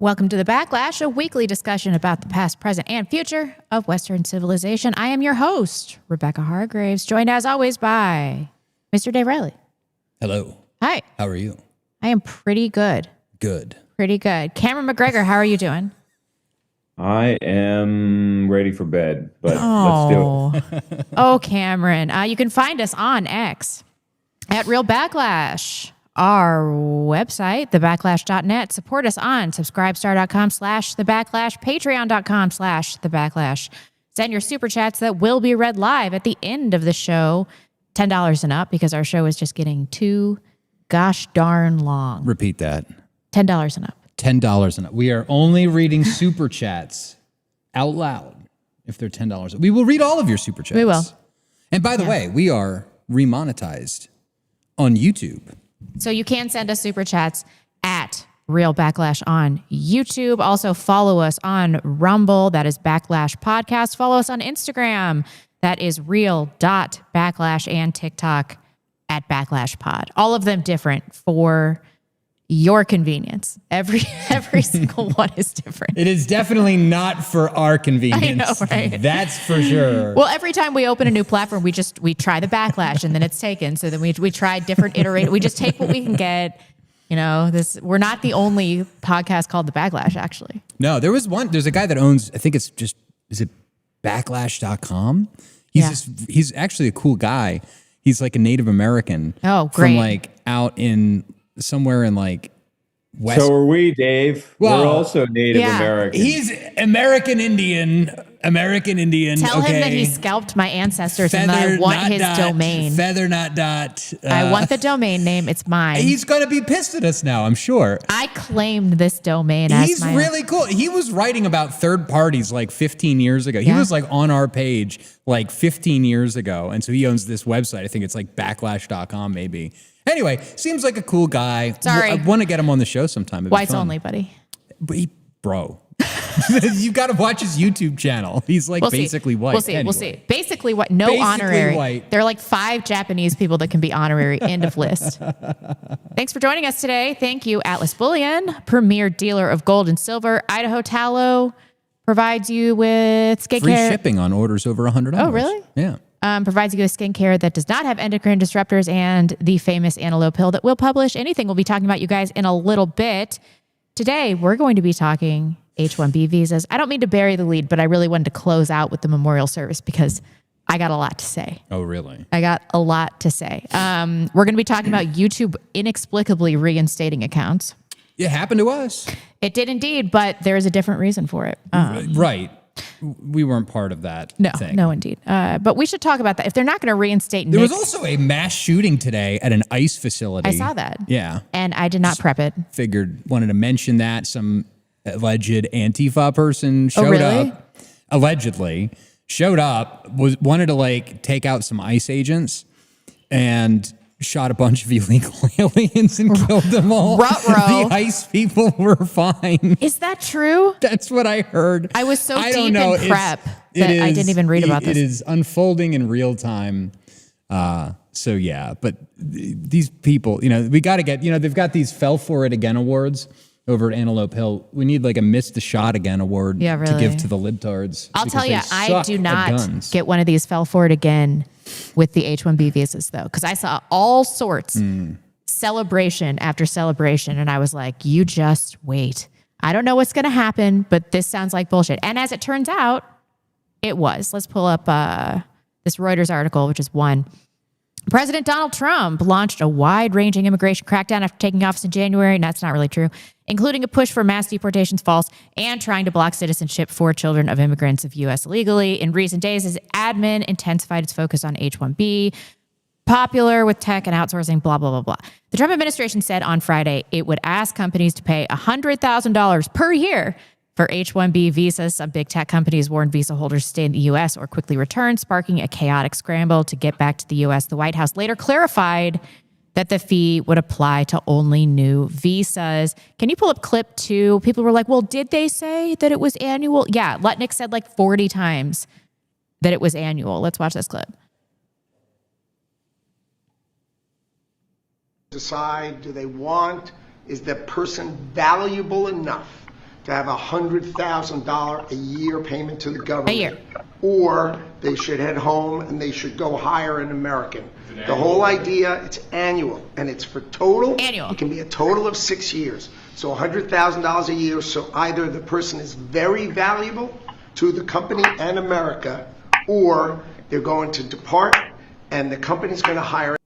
Welcome to The Backlash, a weekly discussion about the past, present, and future of Western civilization. I am your host, Rebecca Hargraves, joined as always by Mr. Dave Riley. Hello. Hi. How are you? I am pretty good. Good. Pretty good. Cameron McGregor, how are you doing? I am ready for bed, but let's do it. Oh, Cameron. You can find us on X at Real Backlash. Our website, thebacklash.net. Support us on subscribestar.com/thebacklash, patreon.com/thebacklash. Send your super chats that will be read live at the end of the show. $10 and up, because our show is just getting too gosh darn long. Repeat that. $10 and up. $10 and up. We are only reading super chats out loud if they're $10. We will read all of your super chats. We will. And by the way, we are remonetized on YouTube. So you can send us super chats at Real Backlash on YouTube. Also follow us on Rumble. That is Backlash Podcast. Follow us on Instagram. That is real.backlash, and TikTok at Backlash Pod. All of them different for your convenience. Every single one is different. It is definitely not for our convenience. I know, right? That's for sure. Well, every time we open a new platform, we try the Backlash, and then it's taken. So then we try different iterations. We just take what we can get. You know, we're not the only podcast called The Backlash, actually. No, there's a guy that owns, I think is it backlash.com? He's actually a cool guy. He's like a Native American. Oh, great. From like out in somewhere in like West. So are we, Dave. Well, we're also Native American. He's American Indian. Tell him that he scalped my ancestors and that I want his domain. Feather, not dot. I want the domain name. It's mine. He's going to be pissed at us now, I'm sure. I claimed this domain as He's my really cool. He was writing about third parties like 15 years ago. He was like on our page like 15 years ago. And so he owns this website. I think it's like backlash.com maybe. Anyway, seems like a cool guy. Sorry. I want to get him on the show sometime. Whites only, buddy. Bro. You got to watch his YouTube channel. He's like basically white. We'll see. Anyway. We'll see. Basically white. No basically honorary. White. There are like 5 Japanese people that can be honorary. End of list. Thanks for joining us today. Thank you, Atlas Bullion, premier dealer of gold and silver, Idaho Tallow, provides you with skincare. Free shipping on orders over $100. Oh, really? Yeah. Provides you with skincare that does not have endocrine disruptors and the famous Antelope Hill that will publish anything. We'll be talking about you guys in a little bit. Today, we're going to be talking H-1B visas. I don't mean to bury the lead, but I really wanted to close out with the memorial service because I got a lot to say. Oh, really? I got a lot to say. We're going to be talking about YouTube inexplicably reinstating accounts. It happened to us. It did indeed, but there is a different reason for it. Right. We weren't part of that thing. No, indeed. But we should talk about that. If they're not going to reinstate There Nick's, was also a mass shooting today at an ICE facility. I saw that. Yeah. And I did not prep it. Wanted to mention that. Some alleged Antifa person showed up. Allegedly. Showed up, wanted to take out some ICE agents and shot a bunch of illegal aliens and killed them all. Ruh-roh. The ICE people were fine. Is that true? That's what I heard. I was so deep in prep that I didn't even read about this. It is unfolding in real time. So yeah, but these people, we got to get, they've got these Fell For It Again awards over at Antelope Hill. We need a Missed the Shot Again award to give to the libtards. I'll tell you, I do not get one of these Fell For It Again with the H-1B visas though, because I saw all sorts celebration after celebration, and I was like, you just wait. I don't know what's going to happen, but this sounds like bullshit. And as it turns out, it was. Let's pull up this Reuters article, which is one. President Donald Trump launched a wide-ranging immigration crackdown after taking office in January, and that's not really true, including a push for mass deportations false and trying to block citizenship for children of immigrants of U.S. illegally. In recent days, his admin intensified its focus on H-1B, popular with tech and outsourcing, blah, blah, blah, blah. The Trump administration said on Friday it would ask companies to pay $100,000 per year for H-1B visas. Some big tech companies warned visa holders to stay in the U.S. or quickly return, sparking a chaotic scramble to get back to the U.S. The White House later clarified that the fee would apply to only new visas. Can you pull up clip 2? People were like, well, did they say that it was annual? Yeah, Lutnick said 40 times that it was annual. Let's watch this clip. Decide, do they want, is that person valuable enough to have $100,000 a year payment to the government? A year. Or they should head home and they should go hire an American. The whole idea, it's annual, and it's for total. Annual. It can be a total of 6 years. So $100,000 a year, so either the person is very valuable to the company and America, or they're going to depart and the company's going to hire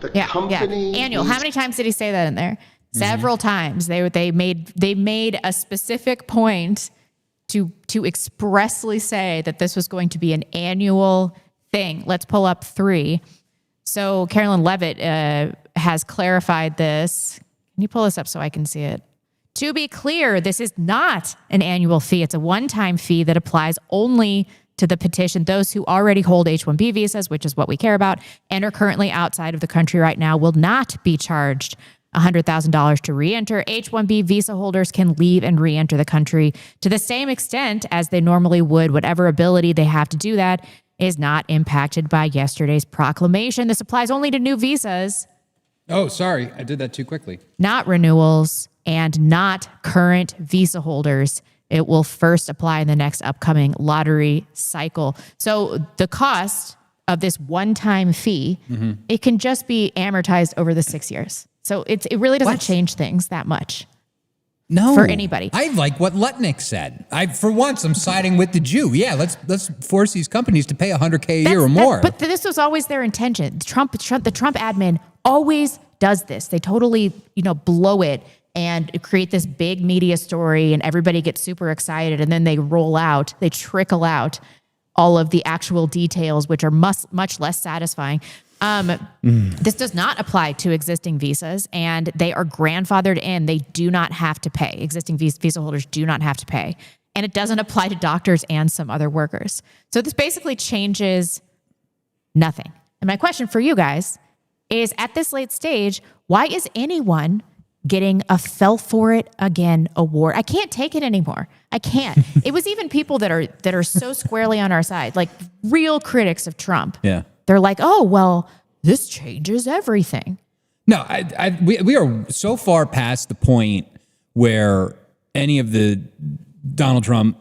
the company. Annual. How many times did he say that in there? Several times. They made a specific point to expressly say that this was going to be an annual thing. Let's pull up 3. So Carolyn Levitt has clarified this. Can you pull this up so I can see it? To be clear, this is not an annual fee. It's a one-time fee that applies only to the petition. Those who already hold H-1B visas, which is what we care about, and are currently outside of the country right now will not be charged $100,000 to re-enter. H-1B visa holders can leave and re-enter the country to the same extent as they normally would. Whatever ability they have to do that is not impacted by yesterday's proclamation. This applies only to new visas. Oh, sorry. I did that too quickly. Not renewals and not current visa holders. It will first apply in the next upcoming lottery cycle. So the cost of this one-time fee, it can just be amortized over the 6 years. So it really doesn't change things that much. No, for anybody. I like what Lutnick said. For once, I'm siding with the Jew. Yeah, let's force these companies to pay $100K a year or more. But this was always their intention. The Trump admin always does this. They totally, blow it and create this big media story, and everybody gets super excited, and then they trickle out all of the actual details, which are much less satisfying. This does not apply to existing visas, and they are grandfathered in. They do not have to pay. Existing visa holders do not have to pay. And it doesn't apply to doctors and some other workers. So this basically changes nothing. And my question for you guys is, at this late stage, why is anyone getting a Fell For It Again award? I can't take it anymore. I can't. It was even people that are so squarely on our side, like real critics of Trump. Yeah. They're like, oh, well, this changes everything. No, we are so far past the point where any of the Donald Trump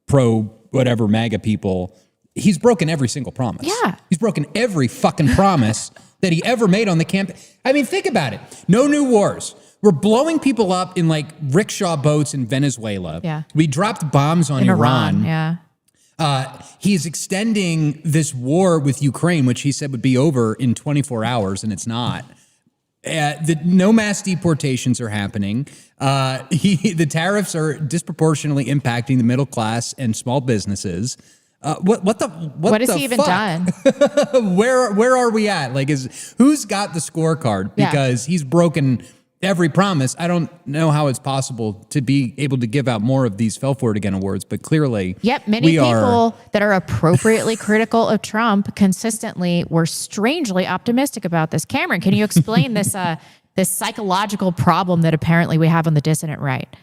pro whatever MAGA people, he's broken every single promise. Yeah. He's broken every fucking promise that he ever made on the campaign. I mean, think about it. No new wars. We're blowing people up in like rickshaw boats in Venezuela. Yeah. We dropped bombs on In Iran. Yeah. He's extending this war with Ukraine, which he said would be over in 24 hours, and it's not. No mass deportations are happening. The tariffs are disproportionately impacting the middle class and small businesses. What has he even done? Where are we at? Like, who's got the scorecard? Because he's broken every promise. I don't know how it's possible to be able to give out more of these fell for it again awards, but clearly, Many people that are appropriately critical of Trump consistently were strangely optimistic about this. Cameron, can you explain this this psychological problem that apparently we have on the dissident right?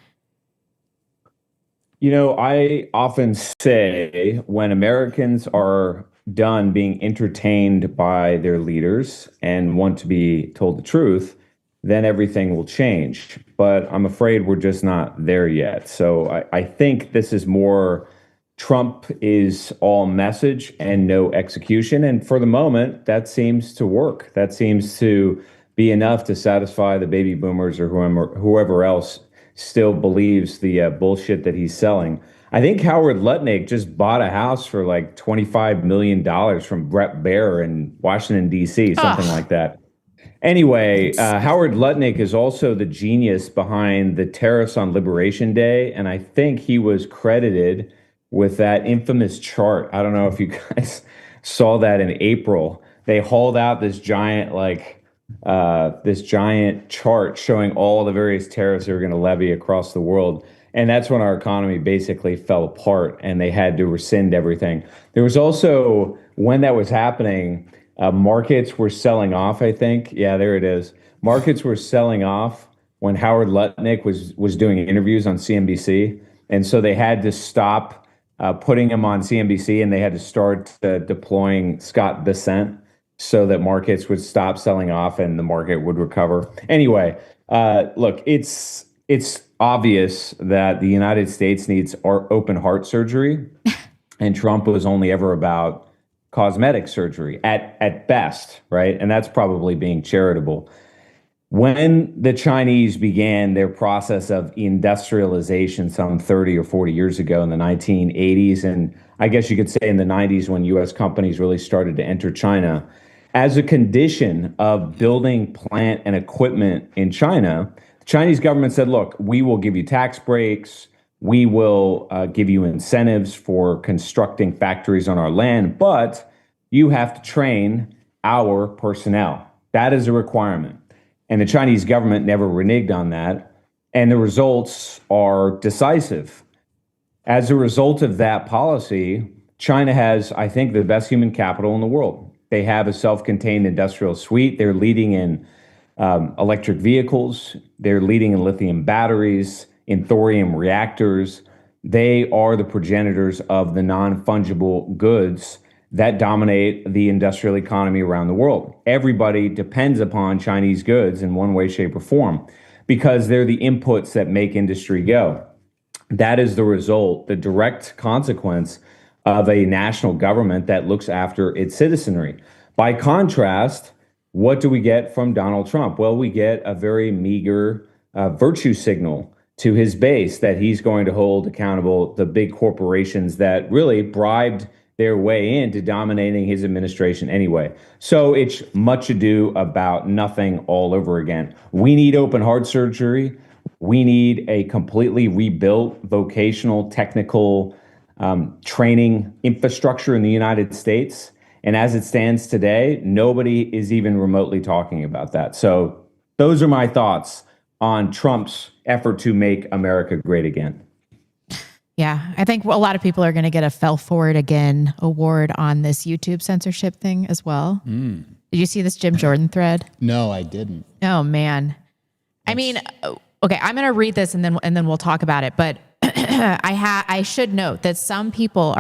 You know, I often say when Americans are done being entertained by their leaders and want to be told the truth, then everything will change. But I'm afraid we're just not there yet. So I think this is more Trump is all message and no execution. And for the moment, that seems to work. That seems to be enough to satisfy the baby boomers or whoever else still believes the bullshit that he's selling. I think Howard Lutnick just bought a house for like $25 million from Brett Baer in Washington, D.C., something like that. Anyway, Howard Lutnick is also the genius behind the tariffs on Liberation Day, and I think he was credited with that infamous chart. I don't know if you guys saw that in April. They hauled out this giant, chart showing all the various tariffs they were going to levy across the world, and that's when our economy basically fell apart, and they had to rescind everything. There was also, when that was happening, markets were selling off, I think. Yeah, there it is. Markets were selling off when Howard Lutnick was doing interviews on CNBC. And so they had to stop putting him on CNBC, and they had to start deploying Scott Dissent so that markets would stop selling off and the market would recover. Anyway, look, it's obvious that the United States needs open heart surgery, and Trump was only ever about cosmetic surgery at best, right? And that's probably being charitable. When the Chinese began their process of industrialization some 30 or 40 years ago in the 1980s, and I guess you could say in the 90s when U.S. companies really started to enter China, as a condition of building plant and equipment in China, the Chinese government said, look, we will give you tax breaks, we will give you incentives for constructing factories on our land, but you have to train our personnel. That is a requirement. And the Chinese government never reneged on that. And the results are decisive. As a result of that policy, China has, I think, the best human capital in the world. They have a self-contained industrial suite. They're leading in electric vehicles. They're leading in lithium batteries, in thorium reactors. They are the progenitors of the non-fungible goods that dominate the industrial economy around the world. Everybody depends upon Chinese goods in one way, shape, or form because they're the inputs that make industry go. That is the result, the direct consequence of a national government that looks after its citizenry. By contrast, what do we get from Donald Trump? Well, we get a very meager virtue signal to his base that he's going to hold accountable the big corporations that really bribed their way into dominating his administration anyway. So it's much ado about nothing all over again. We need open heart surgery. We need a completely rebuilt vocational technical training infrastructure in the United States. And as it stands today, nobody is even remotely talking about that. So those are my thoughts on Trump's effort to make America great again. Yeah, I think a lot of people are going to get a fell for it again award on this YouTube censorship thing as well. Did you see this Jim Jordan thread? No, I didn't. Oh man. I mean, okay, I'm going to read this and then we'll talk about it, but I should note that some people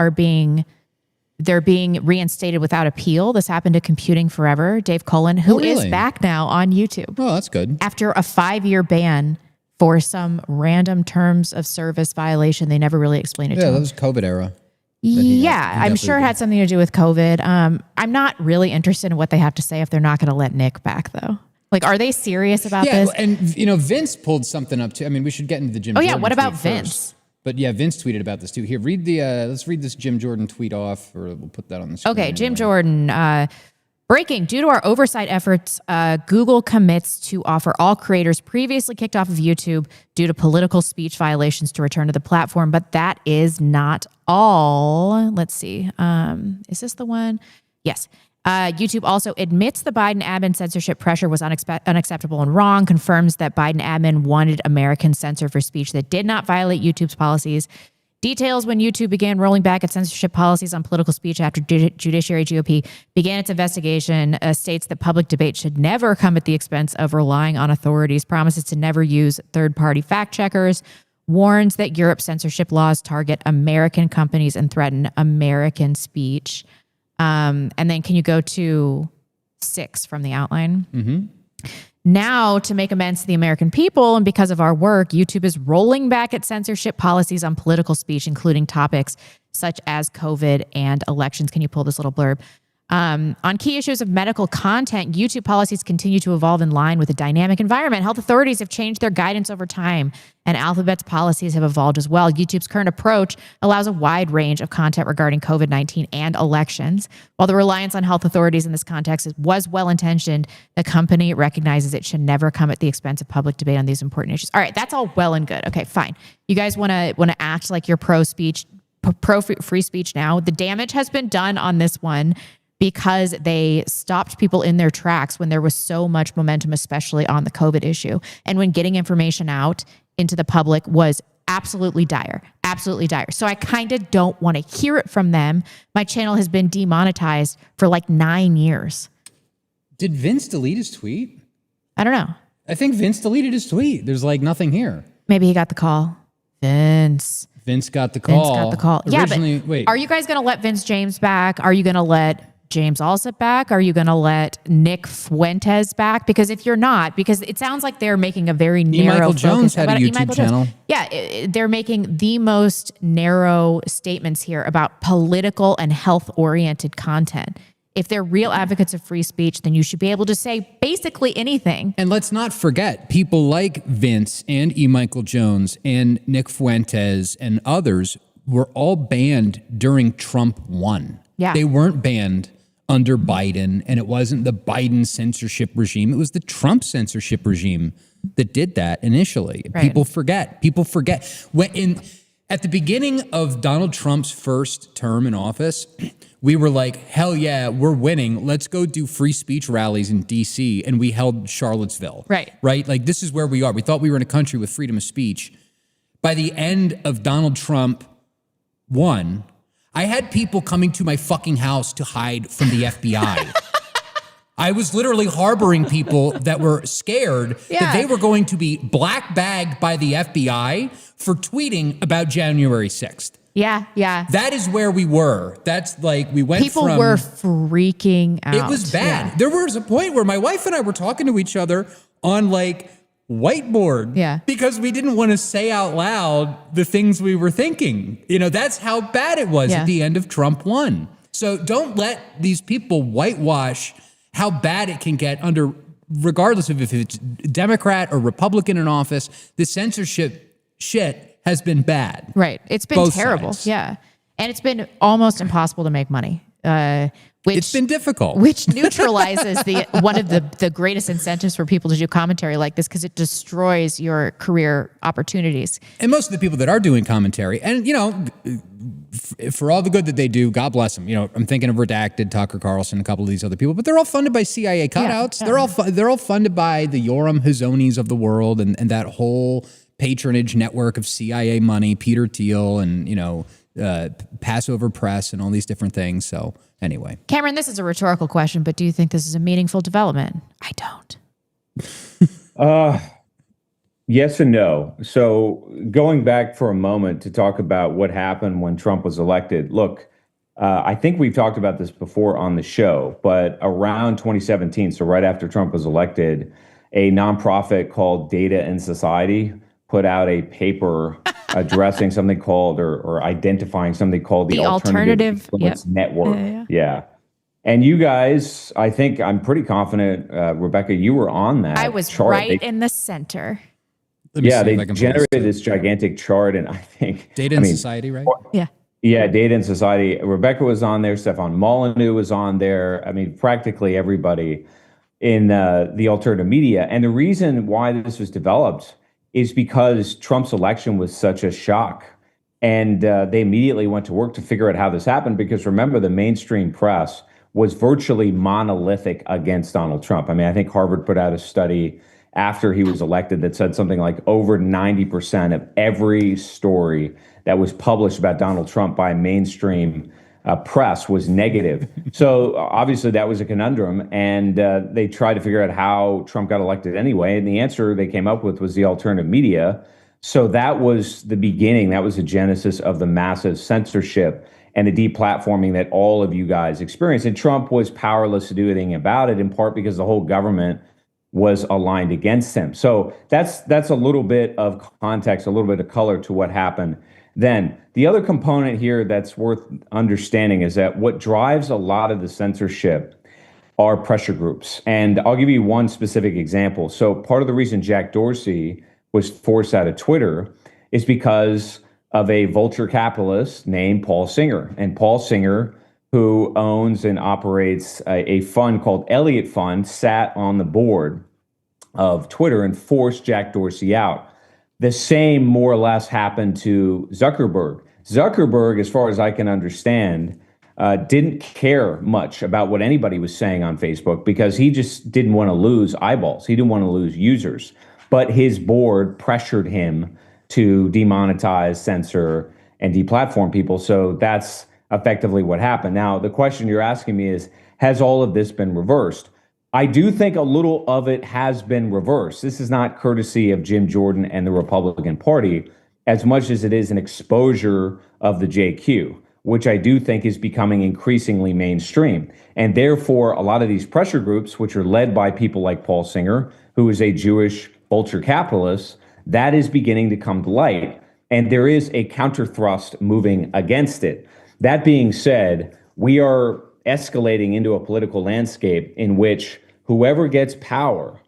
they're being reinstated without appeal. This happened to Computing Forever, Dave Cullen, who is back now on YouTube. Oh, that's good. After a 5-year ban for some random terms of service violation. They never really explained it to Yeah, him. that was COVID era. Yeah, I'm sure it had something to do with COVID. I'm not really interested in what they have to say if they're not going to let Nick back, though. Like, are they serious about this? Yeah, and Vince pulled something up too. I mean, we should get into the Jim. Oh yeah, Jordan what about tweet Vince? first. But yeah, Vince tweeted about this too. Here, read the. Let's read this Jim Jordan tweet off, or we'll put that on the screen. Okay, Jim Jordan. Breaking. Due to our oversight efforts, Google commits to offer all creators previously kicked off of YouTube due to political speech violations to return to the platform. But that is not all. Let's see. Is this the one? Yes. YouTube also admits the Biden admin censorship pressure was unacceptable and wrong, confirms that Biden admin wanted Americans censored for speech that did not violate YouTube's policies, details when YouTube began rolling back its censorship policies on political speech after Judiciary GOP began its investigation, states that public debate should never come at the expense of relying on authorities, promises to never use third-party fact-checkers, warns that Europe's censorship laws target American companies and threaten American speech. And then can you go to 6 from the outline? Mm-hmm. Now, to make amends to the American people and because of our work, YouTube is rolling back its censorship policies on political speech, including topics such as COVID and elections. Can you pull this little blurb? On key issues of medical content, YouTube policies continue to evolve in line with a dynamic environment. Health authorities have changed their guidance over time, and Alphabet's policies have evolved as well. YouTube's current approach allows a wide range of content regarding COVID-19 and elections. While the reliance on health authorities in this context was well-intentioned, the company recognizes it should never come at the expense of public debate on these important issues. All right, that's all well and good. Okay, fine. You guys want to act like you're pro-speech, pro-free speech now. The damage has been done on this one, because they stopped people in their tracks when there was so much momentum, especially on the COVID issue. And when getting information out into the public was absolutely dire. So I kind of don't want to hear it from them. My channel has been demonetized for like 9 years. Did Vince delete his tweet? I don't know. I think Vince deleted his tweet. There's like nothing here. Maybe he got the call. Vince got the call. Yeah, but wait. Are you guys going to let Vince James back? Are you going to let James Alsop back? Are you going to let Nick Fuentes back? Because if you're not, because it sounds like they're making a very narrow focus. Jones had a YouTube channel. Yeah, they're making the most narrow statements here about political and health-oriented content. If they're real advocates of free speech, then you should be able to say basically anything. And let's not forget, people like Vince and E. Michael Jones and Nick Fuentes and others were all banned during Trump 1. Yeah. They weren't banned under Biden, and it wasn't the Biden censorship regime. It was the Trump censorship regime that did that initially. Right. People forget. At the beginning of Donald Trump's first term in office, we were like, hell yeah, we're winning. Let's go do free speech rallies in D.C., and we held Charlottesville. Right. Like, this is where we are. We thought we were in a country with freedom of speech. By the end of Donald Trump 1, I had people coming to my fucking house to hide from the FBI. I was literally harboring people that were scared that they were going to be black bagged by the FBI for tweeting about January 6th. Yeah. That is where we were. That's like, we went People were freaking out. It was bad. Yeah. There was a point where my wife and I were talking to each other on like whiteboard. Yeah. Because we didn't want to say out loud the things we were thinking. That's how bad it was at the end of Trump 1. So don't let these people whitewash how bad it can get regardless of if it's Democrat or Republican in office. The censorship shit has been bad. Right. It's been Both terrible. sides. Yeah. And it's been almost impossible to make money. It's been difficult. Which neutralizes one of the greatest incentives for people to do commentary like this, because it destroys your career opportunities. And most of the people that are doing commentary, and for all the good that they do, God bless them. I'm thinking of Redacted, Tucker Carlson, a couple of these other people, but they're all funded by CIA cutouts. Yeah. They're all funded by the Yoram Hazonis of the world and that whole patronage network of CIA money, Peter Thiel, and Passover Press and all these different things. So anyway. Cameron, this is a rhetorical question, but do you think this is a meaningful development? I don't. Yes and no. So going back for a moment to talk about what happened when Trump was elected. Look, I think we've talked about this before on the show, but around 2017, so right after Trump was elected, a nonprofit called Data and Society put out a paper addressing something called or identifying something called the Alternative Influence Network. Yeah. And you guys, I think I'm pretty confident, Rebecca, you were on that. I was chart. right in the center. They generated this gigantic chart, and I think Data and Society, right? Yeah. Yeah, Data and Society. Rebecca was on there. Stefan Molyneux was on there. I mean, practically everybody in the alternative media. And the reason why this was developed is because Trump's election was such a shock. And they immediately went to work to figure out how this happened, because remember, the mainstream press was virtually monolithic against Donald Trump. I mean, I think Harvard put out a study after he was elected that said something like over 90% of every story that was published about Donald Trump by mainstream press was negative. So obviously that was a conundrum, and they tried to figure out how Trump got elected anyway. And the answer they came up with was the alternative media. So that was the beginning. That was the genesis of the massive censorship and the deplatforming that all of you guys experienced. And Trump was powerless to do anything about it, in part because the whole government was aligned against him. So that's a little bit of context, a little bit of color to what happened then. The other component here that's worth understanding is that what drives a lot of the censorship are pressure groups. And I'll give you one specific example. So part of the reason Jack Dorsey was forced out of Twitter is because of a vulture capitalist named Paul Singer. And Paul Singer, who owns and operates a fund called Elliott Fund, sat on the board of Twitter and forced Jack Dorsey out. The same more or less happened to Zuckerberg. Zuckerberg, as far as I can understand, didn't care much about what anybody was saying on Facebook, because he just didn't want to lose eyeballs. He didn't want to lose users. But his board pressured him to demonetize, censor, and deplatform people. So that's effectively what happened. Now, the question you're asking me is, has all of this been reversed? I do think a little of it has been reversed. This is not courtesy of Jim Jordan and the Republican Party as much as it is an exposure of the JQ, which I do think is becoming increasingly mainstream. And therefore, a lot of these pressure groups, which are led by people like Paul Singer, who is a Jewish vulture capitalist, that is beginning to come to light. And there is a counter thrust moving against it. That being said, we are escalating into a political landscape in which whoever gets power,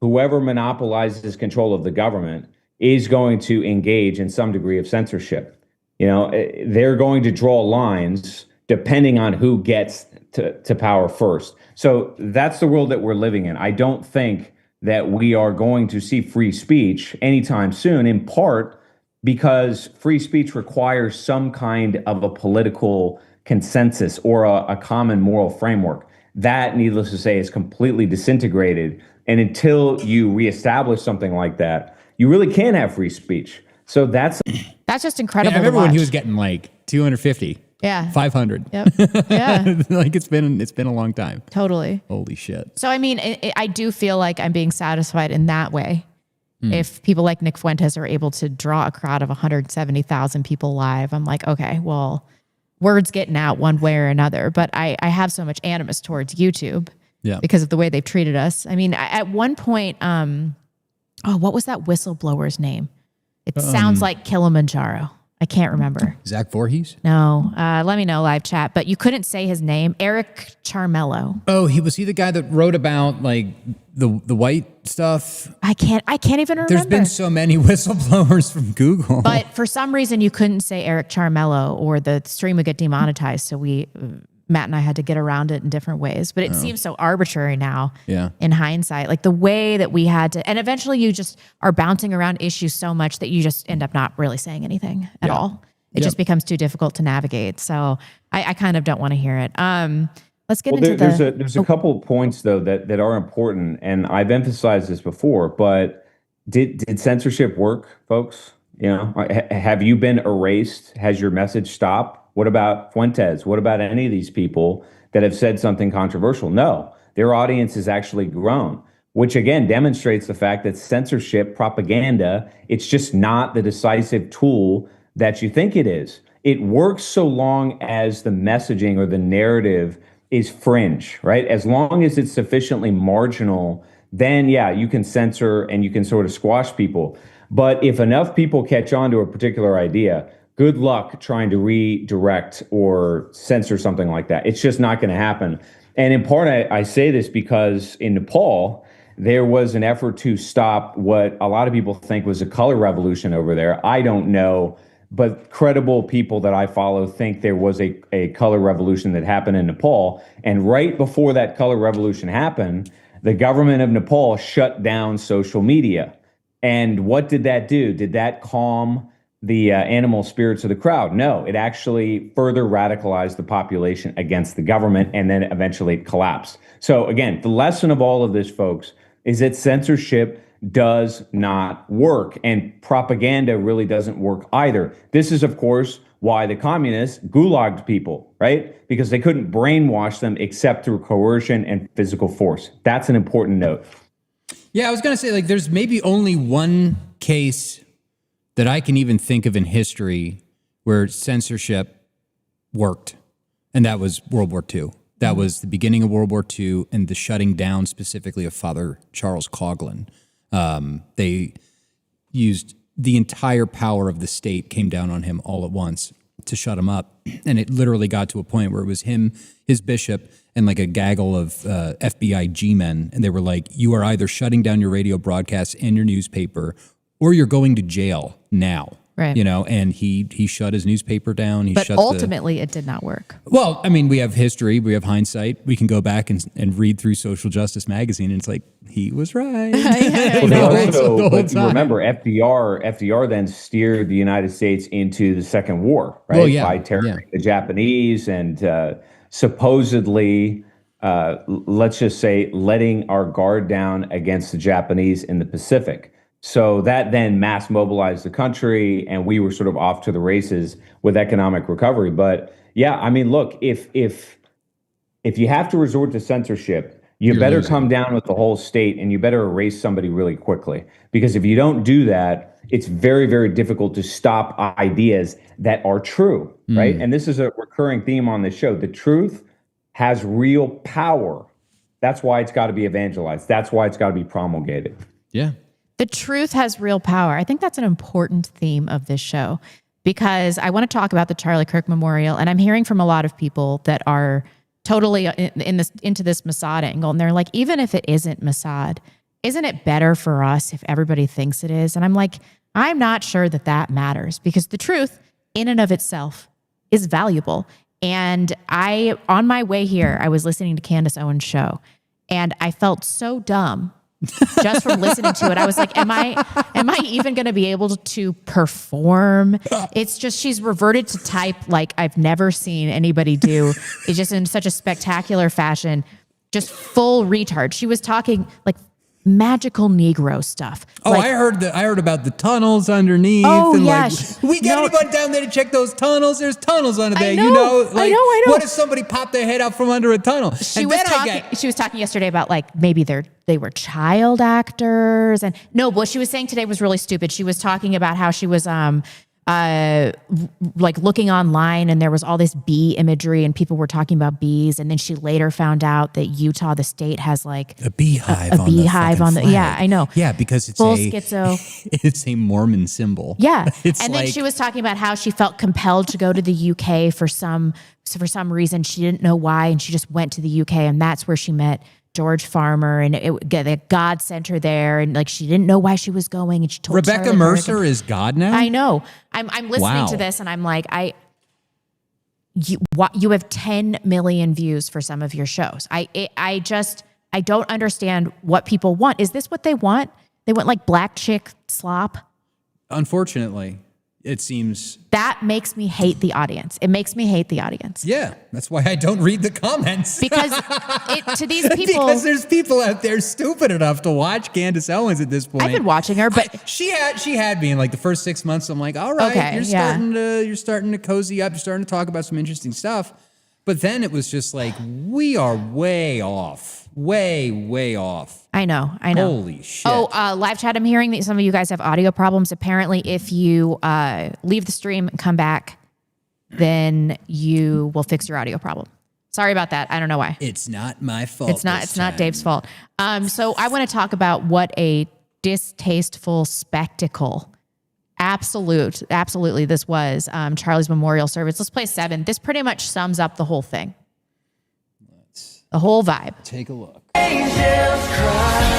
whoever monopolizes control of the government, is going to engage in some degree of censorship. You know, they're going to draw lines depending on who gets to power first. So that's the world that we're living in. I don't think that we are going to see free speech anytime soon, in part because free speech requires some kind of a political consensus or a common moral framework. That, needless to say, is completely disintegrated. And until you reestablish something like that, you really can't have free speech. So that's just incredible. Yeah, I remember to watch. when he was getting like 250. Yeah. 500. Yep. Yeah. Like it's been a long time. Totally. Holy shit. So, I mean, I do feel like I'm being satisfied in that way. If people like Nick Fuentes are able to draw a crowd of 170,000 people live, I'm like, okay, well, word's getting out one way or another. But I have so much animus towards YouTube because of the way they've treated us. I mean, at one point, what was that whistleblower's name? It sounds like Kilimanjaro. I can't remember. Zach Voorhees? No. Let me know, live chat. But you couldn't say his name. Eric Charmello. Oh, was he the guy that wrote about like the white stuff? I can't even remember. There's been so many whistleblowers from Google. But for some reason, you couldn't say Eric Charmello or the stream would get demonetized. So Matt and I had to get around it in different ways. But it seems so arbitrary now in hindsight. Like the way that we had to, and eventually you just are bouncing around issues so much that you just end up not really saying anything at all. It just becomes too difficult to navigate. So I kind of don't want to hear it. Let's get into there's a couple of points though that are important, and I've emphasized this before, but did censorship work, folks? You know, have you been erased? Has your message stopped? What about Fuentes? What about any of these people that have said something controversial? No, their audience has actually grown, which again demonstrates the fact that censorship, propaganda, it's just not the decisive tool that you think it is. It works so long as the messaging or the narrative is fringe, right? As long as it's sufficiently marginal, then you can censor and you can sort of squash people. But if enough people catch on to a particular idea, good luck trying to redirect or censor something like that. It's just not going to happen. And in part, I say this because in Nepal, there was an effort to stop what a lot of people think was a color revolution over there. I don't know, but credible people that I follow think there was a color revolution that happened in Nepal. And right before that color revolution happened, the government of Nepal shut down social media. And what did that do? Did that calm the animal spirits of the crowd? No, it actually further radicalized the population against the government, and then eventually it collapsed. So again, the lesson of all of this, folks, is that censorship does not work, and propaganda really doesn't work either. This is, of course, why the communists gulagged people, right? Because they couldn't brainwash them except through coercion and physical force. That's an important note. Yeah, I was going to say, like, there's maybe only one case that I can even think of in history where censorship worked, and that was World War II. That was the beginning of World War II and the shutting down specifically of Father Charles Coughlin. They used the entire power of the state came down on him all at once to shut him up. And it literally got to a point where it was him, his bishop, and like a gaggle of FBI G-men. And they were like, you are either shutting down your radio broadcasts and your newspaper, or you're going to jail now. Right. You know, and he shut his newspaper down. But ultimately, it did not work. Well, I mean, we have history, we have hindsight. We can go back and read through Social Justice magazine, and it's like, he was right. Remember, FDR then steered the United States into the Second War, right? Well, yeah, by terrorizing the Japanese and supposedly, let's just say, letting our guard down against the Japanese in the Pacific. So that then mass mobilized the country, and we were sort of off to the races with economic recovery. But yeah, I mean, look, if you have to resort to censorship, you're better losing. Come down with the whole state, and you better erase somebody really quickly. Because if you don't do that, it's very, very difficult to stop ideas that are true, right? And this is a recurring theme on this show. The truth has real power. That's why it's got to be evangelized. That's why it's got to be promulgated. Yeah. The truth has real power. I think that's an important theme of this show, because I want to talk about the Charlie Kirk Memorial, and I'm hearing from a lot of people that are totally into this Mossad angle, and they're like, even if it isn't Mossad, isn't it better for us if everybody thinks it is? And I'm like, I'm not sure that matters, because the truth in and of itself is valuable. And on my way here, I was listening to Candace Owens' show, and I felt so dumb just from listening to it. I was like, am I even going to be able to perform? It's just, she's reverted to type like I've never seen anybody do. It's just in such a spectacular fashion, just full retard. She was talking like magical Negro stuff. Oh, like, I heard about the tunnels underneath. Oh, and yeah. Like, we get anyone down there to check those tunnels? There's tunnels under there. I know, you know, like, I know. What if somebody popped their head out from under a tunnel? She was talking yesterday about like maybe they were child actors, and no, what she was saying today was really stupid. She was talking about how she was like looking online, and there was all this bee imagery, and people were talking about bees, and then she later found out that Utah, the state, has like a beehive on the flag. Yeah, I know. Yeah, because it's full schizo. It's a Mormon symbol. Yeah, it's and then she was talking about how she felt compelled to go to the UK for some reason. She didn't know why, and she just went to the UK, and that's where she met George Farmer, and God sent her there, and like she didn't know why she was going, and she told Rebecca Mercer is God now. I know. I'm listening to this, and I'm like, you have 10 million views for some of your shows. I don't understand what people want. Is this what they want? They want like black chick slop. Unfortunately, it seems that makes me hate the audience. It makes me hate the audience. Yeah, that's why I don't read the comments. Because to these people, because there's people out there stupid enough to watch Candace Owens at this point. I've been watching her, but she had me in like the first 6 months. I'm like, all right, okay, you're starting to cozy up. You're starting to talk about some interesting stuff. But then it was just like, we are way off, way off. I know. Holy shit. Oh, live chat, I'm hearing that some of you guys have audio problems. Apparently, if you leave the stream and come back, then you will fix your audio problem. Sorry about that. I don't know why. It's not my fault. It's not Dave's fault. So I want to talk about what a distasteful spectacle. Absolutely, this was Charlie's memorial service. Let's play 7. This pretty much sums up the whole thing. The whole vibe. Take a look. Angels cry.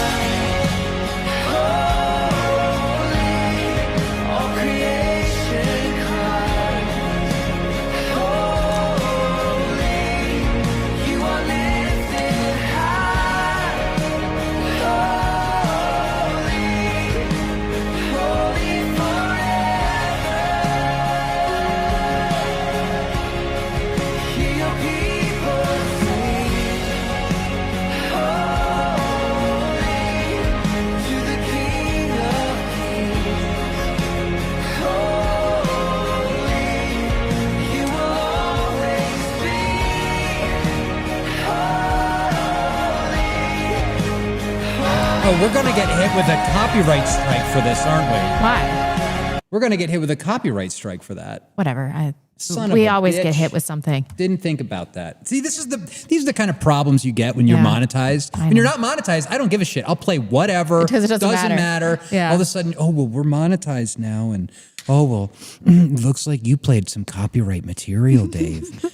Oh, we're going to get hit with a copyright strike for this, aren't we? Why? We're going to get hit with a copyright strike for that. Whatever. Son of We a always bitch. get hit with something. Didn't think about that. See, these are the kind of problems you get when you're Yeah, monetized. When you're not monetized, I don't give a shit. I'll play whatever. Because it doesn't matter. Yeah. All of a sudden, oh, well, we're monetized now. And, oh, well, looks like you played some copyright material, Dave.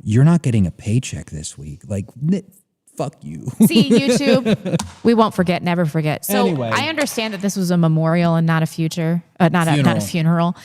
You're not getting a paycheck this week. Like, fuck you. See, YouTube, we won't forget, never forget. So Anyway. I understand that this was a memorial and not a not a funeral.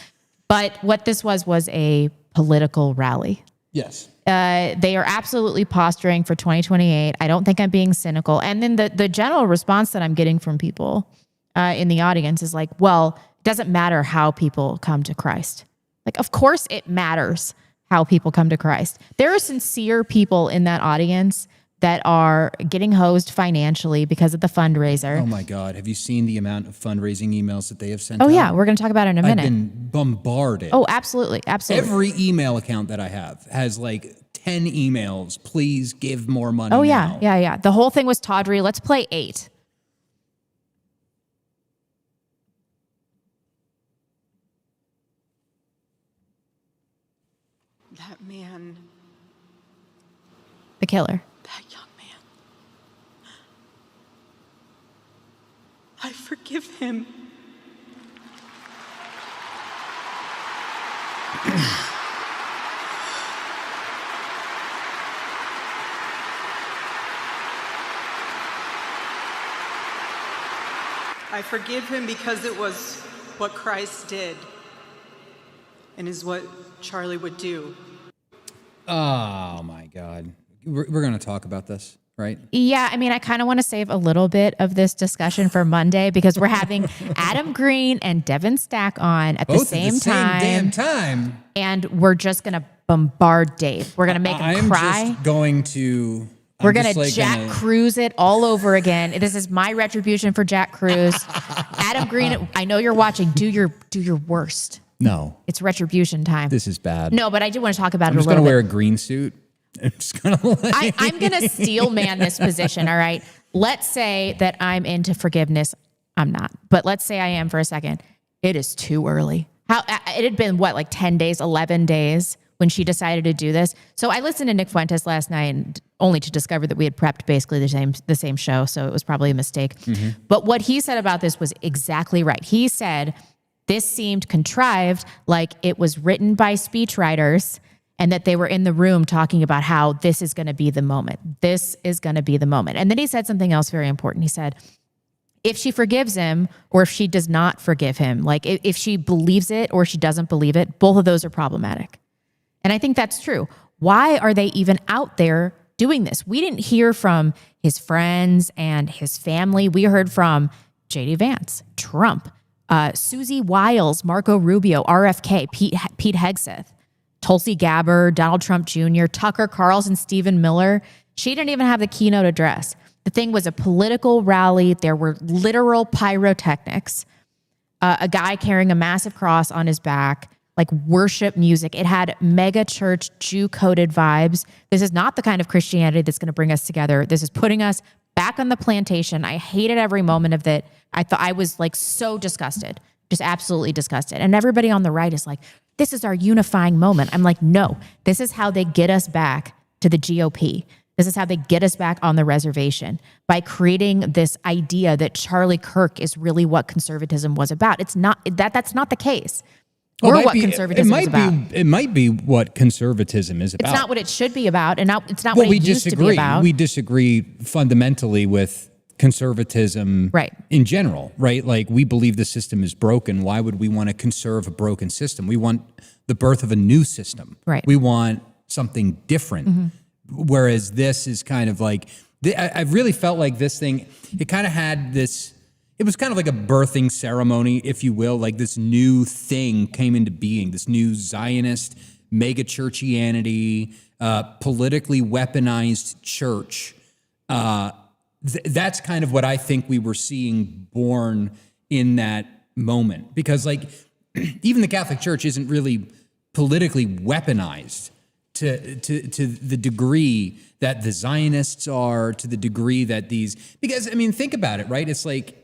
But what this was a political rally. Yes. They are absolutely posturing for 2028. I don't think I'm being cynical. And then the general response that I'm getting from people in the audience is like, well, it doesn't matter how people come to Christ. Like, of course it matters how people come to Christ. There are sincere people in that audience that are getting hosed financially because of the fundraiser. Oh my God. Have you seen the amount of fundraising emails that they have sent Oh out? yeah, we're going to talk about it in a I've minute. been bombarded. Oh, absolutely. Absolutely. Every email account that I have has like 10 emails. Please give more money. Oh yeah, now. yeah. The whole thing was tawdry. Let's play 8. That man, The killer. that young man. I forgive him. I forgive him because it was what Christ did and is what Charlie would do. Oh my God. We're going to talk about this, right? Yeah, I mean, I kind of want to save a little bit of this discussion for Monday because we're having Adam Green and Devin Stack on at Both the same at the time. same damn time. And we're just going to bombard Dave. We're going to make him I'm cry. just going to... We're going to Jack Cruz it all over again. This is my retribution for Jack Cruz. Adam Green, I know you're watching. Do your worst. No, It's retribution time. this is bad. No, but I do want to talk about I'm it a just going little to bit. wear a green suit. I'm just going to like... I'm going to steel man this position, all right? Let's say that I'm into forgiveness. I'm not. But let's say I am for a second. It is too early. It had been, what, like 10 days, 11 days when she decided to do this. So I listened to Nick Fuentes last night and only to discover that we had prepped basically the same show. So it was probably a mistake. Mm-hmm. But what he said about this was exactly right. He said this seemed contrived, like it was written by speechwriters and that they were in the room talking about how this is going to be the moment. This is going to be the moment. And then he said something else very important. He said, if she forgives him or if she does not forgive him, like if she believes it or she doesn't believe it, both of those are problematic. And I think that's true. Why are they even out there doing this? We didn't hear from his friends and his family. We heard from J.D. Vance, Trump, Susie Wiles, Marco Rubio, RFK, Pete Hegseth, Tulsi Gabbard, Donald Trump Jr., Tucker Carlson, Stephen Miller. She didn't even have the keynote address. The thing was a political rally. There were literal pyrotechnics, a guy carrying a massive cross on his back, like worship music. It had mega church Jew-coded vibes. This is not the kind of Christianity that's going to bring us together. This is putting us back on the plantation. I hated every moment of it. I was like so disgusted, just absolutely disgusted. And everybody on the right is like, this is our unifying moment. I'm like, no, this is how they get us back to the GOP. This is how they get us back on the reservation, by creating this idea that Charlie Kirk is really what conservatism was about. It's not that's not the case. Well, Or what conservatism is about. It might be what conservatism is about. It's not what it should be about, and it's not Well, what it used to be about. We disagree fundamentally with conservatism in general, right? Like, we believe the system is broken. Why would we want to conserve a broken system? We want the birth of a new system. Right. We want something different. Whereas this is kind of like, I really felt like this thing, it kind of had this, it was kind of like a birthing ceremony, if you will. Like, this new thing came into being, this new Zionist mega churchianity, politically weaponized church. That's kind of what I think we were seeing born in that moment. Because, like, even the Catholic Church isn't really politically weaponized to the degree that the Zionists are, to the degree that these, because, I mean, think about it, right? It's like,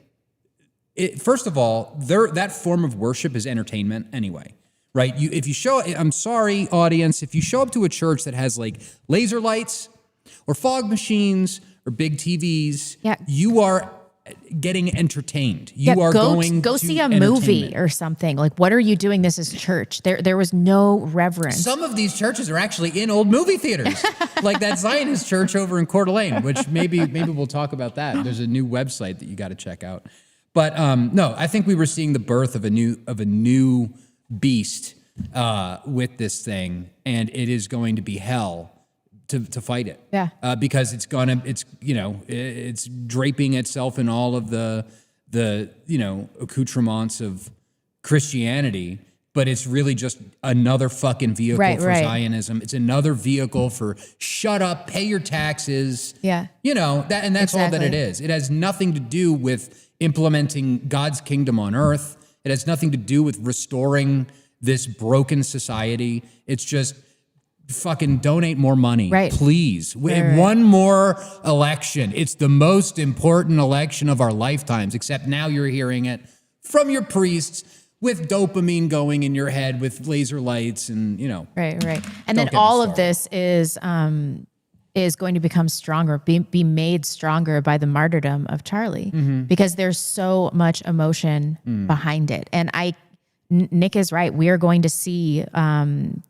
first of all, that form of worship is entertainment anyway, right? I'm sorry, audience, if you show up to a church that has like laser lights or fog machines or big TVs, you are getting entertained. You are going go to see a movie or something. Like, what are you doing? This is church. There was no reverence. Some of these churches are actually in old movie theaters, like that Zionist church over in Coeur d'Alene, which maybe we'll talk about that. There's a new website that you got to check out. But no, I think we were seeing the birth of a new beast with this thing, and it is going to be hell to fight it. Yeah. Because it's draping itself in all of the accoutrements of Christianity, but it's really just another fucking vehicle for Zionism. It's another vehicle for shut up, pay your taxes. Yeah. That's all that it is. It has nothing to do with implementing God's kingdom on earth. It has nothing to do with restoring this broken society. It's just fucking donate more money, please. One more election. It's the most important election of our lifetimes, except now you're hearing it from your priests with dopamine going in your head with laser lights and, Right. And then all of this is going to become stronger, be made stronger by the martyrdom of Charlie, because there's so much emotion behind it. And Nick is right. We are going to see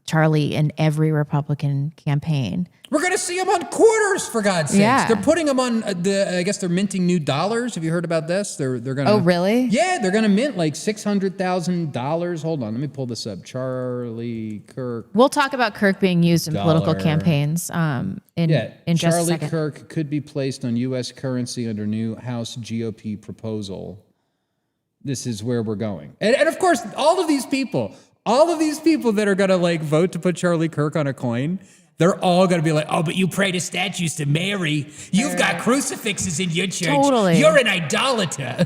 Charlie in every Republican campaign. We're going to see him on quarters, for God's sakes. Yeah. They're putting him on I guess they're minting new dollars. Have you heard about this? They're going to. Oh, really? Yeah, they're going to mint like $600,000. Hold on, let me pull this up. Charlie Kirk. We'll talk about Kirk being used in political campaigns in just a Charlie second. Kirk could be placed on U.S. currency under new House GOP proposal. This is where we're going. And of course, all of these people that are going to like vote to put Charlie Kirk on a coin, they're all going to be like, oh, but you pray to statues to Mary. You've got crucifixes in your church. Totally. You're an idolater.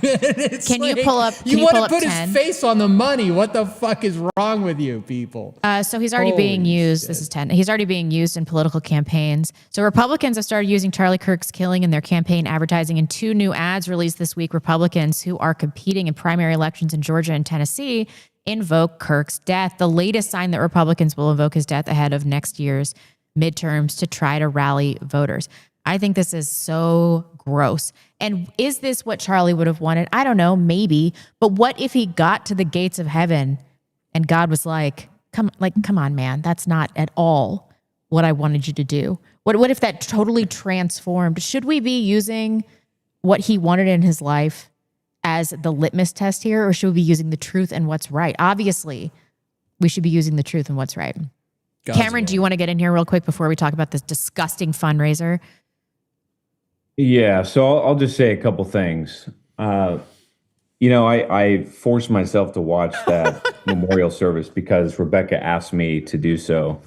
Can you pull up? You want to put his face on the money. What the fuck is wrong with you people? So he's already being used. This is 10. He's already being used in political campaigns. So Republicans have started using Charlie Kirk's killing in their campaign advertising. In 2 new ads released this week, Republicans who are competing in primary elections in Georgia and Tennessee invoke Kirk's death. The latest sign that Republicans will invoke his death ahead of next year's midterms to try to rally voters. I think this is so gross. And is this what Charlie would have wanted? I don't know, maybe. But what if he got to the gates of heaven and God was like, come on, man, that's not at all what I wanted you to do. What if that totally transformed? Should we be using what he wanted in his life as the litmus test here, or should we be using the truth and what's right? Obviously, we should be using the truth and what's right. Cameron, do you want to get in here real quick before we talk about this disgusting fundraiser? Yeah, so I'll just say a couple things. I forced myself to watch that memorial service because Rebecca asked me to do so.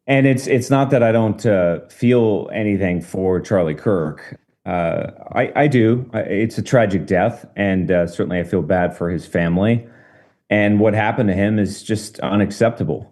And it's not that I don't feel anything for Charlie Kirk. I do. It's a tragic death, and certainly I feel bad for his family. And what happened to him is just unacceptable.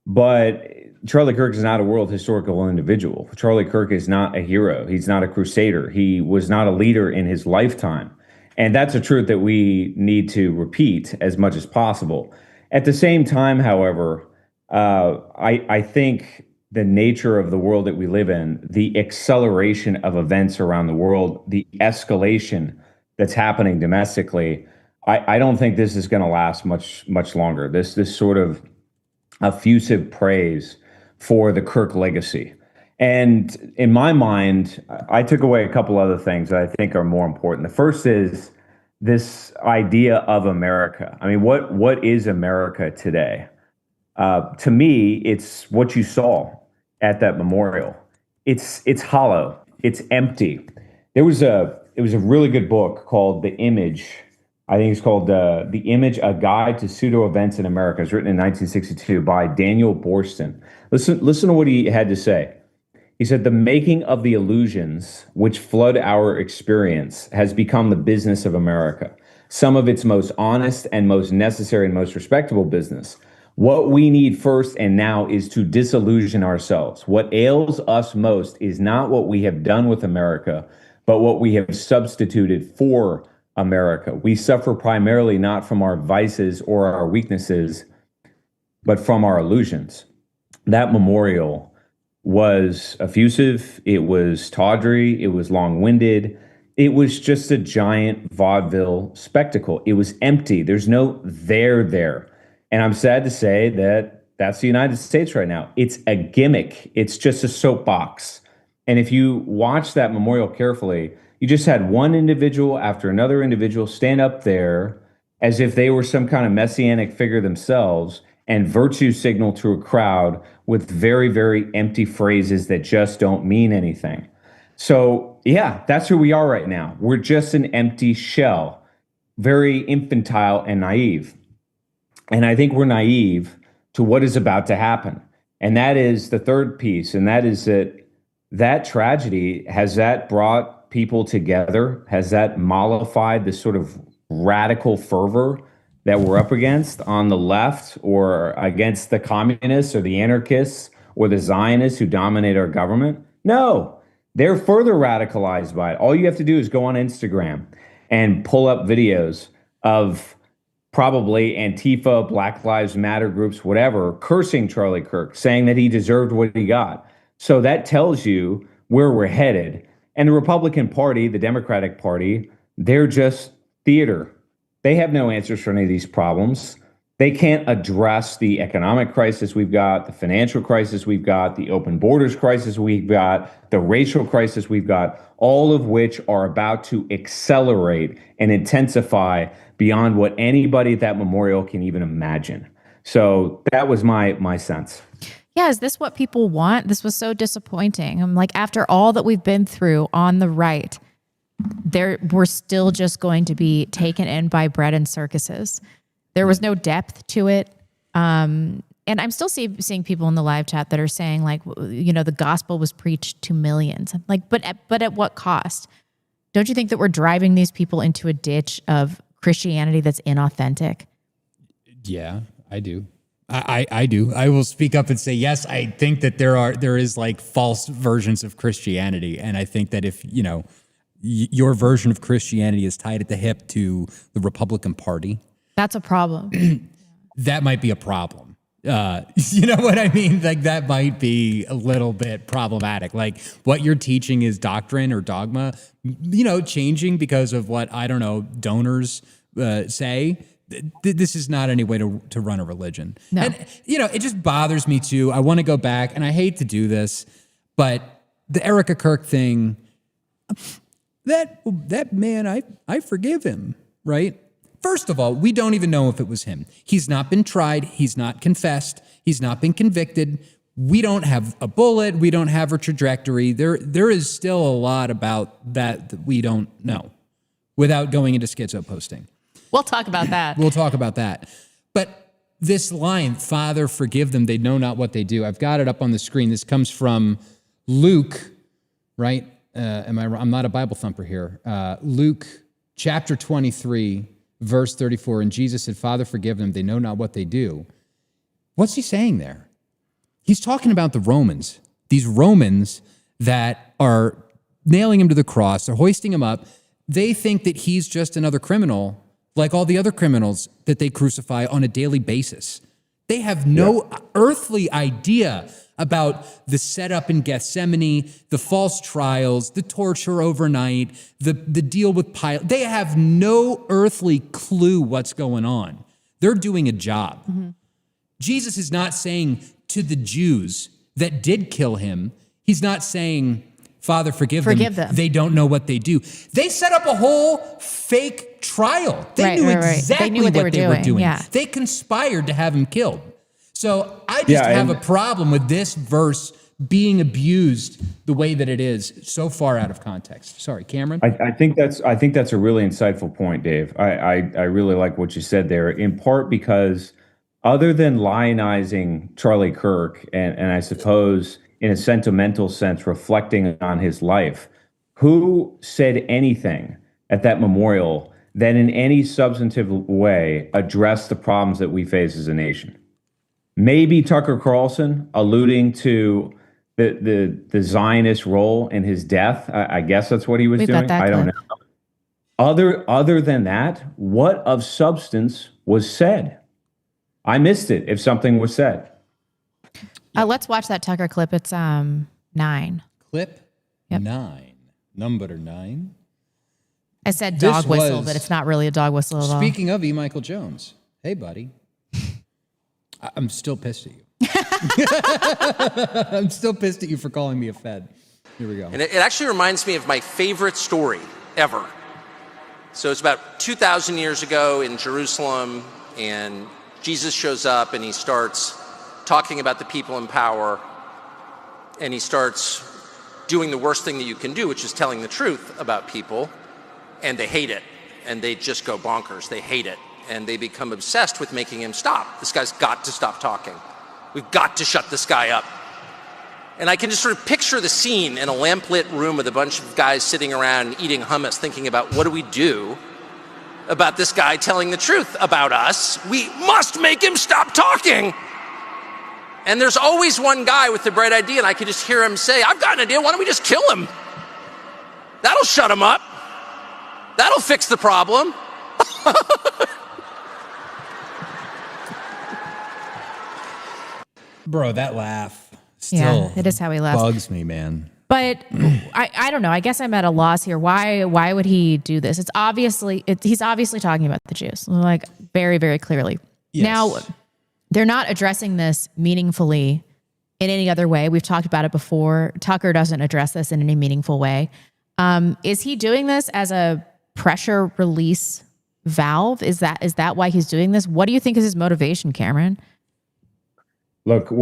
But Charlie Kirk is not a world historical individual. Charlie Kirk is not a hero. He's not a crusader. He was not a leader in his lifetime. And that's a truth that we need to repeat as much as possible. At the same time, however, I think the nature of the world that we live in, the acceleration of events around the world, the escalation that's happening domestically, I don't think this is going to last much longer. This sort of effusive praise for the Kirk legacy. And in my mind, I took away a couple other things that I think are more important. The first is this idea of America. I mean, what is America today? To me, it's what you saw at that memorial. It's hollow. It's empty. It was a really good book called The Image. I think it's called The Image: A Guide to Pseudo Events in America. It's written in 1962 by Daniel Boorstin. Listen to what he had to say. He said, "The making of the illusions which flood our experience has become the business of America, some of its most honest and most necessary and most respectable business. What we need first and now is to disillusion ourselves. What ails us most is not what we have done with America, but what we have substituted for America. We suffer primarily not from our vices or our weaknesses, but from our illusions." That memorial was effusive, it was tawdry, it was long-winded, it was just a giant vaudeville spectacle. It was empty. There's no there. And I'm sad to say that that's the United States right now. It's a gimmick. It's just a soapbox. And if you watch that memorial carefully, you just had one individual after another individual stand up there as if they were some kind of messianic figure themselves and virtue signal to a crowd with very, very empty phrases that just don't mean anything. So, yeah, that's who we are right now. We're just an empty shell, very infantile and naive. And I think we're naive to what is about to happen. And that is the third piece, and that is that tragedy, has that brought people together? Has that mollified this sort of radical fervor that we're up against on the left, or against the communists or the anarchists or the Zionists who dominate our government? No, they're further radicalized by it. All you have to do is go on Instagram and pull up videos of probably Antifa, Black Lives Matter groups, whatever, cursing Charlie Kirk, saying that he deserved what he got. So that tells you where we're headed. And the Republican Party, the Democratic Party, they're just theater. They have no answers for any of these problems. They can't address the economic crisis we've got, the financial crisis we've got, the open borders crisis we've got, the racial crisis we've got, all of which are about to accelerate and intensify beyond what anybody at that memorial can even imagine. So that was my sense. Yeah, is this what people want? This was so disappointing. I'm like, after all that we've been through on the right, we're still just going to be taken in by bread and circuses. There was no depth to it. And I'm still seeing people in the live chat that are saying, like, you know, the gospel was preached to millions. Like, but at what cost? Don't you think that we're driving these people into a ditch of Christianity that's inauthentic? Yeah, I do. I do. I will speak up and say, yes, I think that there is like false versions of Christianity. And I think that if, you know, your version of Christianity is tied at the hip to the Republican Party, that's a problem. That might be a problem. You know what I mean? Like, that might be a little bit problematic. Like, what you're teaching is doctrine or dogma, you know, changing because of what, I don't know, donors say. This is not any way to run a religion. No. And, you know, it just bothers me too. I want to go back, and I hate to do this, but the Erika Kirk thing, that man, I forgive him, right? First of all, we don't even know if it was him. He's not been tried. He's not confessed. He's not been convicted. We don't have a bullet. We don't have a trajectory. There is still a lot about that we don't know without going into schizo posting. We'll talk about that. We'll talk about that. But this line, Father, forgive them, they know not what they do. I've got it up on the screen. This comes from Luke, right? I'm not a Bible thumper here. Luke chapter 23, verse 34. And Jesus said, Father, forgive them, they know not what they do. What's he saying there? He's talking about the Romans, these Romans that are nailing him to the cross, they're hoisting him up. They think that he's just another criminal, like all the other criminals that they crucify on a daily basis. They have no earthly idea about the setup in Gethsemane, the false trials, the torture overnight, the deal with Pilate. They have no earthly clue what's going on. They're doing a job. Jesus is not saying to the Jews that did kill him, he's not saying, Father, forgive them. They don't know what they do. They set up a whole fake trial. They knew exactly They knew what they were doing. Yeah. They conspired to have him killed. So I just have a problem with this verse being abused the way that it is, so far out of context. Sorry, Cameron? I think that's a really insightful point, Dave. I really like what you said there, in part because other than lionizing Charlie Kirk and I suppose in a sentimental sense reflecting on his life, who said anything at that memorial that in any substantive way addressed the problems that we face as a nation? Maybe Tucker Carlson alluding to the Zionist role in his death. I guess that's what he was doing. I don't know. Other than that, what of substance was said? I missed it if something was said. Let's watch that Tucker clip. It's 9. Clip 9. Number 9. I said dog whistle, but it's not really a dog whistle at all. Speaking of E. Michael Jones, hey, buddy. I'm still pissed at you. I'm still pissed at you for calling me a Fed. Here we go. And it actually reminds me of my favorite story ever. So it's about 2,000 years ago in Jerusalem, and Jesus shows up and he starts talking about the people in power, and he starts doing the worst thing that you can do, which is telling the truth about people, and they hate it, and they just go bonkers. They hate it. And they become obsessed with making him stop. This guy's got to stop talking. We've got to shut this guy up. And I can just sort of picture the scene in a lamplit room with a bunch of guys sitting around eating hummus, thinking about what do we do about this guy telling the truth about us? We must make him stop talking. And there's always one guy with the bright idea, and I can just hear him say, I've got an idea, why don't we just kill him? That'll shut him up. That'll fix the problem. Bro, that laugh still it is how he laughs. Bugs me, man. But I don't know. I guess I'm at a loss here. Why would he do this? He's obviously talking about the Jews, like very, very clearly. Yes. Now, they're not addressing this meaningfully in any other way. We've talked about it before. Tucker doesn't address this in any meaningful way. Is he doing this as a pressure release valve? Is that why he's doing this? What do you think is his motivation, Cameron? Look,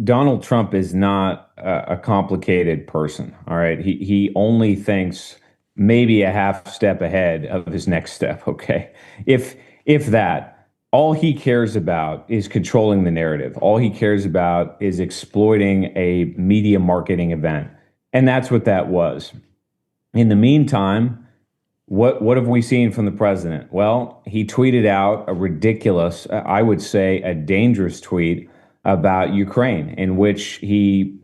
Donald Trump is not a complicated person. All right. He only thinks maybe a half step ahead of his next step. OK, if that, all he cares about is controlling the narrative. All he cares about is exploiting a media marketing event. And that's what that was. In the meantime, what have we seen from the president? Well, he tweeted out a ridiculous, I would say a dangerous tweet about Ukraine, in which he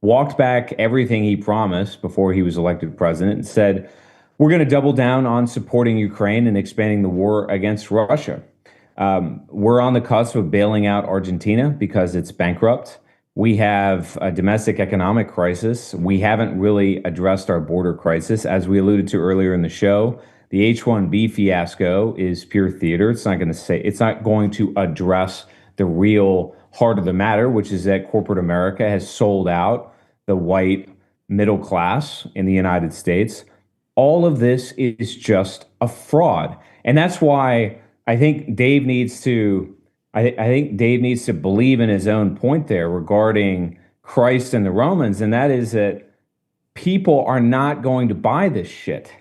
walked back everything he promised before he was elected president and said, we're going to double down on supporting Ukraine and expanding the war against Russia. We're on the cusp of bailing out Argentina because it's bankrupt. We have a domestic economic crisis. We haven't really addressed our border crisis. As we alluded to earlier in the show, the H-1B fiasco is pure theater. It's not going to address the real heart of the matter, which is that corporate America has sold out the white middle class in the United States. All of this is just a fraud. And that's why I think Dave needs to believe in his own point there regarding Christ and the Romans, and that is that people are not going to buy this shit.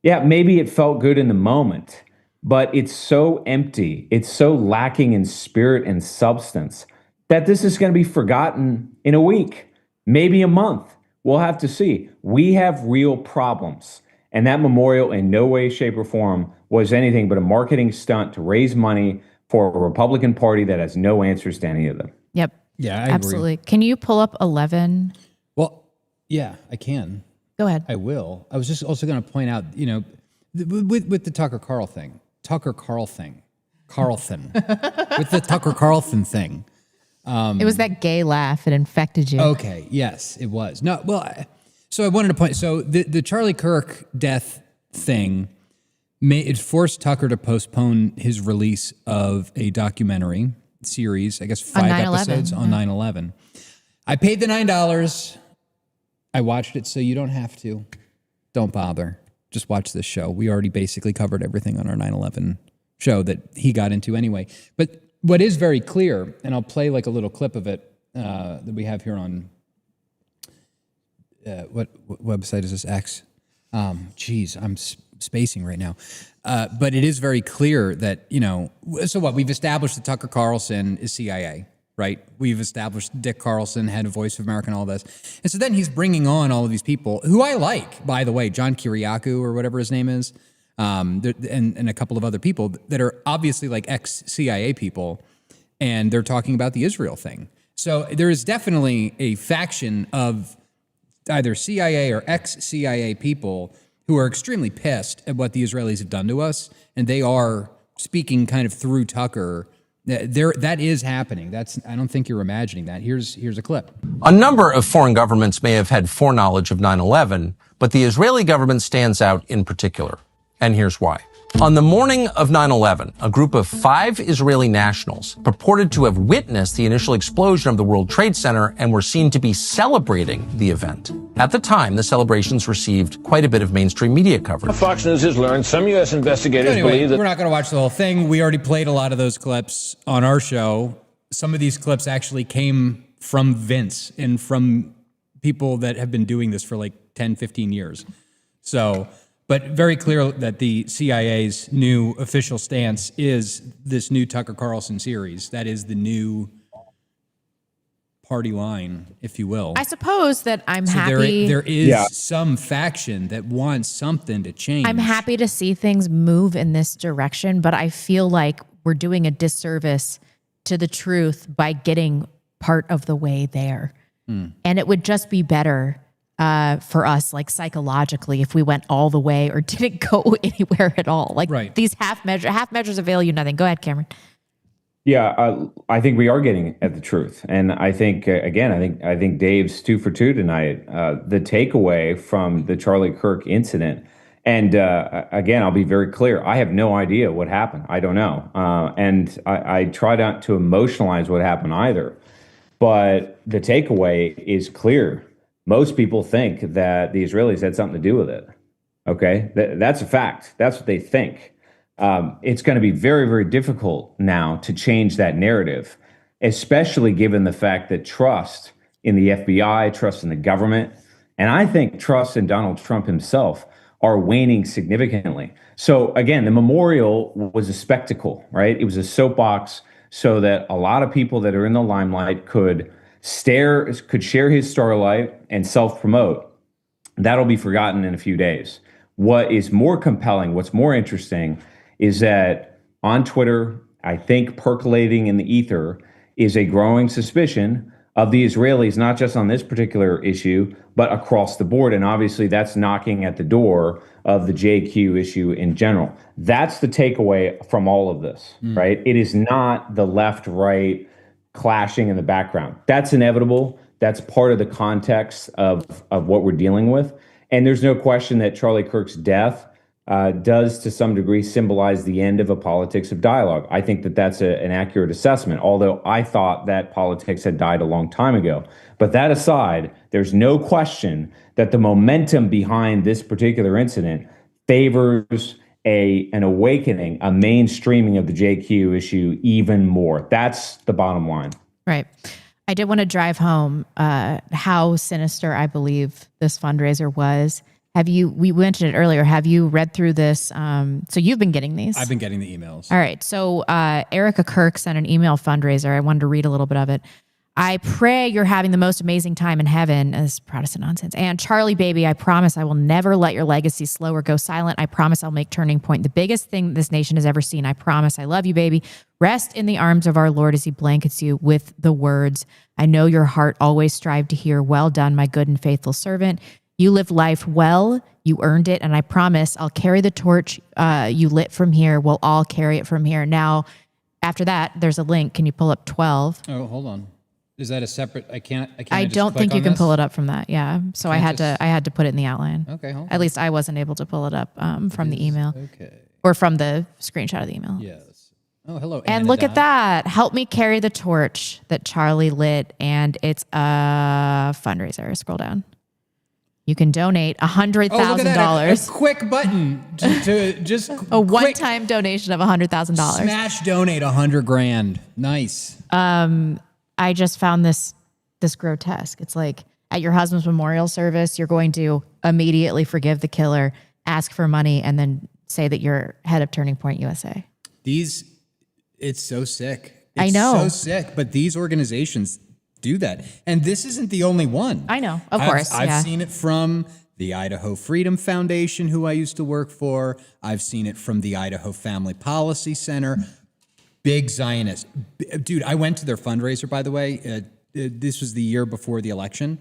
Yeah, maybe it felt good in the moment, but it's so empty, it's so lacking in spirit and substance that this is going to be forgotten in a week, maybe a month. We'll have to see. We have real problems. And that memorial in no way, shape, or form was anything but a marketing stunt to raise money for a Republican Party that has no answers to any of them. Yep. Yeah, I absolutely. agree. Can you pull up 11? Well, yeah, I can. Go ahead. I will. I was just also going to point out, with the Tucker Carlson thing, with the Tucker Carlson thing, It was that gay laugh. It infected you. Okay. Yes, it was. No. Well, so I wanted to point. So the Charlie Kirk death thing it forced Tucker to postpone his release of a documentary series. I guess 5 episodes on 9/11. I paid the $9. I watched it, so you don't have to. Don't bother. Just watch this show. We already basically covered everything on our 9/11 show that he got into anyway. But what is very clear, and I'll play like a little clip of it that we have here on what website is this? X. Geez, I'm spacing right now. But it is very clear that, so what? We've established that Tucker Carlson is CIA, right? We've established Dick Carlson, head of Voice of America and all this. And so then he's bringing on all of these people who I like, by the way, John Kiriakou or whatever his name is, and a couple of other people that are obviously like ex-CIA people, and they're talking about the Israel thing. So there is definitely a faction of either CIA or ex-CIA people who are extremely pissed at what the Israelis have done to us, and they are speaking kind of through Tucker. That is happening. I don't think you're imagining that. Here's a clip. A number of foreign governments may have had foreknowledge of 9/11, but the Israeli government stands out in particular. And here's why. On the morning of 9/11, a group of 5 Israeli nationals purported to have witnessed the initial explosion of the World Trade Center and were seen to be celebrating the event. At the time, the celebrations received quite a bit of mainstream media coverage. Fox News has learned some U.S. investigators believe that... We're not going to watch the whole thing. We already played a lot of those clips on our show. Some of these clips actually came from Vince and from people that have been doing this for like 10, 15 years. So... But very clear that the CIA's new official stance is this new Tucker Carlson series. That is the new party line, if you will. I suppose that I'm happy. There is some faction that wants something to change. I'm happy to see things move in this direction, but I feel like we're doing a disservice to the truth by getting part of the way there. And it would just be better for us, like psychologically, if we went all the way or didn't go anywhere at all. Like these half measures avail you nothing. Go ahead, Cameron. Yeah, I think we are getting at the truth, and I think I think Dave's 2 for 2 tonight. The takeaway from the Charlie Kirk incident, and again, I'll be very clear. I have no idea what happened. I don't know, and I try not to emotionalize what happened either. But the takeaway is clear. Most people think that the Israelis had something to do with it. Okay, that's a fact. That's what they think. It's going to be very, very difficult now to change that narrative, especially given the fact that trust in the FBI, trust in the government, and I think trust in Donald Trump himself are waning significantly. So again, the memorial was a spectacle, right? It was a soapbox so that a lot of people that are in the limelight could share his starlight and self-promote. That'll be forgotten in a few days. What is more compelling, what's more interesting, is that on Twitter, I think percolating in the ether is a growing suspicion of the Israelis, not just on this particular issue, but across the board. And obviously that's knocking at the door of the JQ issue in general. That's the takeaway from all of this, right? It is not the left-right clashing in the background. That's inevitable. That's part of the context of what we're dealing with. And there's no question that Charlie Kirk's death does to some degree symbolize the end of a politics of dialogue. I think that that's an accurate assessment, although I thought that politics had died a long time ago. But that aside, there's no question that the momentum behind this particular incident favors an awakening, a mainstreaming of the JQ issue even more. That's the bottom line. Right. I did want to drive home how sinister I believe this fundraiser was. We mentioned it earlier. Have you read through this? So you've been getting these? I've been getting the emails. All right. So Erika Kirk sent an email fundraiser. I wanted to read a little bit of it. I pray you're having the most amazing time in heaven. This Protestant nonsense. And Charlie, baby, I promise I will never let your legacy slow or go silent. I promise I'll make Turning Point the biggest thing this nation has ever seen. I promise. I love you, baby. Rest in the arms of our Lord as he blankets you with the words. I know your heart always strived to hear, well done, my good and faithful servant. You lived life well. You earned it. And I promise I'll carry the torch you lit from here. We'll all carry it from here. Now, after that, there's a link. Can you pull up 12? Oh, hold on. Is that a separate? I can't. I don't think you can pull it up from that. Yeah. So I had to put it in the outline. Okay. Hold on. At least I wasn't able to pull it up from the email. Okay. Or from the screenshot of the email. Yes. Oh, hello. And look at that. Help me carry the torch that Charlie lit. And it's a fundraiser. Scroll down. You can donate $100,000. A quick button to just a one-time donation of $100,000. Smash donate $100,000. Nice. I just found this grotesque. It's like at your husband's memorial service, you're going to immediately forgive the killer, ask for money, and then say that you're head of Turning Point USA. It's so sick. I know. So sick. But these organizations do that. And this isn't the only one. I know. Of course. I've seen it from the Idaho Freedom Foundation, who I used to work for. I've seen it from the Idaho Family Policy Center. Big Zionist. Dude, I went to their fundraiser, by the way. This was the year before the election.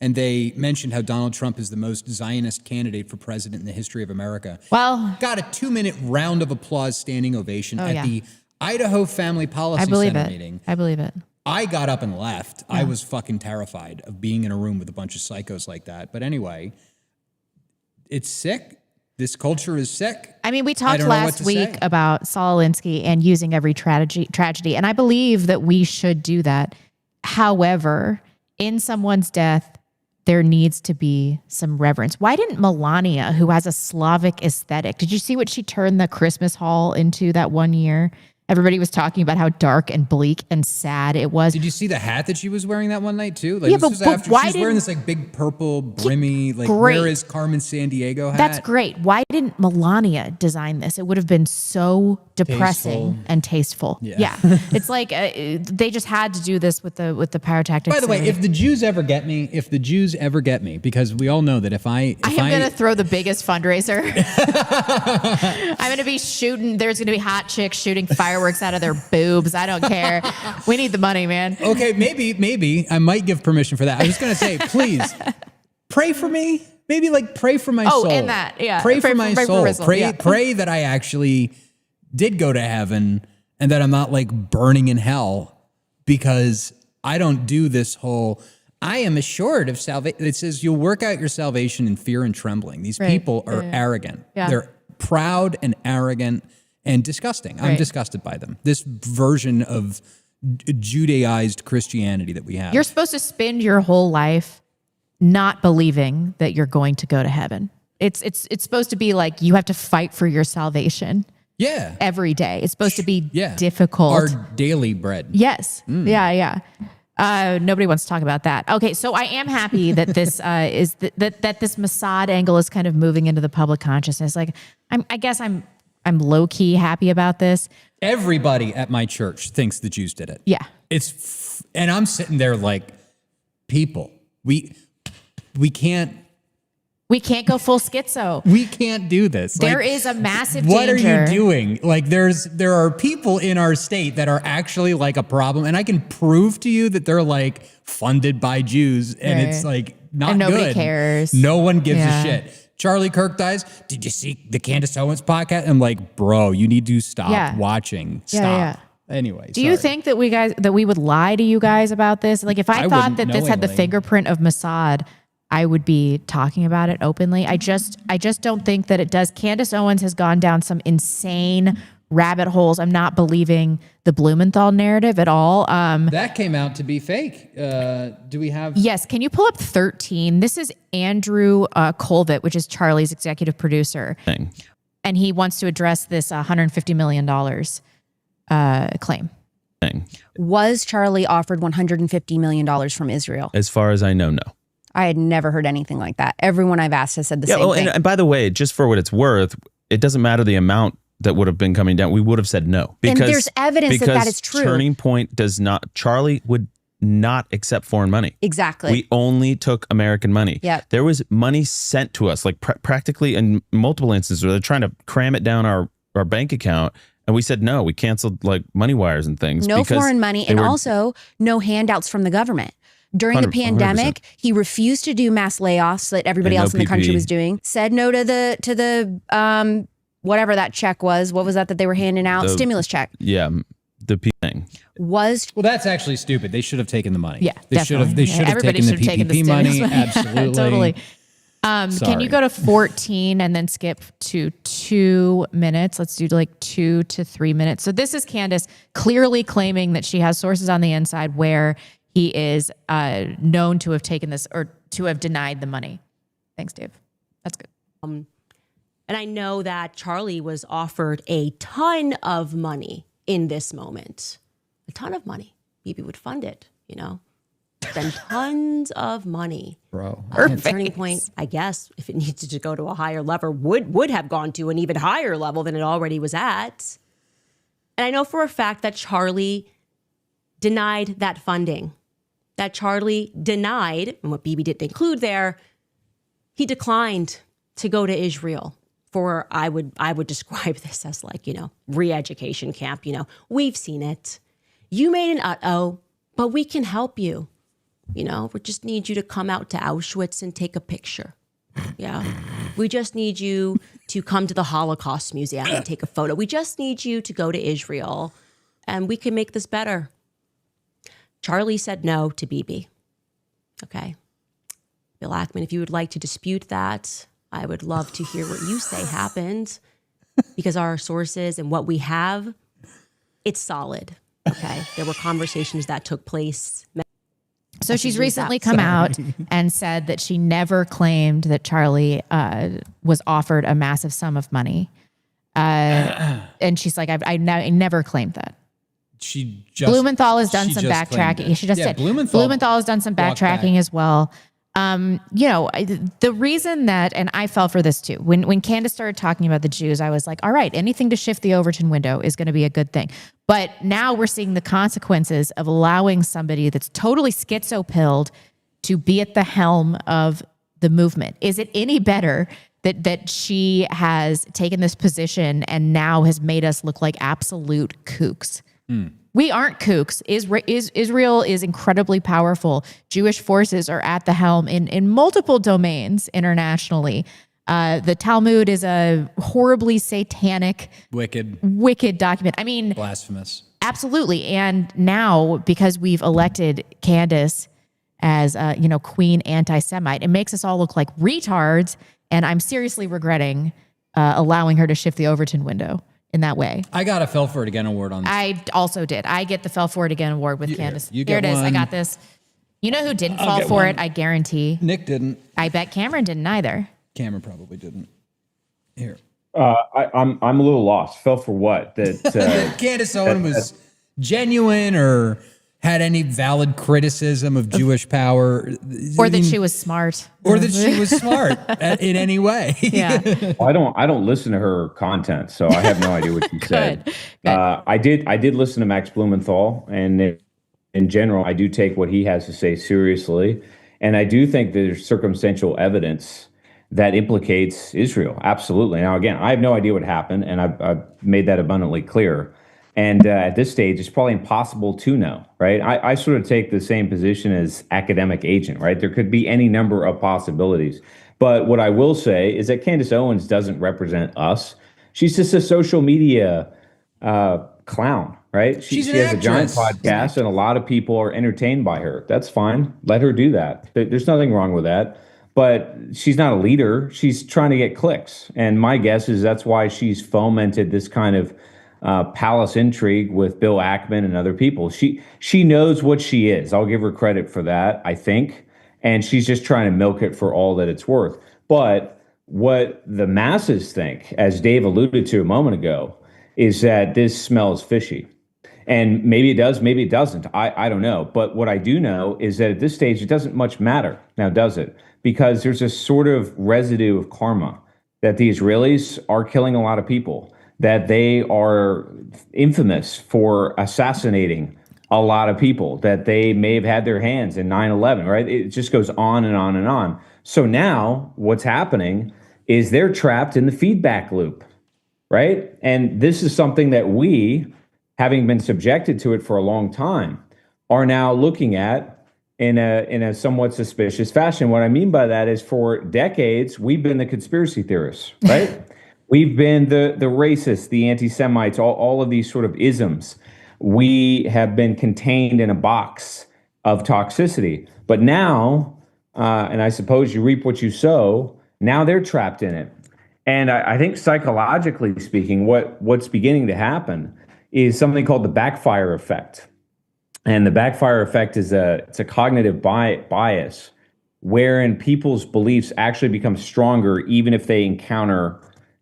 And they mentioned how Donald Trump is the most Zionist candidate for president in the history of America. Well, got a 2-minute round of applause, standing ovation at the Idaho Family Policy Center meeting. I believe it. I got up and left. Yeah. I was fucking terrified of being in a room with a bunch of psychos like that. But anyway, it's sick. This culture is sick. I mean, we talked last week about Saul Alinsky and using every tragedy. And I believe that we should do that. However, in someone's death, there needs to be some reverence. Why didn't Melania, who has a Slavic aesthetic, did you see what she turned the Christmas hall into that one year? Everybody was talking about how dark and bleak and sad it was. Did you see the hat that she was wearing that one night too? Like, yeah, but why she's wearing this like big purple brimmy, like great. Where is Carmen Sandiego hat? That's great. Why didn't Melania design this? It would have been so depressing and tasteful. Yeah. It's like they just had to do this with the pyrotechnics. By the way, if the Jews ever get me, because we all know that if I am going to throw the biggest fundraiser. I'm going to be shooting. There's going to be hot chicks shooting fireworks out of their boobs. I don't care. We need the money, man. Okay, maybe I might give permission for that. I was just going to say, please pray for me. Maybe like pray for my soul. Oh, and that, yeah. Pray for my soul. Pray that I actually did go to heaven and that I'm not like burning in hell because I don't do this whole, I am assured of salvation. It says you'll work out your salvation in fear and trembling. These people are arrogant. Yeah. They're proud and arrogant and disgusting. I'm disgusted by them. This version of Judaized Christianity that we have. You're supposed to spend your whole life not believing that you're going to go to heaven. It's supposed to be like you have to fight for your salvation. Yeah. Every day. It's supposed to be difficult. Our daily bread. Yes. Yeah. Nobody wants to talk about that. Okay, so I am happy that this that this Mossad angle is kind of moving into the public consciousness. Like, I guess I'm low key happy about this. Everybody at my church thinks the Jews did it. Yeah, and I'm sitting there like, people, we can't go full schizo. We can't do this. There is a massive danger. What are you doing? Like there are people in our state that are actually like a problem, and I can prove to you that they're like funded by Jews, and it's like not and nobody good. Cares. No one gives a shit. Charlie Kirk dies. Did you see the Candace Owens podcast? I'm like, bro, you need to stop watching. Stop. Yeah. Anyway, do you think that we would lie to you guys about this? Like, if I thought that this had the fingerprint of Mossad, I would be talking about it openly. I just don't think that it does. Candace Owens has gone down some insane rabbit holes. I'm not believing the Blumenthal narrative at all. That came out to be fake. Do we have? Yes. Can you pull up 13? This is Andrew Colvett, which is Charlie's executive producer. And he wants to address this $150 million claim. Was Charlie offered $150 million from Israel? As far as I know, no. I had never heard anything like that. Everyone I've asked has said the same thing. And by the way, just for what it's worth, it doesn't matter the amount that would have been coming down. We would have said no. And there's evidence that is true. Turning Point does not, Charlie would not accept foreign money. Exactly. We only took American money. Yep. There was money sent to us, like practically in multiple instances where they're trying to cram it down our bank account. And we said no. We canceled like money wires and things. No foreign money, and also no handouts from the government. During the pandemic, 100%. He refused to do mass layoffs that everybody else in the country was doing. Said no to the whatever that check was. What was that they were handing out? Stimulus check. Yeah. thing. Well, that's actually stupid. They should have taken the money. Yeah, they should have. They should have Everybody taken the should have taken PPP the money. stimulus Absolutely, totally. Can Sorry. you go to 14 and then skip to 2 minutes? Let's do like 2 to 3 minutes. So this is Candace clearly claiming that she has sources on the inside where he is known to have taken this or to have denied the money. Thanks, Dave. That's good. And I know that Charlie was offered a ton of money in this moment. A ton of money. Maybe would fund it, you know? Spend tons of money. Bro. Turning Point, I guess, if it needed to go to a higher level, would have gone to an even higher level than it already was at. And I know for a fact that Charlie denied that funding. That Charlie denied, and what Bibi didn't include there, he declined to go to Israel for, I would describe this as like, you know, re-education camp. You know, we've seen it. You made an uh-oh, but we can help you. You know, we just need you to come out to Auschwitz and take a picture. Yeah. We just need you to come to the Holocaust Museum and take a photo. We just need you to go to Israel and we can make this better. Charlie said no to Bibi. Okay. Bill Ackman, if you would like to dispute that, I would love to hear what you say happened because our sources and what we have, it's solid. Okay. There were conversations that took place. So she's recently come out and said that she never claimed that Charlie was offered a massive sum of money. And she's like, I never claimed that. Blumenthal has done some backtracking. She just said Blumenthal has done some backtracking as well. You know, the reason that, and I fell for this too, when Candace started talking about the Jews, I was like, all right, anything to shift the Overton window is going to be a good thing. But now we're seeing the consequences of allowing somebody that's totally schizo-pilled to be at the helm of the movement. Is it any better that she has taken this position and now has made us look like absolute kooks? We aren't kooks. Israel is incredibly powerful. Jewish forces are at the helm in multiple domains internationally. The Talmud is a horribly satanic, wicked document. I mean, blasphemous. Absolutely. And now, because we've elected Candace as Queen anti-Semite, it makes us all look like retards. And I'm seriously regretting allowing her to shift the Overton window in that way. I got a Fell For It Again award on this. I also did. I get the Fell For It Again award with Candace. Here it is. I got this. You know who didn't fall for it? I guarantee. Nick didn't. I bet Cameron didn't either. Cameron probably didn't. Here. I'm a little lost. Fell for what? That Candace Owen was genuine or had any valid criticism of Jewish power, or that she was smart, or that she was smart in any way. Yeah. I don't listen to her content, so I have no idea what she said. I did listen to Max Blumenthal, and in general, I do take what he has to say seriously, and I do think there's circumstantial evidence that implicates Israel. Absolutely. Now, again, I have no idea what happened, and I've made that abundantly clear. And at this stage, it's probably impossible to know, right? I sort of take the same position as academic agent, right? There could be any number of possibilities. But what I will say is that Candace Owens doesn't represent us. She's just a social media clown, right? She has a giant podcast, and a lot of people are entertained by her. That's fine. Let her do that. There's nothing wrong with that. But she's not a leader. She's trying to get clicks. And my guess is that's why she's fomented this kind of palace intrigue with Bill Ackman and other people. She knows what she is. I'll give her credit for that, I think. And she's just trying to milk it for all that it's worth. But what the masses think, as Dave alluded to a moment ago, is that this smells fishy. And maybe it does, maybe it doesn't. I don't know. But what I do know is that at this stage, it doesn't much matter. Now, does it? Because there's a sort of residue of karma that the Israelis are killing a lot of people, that they are infamous for assassinating a lot of people, that they may have had their hands in 9/11, right? It just goes on and on and on. So now what's happening is they're trapped in the feedback loop, right? And this is something that we, having been subjected to it for a long time, are now looking at in a somewhat suspicious fashion. What I mean by that is for decades, we've been the conspiracy theorists, right? We've been the racists, the anti-Semites, all of these sort of isms. we have been contained in a box of toxicity. But now, and I suppose you reap what you sow, now they're trapped in it. And I think psychologically speaking, what's beginning to happen is something called the backfire effect. And the backfire effect is it's a cognitive bias wherein people's beliefs actually become stronger even if they encounter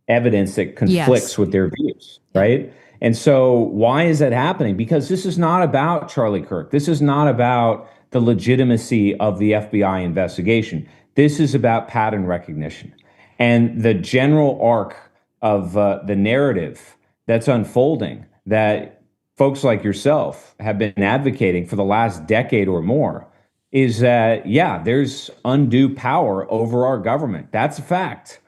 evidence that conflicts with their views, right? And so why is that happening? Because this is not about Charlie Kirk. This is not about the legitimacy of the FBI investigation. This is about pattern recognition. And the general arc of the narrative that's unfolding that folks like yourself have been advocating for the last decade or more is that, yeah, there's undue power over our government. That's a fact.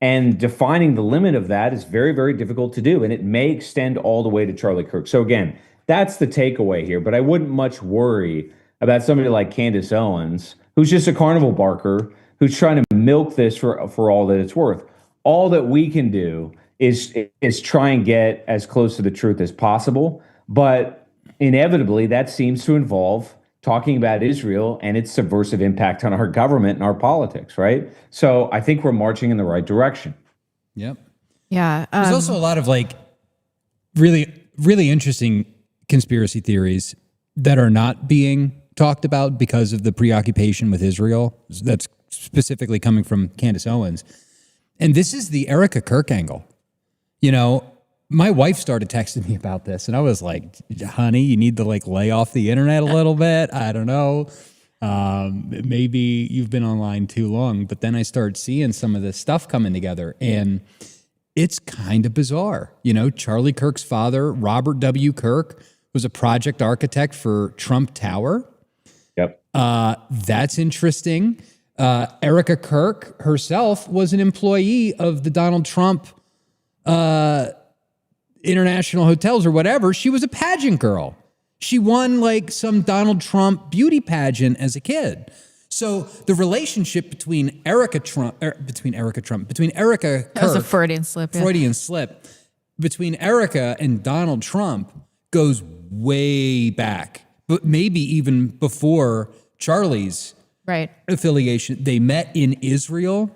And defining the limit of that is very, very difficult to do. And it may extend all the way to Charlie Kirk. So again, that's the takeaway here. But I wouldn't much worry about somebody like Candace Owens, who's just a carnival barker, who's trying to milk this for all that it's worth. All that we can do is try and get as close to the truth as possible. But inevitably, that seems to involve talking about Israel and its subversive impact on our government and our politics, right? So I think we're marching in the right direction. Yep. Yeah. There's also a lot of like really, really interesting conspiracy theories that are not being talked about because of the preoccupation with Israel. That's specifically coming from Candace Owens. And this is the Erika Kirk angle. You know, my wife started texting me about this and I was like, honey, you need to like lay off the internet a little bit. I don't know. Maybe you've been online too long, but then I started seeing some of this stuff coming together and it's kind of bizarre. You know, Charlie Kirk's father, Robert W. Kirk, was a project architect for Trump Tower. Yep. That's interesting. Erika Kirk herself was an employee of the Donald Trump International Hotels or whatever. She was a pageant girl. She won like some Donald Trump beauty pageant as a kid. So the relationship between Erika Kirk, that was a Freudian slip. Between Erika and Donald Trump goes way back, but maybe even before Charlie's affiliation. They met in Israel.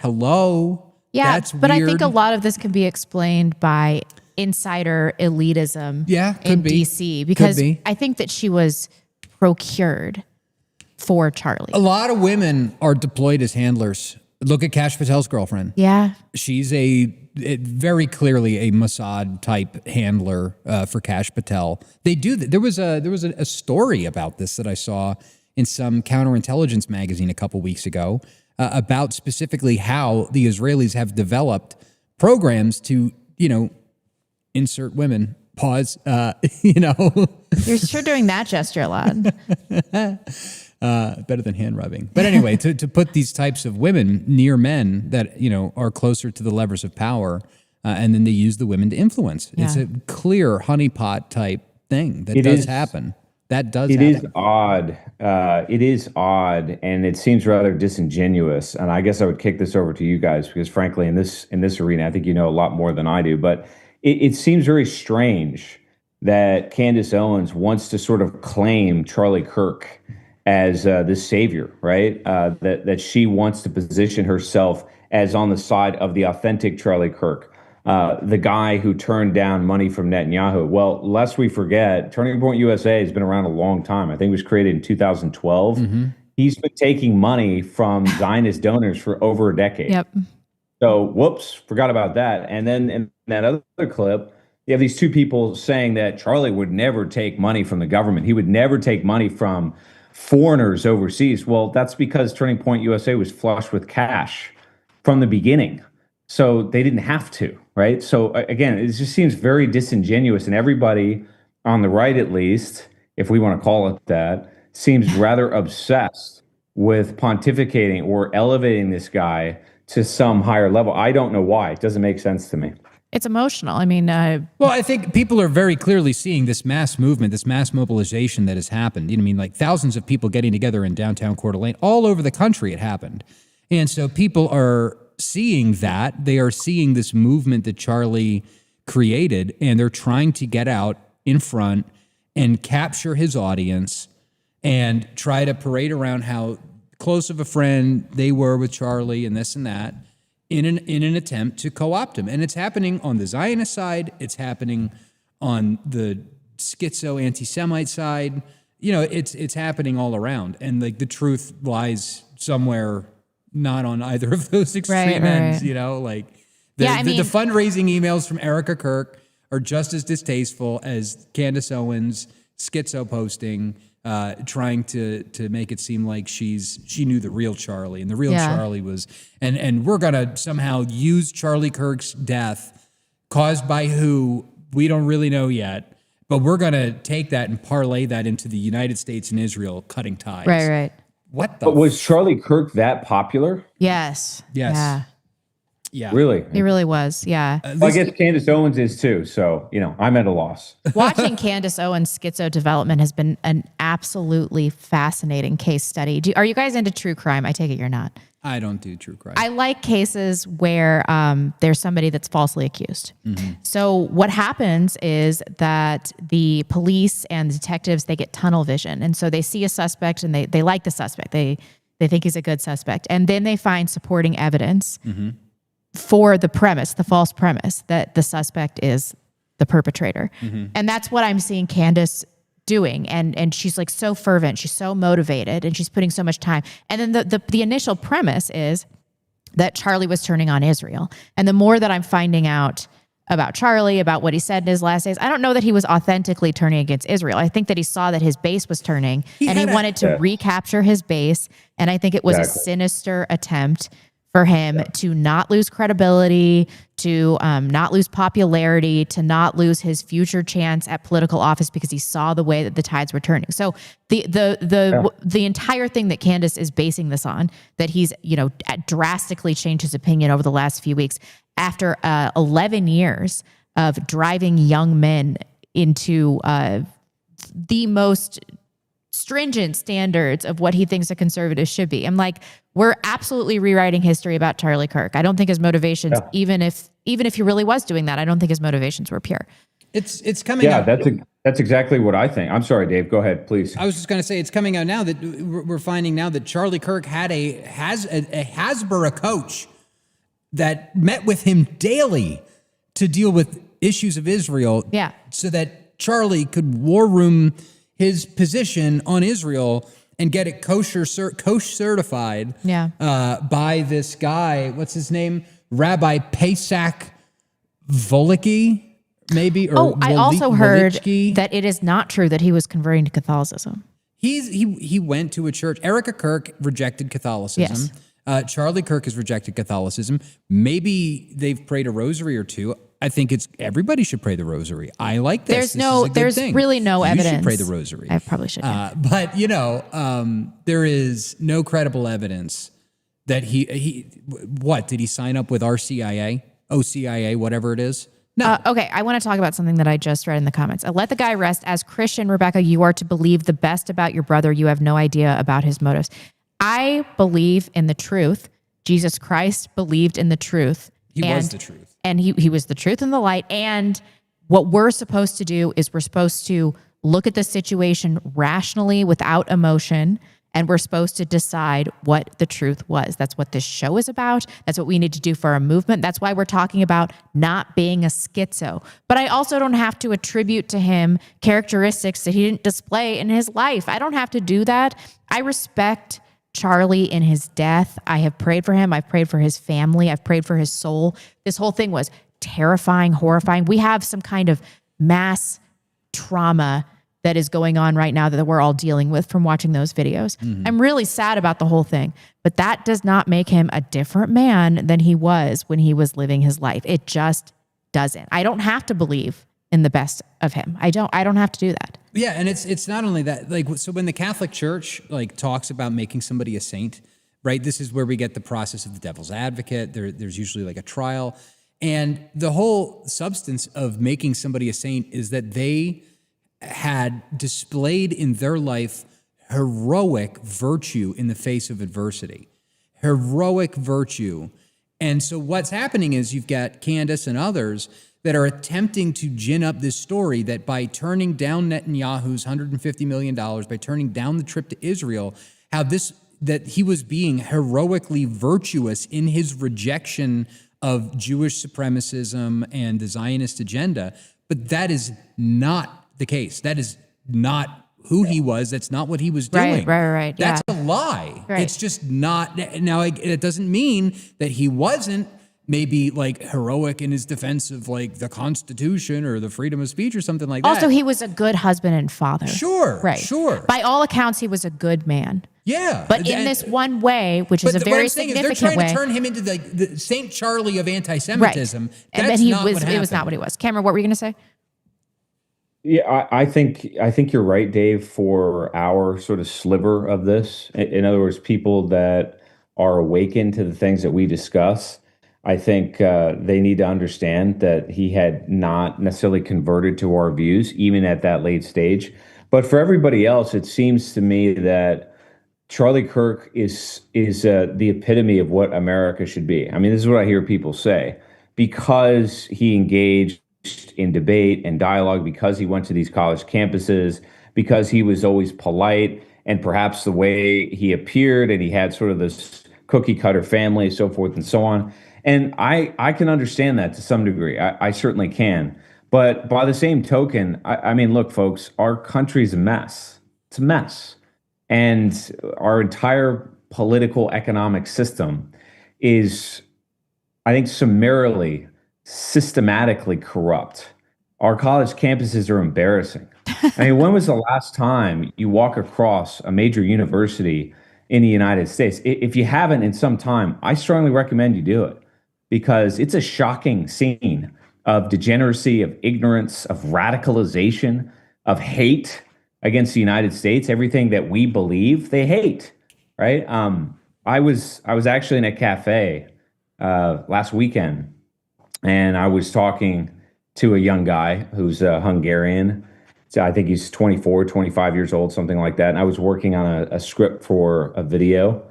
Hello. Yeah, that's but weird. I think a lot of this can be explained by insider elitism in DC because I think that she was procured for Charlie. A lot of women are deployed as handlers. Look at Kash Patel's girlfriend. Yeah. She's very clearly a Mossad type handler for Kash Patel. They do that. There was a story about this that I saw in some counterintelligence magazine a couple weeks ago about specifically how the Israelis have developed programs to, insert women, pause, You're sure doing that gesture a lot. Better than hand rubbing. But anyway, to put these types of women near men that, are closer to the levers of power, and then they use the women to influence. Yeah. It's a clear honeypot type thing that does happen. That does happen. It is odd. It is odd, and it seems rather disingenuous. And I guess I would kick this over to you guys because, frankly, in this arena, I think you know a lot more than I do. But it seems very strange that Candace Owens wants to sort of claim Charlie Kirk as this savior, right? That she wants to position herself as on the side of the authentic Charlie Kirk, the guy who turned down money from Netanyahu. Well, lest we forget, Turning Point USA has been around a long time. I think it was created in 2012. Mm-hmm. He's been taking money from Zionist donors for over a decade. Yep. So, whoops, forgot about that. And then in that other clip, you have these two people saying that Charlie would never take money from the government. He would never take money from foreigners overseas. Well, that's because Turning Point USA was flush with cash from the beginning. So they didn't have to, right? So again, it just seems very disingenuous, and everybody on the right, at least, if we want to call it that, seems rather obsessed with pontificating or elevating this guy to some higher level. I don't know why. It doesn't make sense to me. It's emotional. I mean, well, I think people are very clearly seeing this mass movement, this mass mobilization that has happened. Like thousands of people getting together in downtown Coeur d'Alene, all over the country it happened. And so people are seeing that. They are seeing this movement that Charlie created, and they're trying to get out in front and capture his audience and try to parade around how close of a friend they were with Charlie and this and that in an attempt to co-opt him. And it's happening on the Zionist side. It's happening on the schizo anti-Semite side. You know, it's happening all around. And like the truth lies somewhere not on either of those extreme ends, you know, like the fundraising emails from Erika Kirk are just as distasteful as Candace Owens' schizo posting, trying to make it seem like she knew the real Charlie, and the real Charlie was, and we're gonna somehow use Charlie Kirk's death caused by who we don't really know yet, but we're gonna take that and parlay that into the United States and Israel cutting ties. Right. What the? But was Charlie Kirk that popular? Yes. Yeah. Really? He really was. Yeah. Well, I guess Candace Owens is too. So, you know, I'm at a loss. Watching Candace Owens' schizo development has been an absolutely fascinating case study. Are you guys into true crime? I take it you're not. I don't do true crime. I like cases where there's somebody that's falsely accused. Mm-hmm. So what happens is that the police and detectives, they get tunnel vision. And so they see a suspect and they like the suspect. They think he's a good suspect. And then they find supporting evidence for the premise, the false premise that the suspect is the perpetrator. And that's what I'm seeing Candace doing. And she's like so fervent. She's so motivated and she's putting so much time. And then the initial premise is that Charlie was turning on Israel. And the more that I'm finding out about Charlie, about what he said in his last days, I don't know that he was authentically turning against Israel. I think that he saw that his base was turning and he wanted to recapture his base. And I think it was a sinister attempt for him to not lose credibility, to not lose popularity, to not lose his future chance at political office because he saw the way that the tides were turning. So the entire thing that Candace is basing this on, that he's drastically changed his opinion over the last few weeks after 11 years of driving young men into the most stringent standards of what he thinks a conservative should be. I'm like, we're absolutely rewriting history about Charlie Kirk. I don't think his motivations, even if he really was doing that, I don't think his motivations were pure. It's coming out. That's exactly what I think. I'm sorry, Dave. Go ahead, please. I was just going to say it's coming out now that we're finding now that Charlie Kirk had a Hasbara coach that met with him daily to deal with issues of Israel. Yeah. So that Charlie could war room his position on Israel and get it kosher certified by this guy. What's his name? Rabbi Pesach Volicki, maybe? Or I also heard that it is not true that he was converting to Catholicism. He went to a church. Erika Kirk rejected Catholicism. Yes. Charlie Kirk has rejected Catholicism. Maybe they've prayed a rosary or two. I think everybody should pray the rosary. I like this. There's really no evidence. You should pray the rosary. I probably should. But there is no credible evidence that what did he sign up with RCIA, OCIA, whatever it is? No. Okay, I want to talk about something that I just read in the comments. Let the guy rest. As Christian, Rebecca, you are to believe the best about your brother. You have no idea about his motives. I believe in the truth. Jesus Christ believed in the truth. He was the truth. And he was the truth and the light. And what we're supposed to do is we're supposed to look at the situation rationally without emotion. And we're supposed to decide what the truth was. That's what this show is about. That's what we need to do for our movement. That's why we're talking about not being a schizo. But I also don't have to attribute to him characteristics that he didn't display in his life. I don't have to do that. I respect Charlie in his death. I have prayed for him. I've prayed for his family. I've prayed for his soul. This whole thing was terrifying, horrifying. We have some kind of mass trauma that is going on right now that we're all dealing with from watching those videos. Mm-hmm. I'm really sad about the whole thing, but that does not make him a different man than he was when he was living his life. It just doesn't. I don't have to believe in the best of him. I don't have to do that. Yeah, and it's not only that, like, so when the Catholic Church talks about making somebody a saint, right? This is where we get the process of the devil's advocate. There's usually like a trial. And the whole substance of making somebody a saint is that they had displayed in their life heroic virtue in the face of adversity. Heroic virtue. And so what's happening is you've got Candace and others that are attempting to gin up this story that by turning down Netanyahu's $150 million, by turning down the trip to Israel, that he was being heroically virtuous in his rejection of Jewish supremacism and the Zionist agenda. But that is not the case. That is not who he was. That's not what he was doing. Right. That's a lie. Right. It's just not. Now, it doesn't mean that he wasn't maybe like heroic in his defense of like the Constitution or the freedom of speech or something like that. Also, he was a good husband and father. Sure. Right. Sure. By all accounts, he was a good man. Yeah. But in this one way, which is a very significant way. They're trying to turn him into like the St. Charlie of anti-Semitism. Right. That's And then not what happened. it was not what he was. Cameron, what were you going to say? Yeah, I think you're right, Dave, for our sort of sliver of this. In other words, people that are awakened to the things that we discuss. I think they need to understand that he had not necessarily converted to our views, even at that late stage. But for everybody else, it seems to me that Charlie Kirk is the epitome of what America should be. I mean, this is what I hear people say. Because he engaged in debate and dialogue, because he went to these college campuses, because he was always polite, and perhaps the way he appeared, and he had sort of this cookie cutter family, so forth and so on. And I can understand that to some degree. I certainly can. But by the same token, I mean, look, folks, our country's a mess. It's a mess. And our entire political economic system is, I think, summarily, systematically corrupt. Our college campuses are embarrassing. I mean, when was the last time you walk across a major university in the United States? If you haven't in some time, I strongly recommend you do it, because it's a shocking scene of degeneracy, of ignorance, of radicalization, of hate against the United States. Everything that we believe, they hate, right? I was actually in a cafe last weekend, and I was talking to a young guy who's Hungarian. So I think he's 24, 25 years old, something like that. And I was working on a script for a video.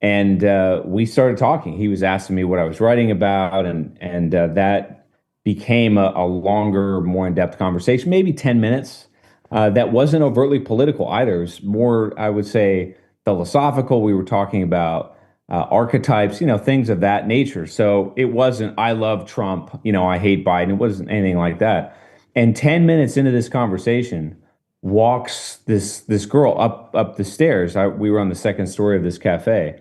And we started talking. He was asking me what I was writing about, and that became a longer, more in-depth conversation, maybe 10 minutes. That wasn't overtly political either. It was more, I would say, philosophical. We were talking about archetypes, things of that nature. So it wasn't, I love Trump, I hate Biden. It wasn't anything like that. And 10 minutes into this conversation, walks this girl up the stairs. We were on the second story of this cafe.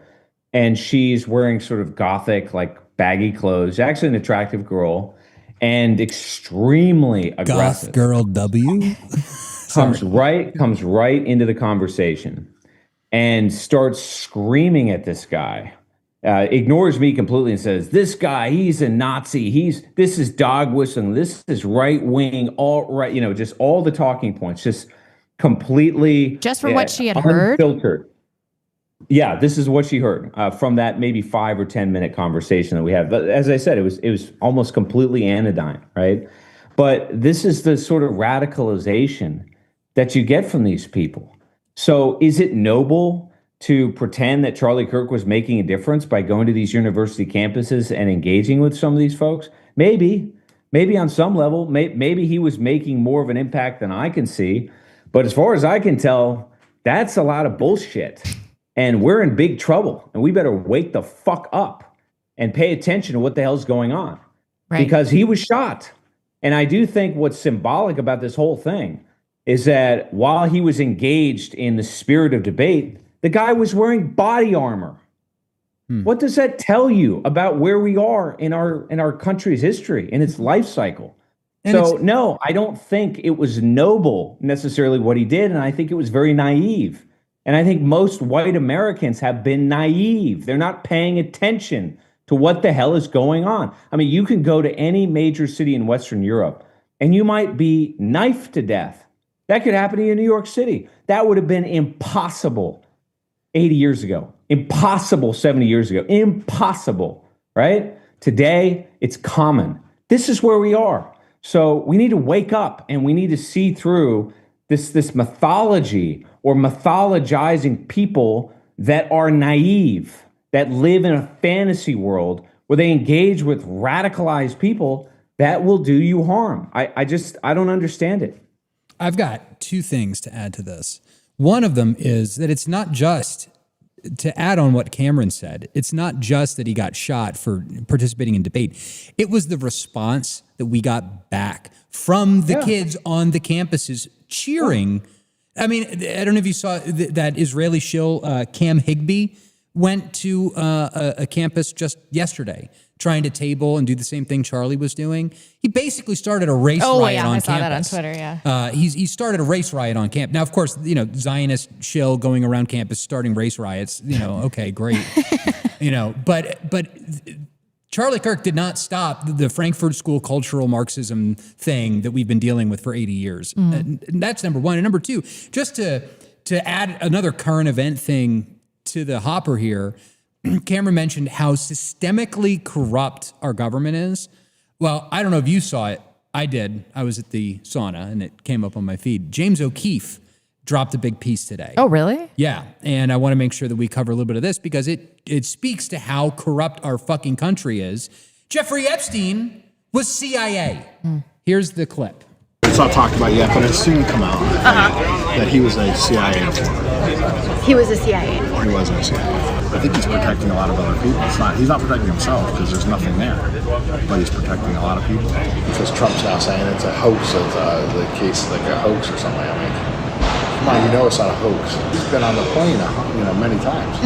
And she's wearing sort of gothic, like baggy clothes. Actually an attractive girl, and extremely aggressive. Goth girl W comes right into the conversation and starts screaming at this guy. Ignores me completely and says, "This guy, he's a Nazi. This is dog whistling. This is right wing, alt right. Just all the talking points, just completely just from what she had heard, unfiltered." Yeah, this is what she heard from that maybe 5 or 10 minute conversation that we had. But as I said, it was almost completely anodyne, right? But this is the sort of radicalization that you get from these people. So is it noble to pretend that Charlie Kirk was making a difference by going to these university campuses and engaging with some of these folks? Maybe on some level, maybe he was making more of an impact than I can see. But as far as I can tell, that's a lot of bullshit. And we're in big trouble, and we better wake the fuck up and pay attention to what the hell's going on. Right. Because he was shot. And I do think what's symbolic about this whole thing is that while he was engaged in the spirit of debate, the guy was wearing body armor. What does that tell you about where we are in our country's history, in its life cycle? And so, no, I don't think it was noble necessarily what he did, and I think it was very naive. And I think most white Americans have been naive. They're not paying attention to what the hell is going on. I mean, you can go to any major city in Western Europe and you might be knifed to death. That could happen to you in New York City. That would have been impossible 80 years ago. Impossible 70 years ago. Impossible, right? Today, it's common. This is where we are. So we need to wake up and we need to see through this mythology or mythologizing people that are naive, that live in a fantasy world where they engage with radicalized people that will do you harm. I don't understand it. I've got two things to add to this. One of them is that it's not just, to add on what Cameron said, it's not just that he got shot for participating in debate. It was the response that we got back from the kids on the campuses cheering. I mean, I don't know if you saw that Israeli shill, Cam Higbee, went to a campus just yesterday trying to table and do the same thing Charlie was doing. He basically started a race riot on campus. I saw that on Twitter, yeah. He started a race riot on campus. Now, of course, Zionist shill going around campus starting race riots, okay, great. But Charlie Kirk did not stop the Frankfurt School cultural Marxism thing that we've been dealing with for 80 years. And that's number one. And number two, just to add another current event thing to the hopper here, Cameron mentioned how systemically corrupt our government is. Well, I don't know if you saw it. I did. I was at the sauna and it came up on my feed. James O'Keefe dropped a big piece today. Oh, really? Yeah. And I want to make sure that we cover a little bit of this because it speaks to how corrupt our fucking country is. Jeffrey Epstein was CIA. Here's the clip. It's not talked about yet, but it's soon come out that he was a CIA informant. He was a CIA. He was a CIA. I think he's protecting a lot of other people. He's not protecting himself because there's nothing there, but he's protecting a lot of people. Because Trump's now saying it's a hoax of the case, like a hoax or something. I mean, come on, it's not a hoax. He's been on the plane, many times.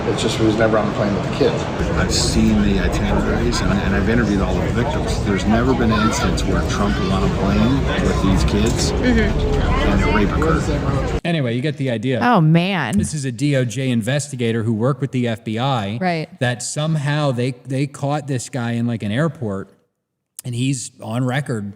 It's just he was never on the plane with the kids. I've seen the itineraries and I've interviewed all of the victims. There's never been an instance where Trump was on a plane with these kids and a rape occurred. Anyway, you get the idea. Oh, man. This is a DOJ investigator who worked with the FBI. Right. That somehow they caught this guy in like an airport and he's on record.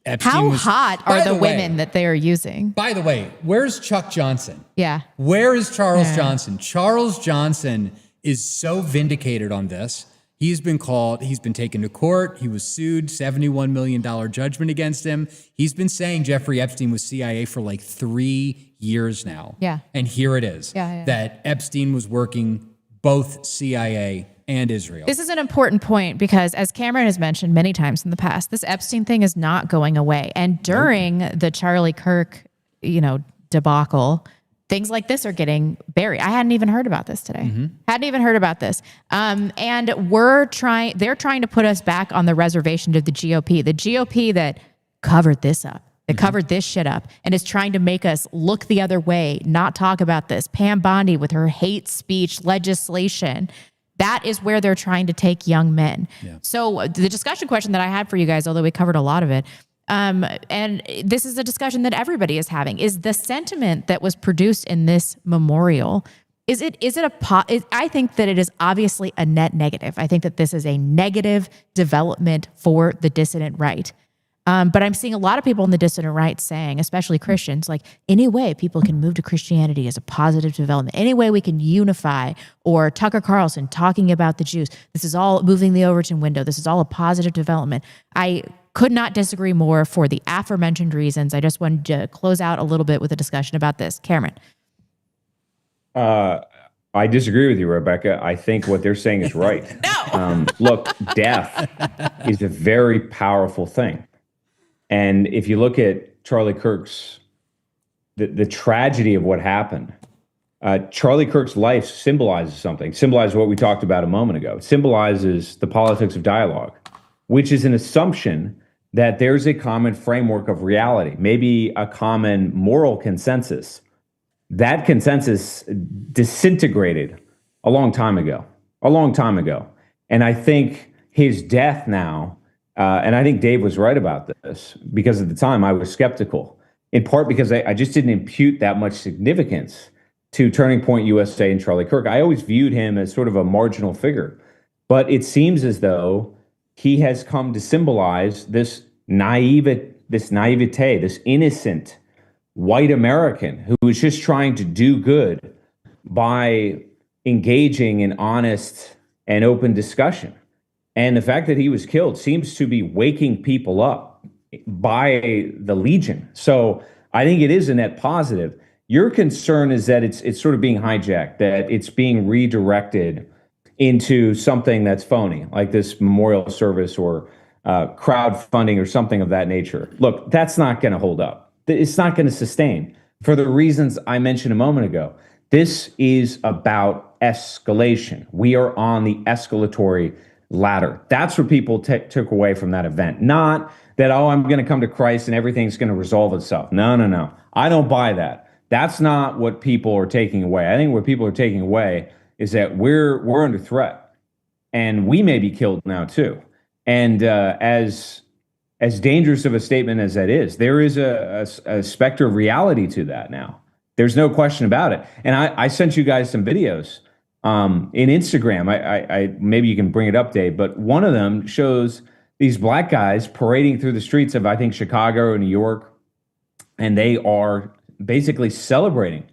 Epstein How hot are the women that they are using? By the way, where's Chuck Johnson? Yeah. Where is Charles Johnson? Charles Johnson is so vindicated on this. He's been taken to court. He was sued, $71 million judgment against him. He's been saying Jeffrey Epstein was CIA for like 3 years now. Yeah. And here it is. That Epstein was working both CIA and Israel. This is an important point because, as Cameron has mentioned many times in the past, this Epstein thing is not going away. And during the Charlie Kirk, debacle, things like this are getting buried. I hadn't even heard about this today. Hadn't even heard about this. And they're trying to put us back on the reservation to the GOP that covered this up. That covered this shit up and is trying to make us look the other way, not talk about this. Pam Bondi with her hate speech legislation. That is where they're trying to take young men. Yeah. So the discussion question that I had for you guys, although we covered a lot of it, and this is a discussion that everybody is having, is the sentiment that was produced in this memorial, I think that it is obviously a net negative. I think that this is a negative development for the dissident right. But I'm seeing a lot of people in the dissident right saying, especially Christians, like, any way people can move to Christianity is a positive development. Any way we can unify, or Tucker Carlson talking about the Jews. This is all moving the Overton window. This is all a positive development. I could not disagree more for the aforementioned reasons. I just wanted to close out a little bit with a discussion about this. Cameron. I disagree with you, Rebecca. I think what they're saying is right. Look, death is a very powerful thing. And if you look at Charlie Kirk's, the tragedy of what happened, Charlie Kirk's life symbolizes something, symbolizes what we talked about a moment ago. It symbolizes the politics of dialogue, which is an assumption that there's a common framework of reality, maybe a common moral consensus. That consensus disintegrated a long time ago. And I think his death now, and I think Dave was right about this, because at the time I was skeptical, in part because I just didn't impute that much significance to Turning Point USA and Charlie Kirk. I always viewed him as sort of a marginal figure, but it seems as though he has come to symbolize this naivete, this innocent white American who is just trying to do good by engaging in honest and open discussion. And the fact that he was killed seems to be waking people up by the legion. So I think it is a net positive. Your concern is that it's sort of being hijacked, that it's being redirected into something that's phony, like this memorial service or crowdfunding or something of that nature. Look, that's not going to hold up. It's not going to sustain for the reasons I mentioned a moment ago. This is about escalation. We are on the escalatory ladder. That's what people took away from that event. Not that, oh, I'm going to come to Christ and everything's going to resolve itself. No. I don't buy that. That's not what people are taking away. I think what people are taking away is that we're under threat, and we may be killed now too. And as dangerous of a statement as that is, there is a specter of reality to that now. There's no question about it. And I sent you guys some videos in Instagram. I maybe you can bring it up, Dave, but one of them shows these black guys parading through the streets of, I think, Chicago or New York, and they are basically celebrating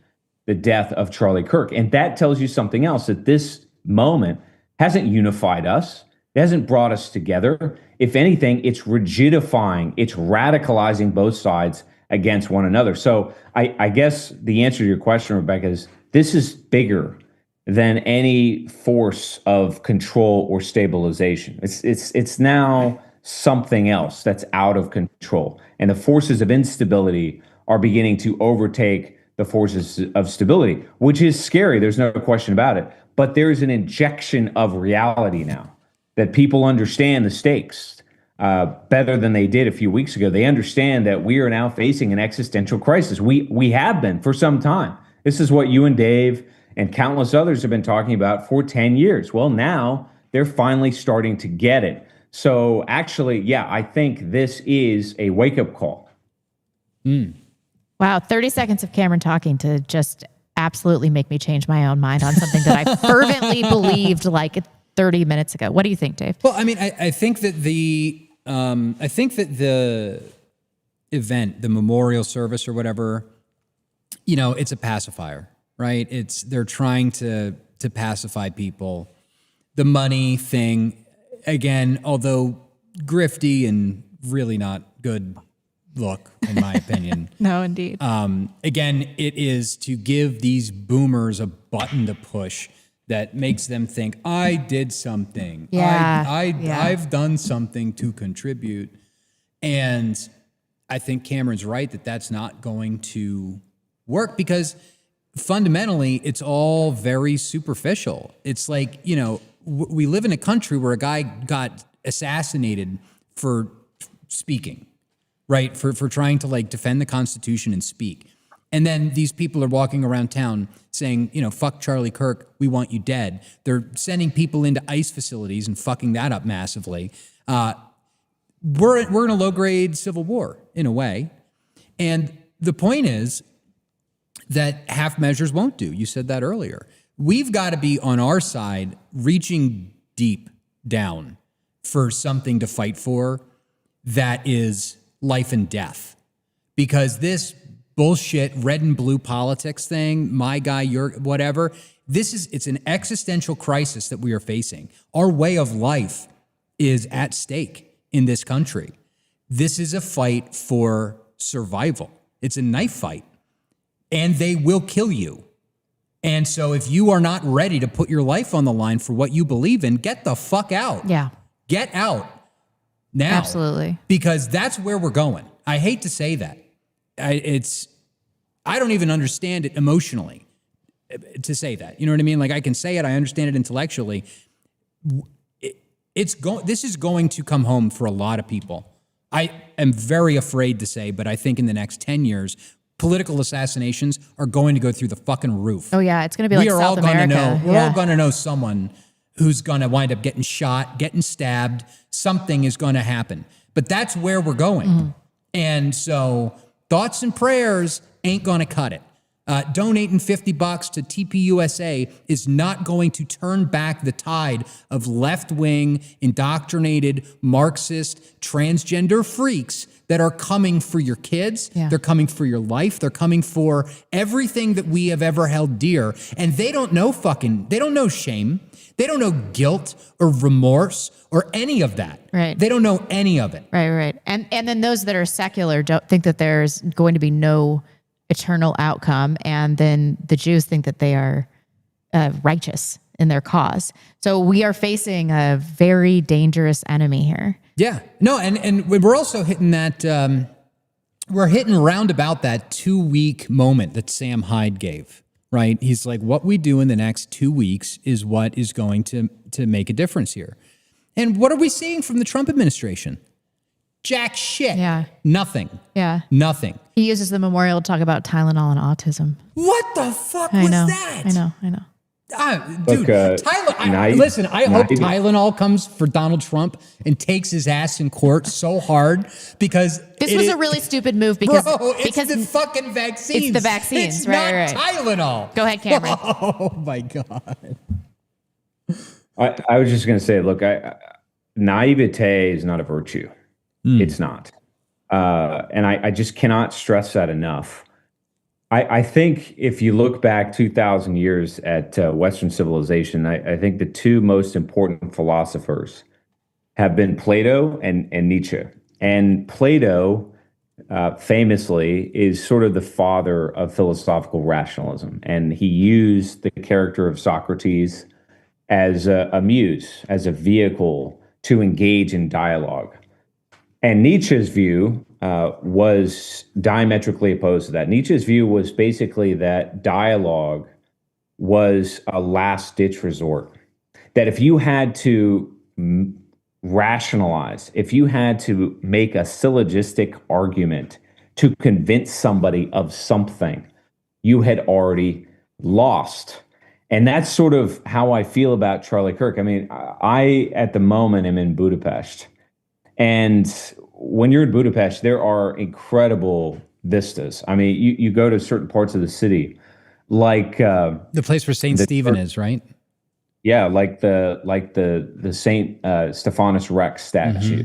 the death of Charlie Kirk. And that tells you something else, that this moment hasn't unified us. It hasn't brought us together. If anything, it's rigidifying, it's radicalizing both sides against one another. So I guess the answer to your question, Rebecca, is this is bigger than any force of control or stabilization. It's now something else that's out of control. And the forces of instability are beginning to overtake the forces of stability, which is scary. There's no question about it. But there's an injection of reality now that people understand the stakes better than they did a few weeks ago. They understand that we are now facing an existential crisis. We have been for some time. This is what you and Dave and countless others have been talking about for 10 years. Well, now they're finally starting to get it. So actually, yeah, I think this is a wake-up call. Wow, 30 seconds of Cameron talking to just absolutely make me change my own mind on something that I fervently believed like 30 minutes ago. What do you think, Dave? Well, I mean, I think that the event, the memorial service or whatever, it's a pacifier, right? They're trying to pacify people. The money thing, again, although grifty and really not good look, in my opinion. No, indeed. Again, it is to give these boomers a button to push that makes them think, I did something. Yeah. I've done something to contribute. And I think Cameron's right that that's not going to work, because fundamentally it's all very superficial. It's like, we live in a country where a guy got assassinated for speaking, right? For trying to defend the Constitution and speak. And then these people are walking around town saying, fuck Charlie Kirk, we want you dead. They're sending people into ICE facilities and fucking that up massively. We're in a low-grade civil war, in a way. And the point is that half measures won't do. You said that earlier. We've got to be on our side, reaching deep down for something to fight for that is life and death. Because this bullshit red and blue politics thing, my guy, your whatever, it's an existential crisis that we are facing. Our way of life is at stake in this country. This is a fight for survival. It's a knife fight, and they will kill you. And so if you are not ready to put your life on the line for what you believe in, get the fuck out. Yeah. Get out now. Absolutely. Because that's where we're going. I hate to say that. I don't even understand it emotionally to say that. You know what I mean? I can say it, I understand it intellectually. This is going to come home for a lot of people. I am very afraid to say, but I think in the next 10 years, political assassinations are going to go through the fucking roof. Oh yeah, it's going to be like South America. We're all going to know someone who's going to wind up getting shot, getting stabbed. Something is going to happen. But that's where we're going. Mm-hmm. And so thoughts and prayers ain't going to cut it. Donating $50 to TPUSA is not going to turn back the tide of left-wing, indoctrinated, Marxist, transgender freaks that are coming for your kids. Yeah. They're coming for your life. They're coming for everything that we have ever held dear. And they don't know shame. They don't know guilt or remorse or any of that. Right. They don't know any of it. Right. And then those that are secular don't think that there's going to be no eternal outcome. And then the Jews think that they are righteous in their cause. So we are facing a very dangerous enemy here. Yeah. No, and we're also hitting that, we're hitting round about that 2-week moment that Sam Hyde gave, right? He's like, what we do in the next 2 weeks is what is going to make a difference here. And what are we seeing from the Trump administration? Jack shit. Yeah. Nothing. Yeah. Nothing. He uses the memorial to talk about Tylenol and autism. What the fuck was that? I know. Dude, listen, I hope Tylenol comes for Donald Trump and takes his ass in court so hard because this was a really stupid move because it's the fucking vaccines. It's the vaccines, it's right? Not Tylenol. Go ahead, Cameron. Oh my God. I was just going to say, look, naivete is not a virtue. It's not. And I just cannot stress that enough. I think if you look back 2,000 years at Western civilization, I think the two most important philosophers have been Plato and Nietzsche. And Plato, famously, is sort of the father of philosophical rationalism. And he used the character of Socrates as a muse, as a vehicle to engage in dialogue. And Nietzsche's view was diametrically opposed to that. Nietzsche's view was basically that dialogue was a last-ditch resort. That if you had to rationalize, if you had to make a syllogistic argument to convince somebody of something, you had already lost. And that's sort of how I feel about Charlie Kirk. I mean, I at the moment am in Budapest. And when you're in Budapest, there are incredible vistas. I mean, you go to certain parts of the city, like the place where Saint Stephen is, right? Yeah, like the Saint Stephanus Rex statue,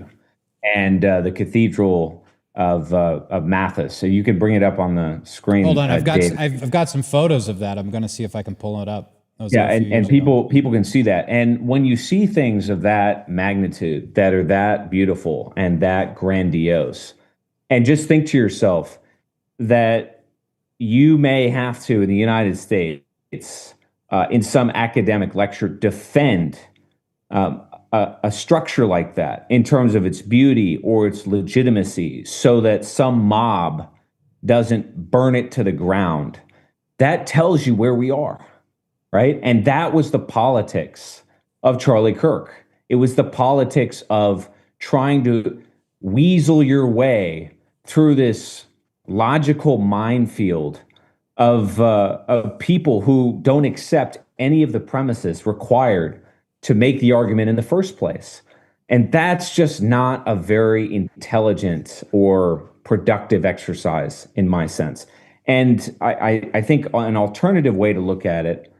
and the Cathedral of Mathis. So you can bring it up on the screen. Hold on, I've got some photos of that. I'm going to see if I can pull it up. Yeah, and people can see that. And when you see things of that magnitude that are that beautiful and that grandiose, and just think to yourself that you may have to, in the United States, in some academic lecture, defend a structure like that in terms of its beauty or its legitimacy so that some mob doesn't burn it to the ground. That tells you where we are. Right. And that was the politics of Charlie Kirk. It was the politics of trying to weasel your way through this logical minefield of people who don't accept any of the premises required to make the argument in the first place. And that's just not a very intelligent or productive exercise in my sense. And I think an alternative way to look at it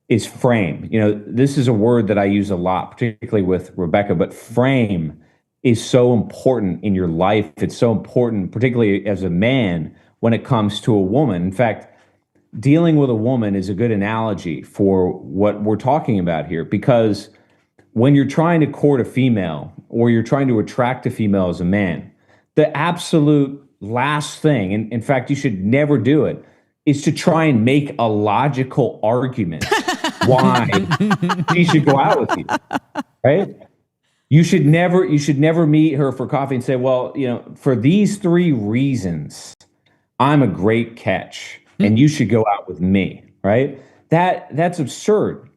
is frame. You know, this is a word that I use a lot, particularly with Rebecca, but frame is so important in your life. It's so important, particularly as a man, when it comes to a woman. In fact, dealing with a woman is a good analogy for what we're talking about here, because when you're trying to court a female or you're trying to attract a female as a man, the absolute last thing, and in fact, you should never do it, is to try and make a logical argument why she should go out with you, right? You should never meet her for coffee and say, well, you know, for these 3 reasons, I'm a great catch and you should go out with me, right? That's absurd.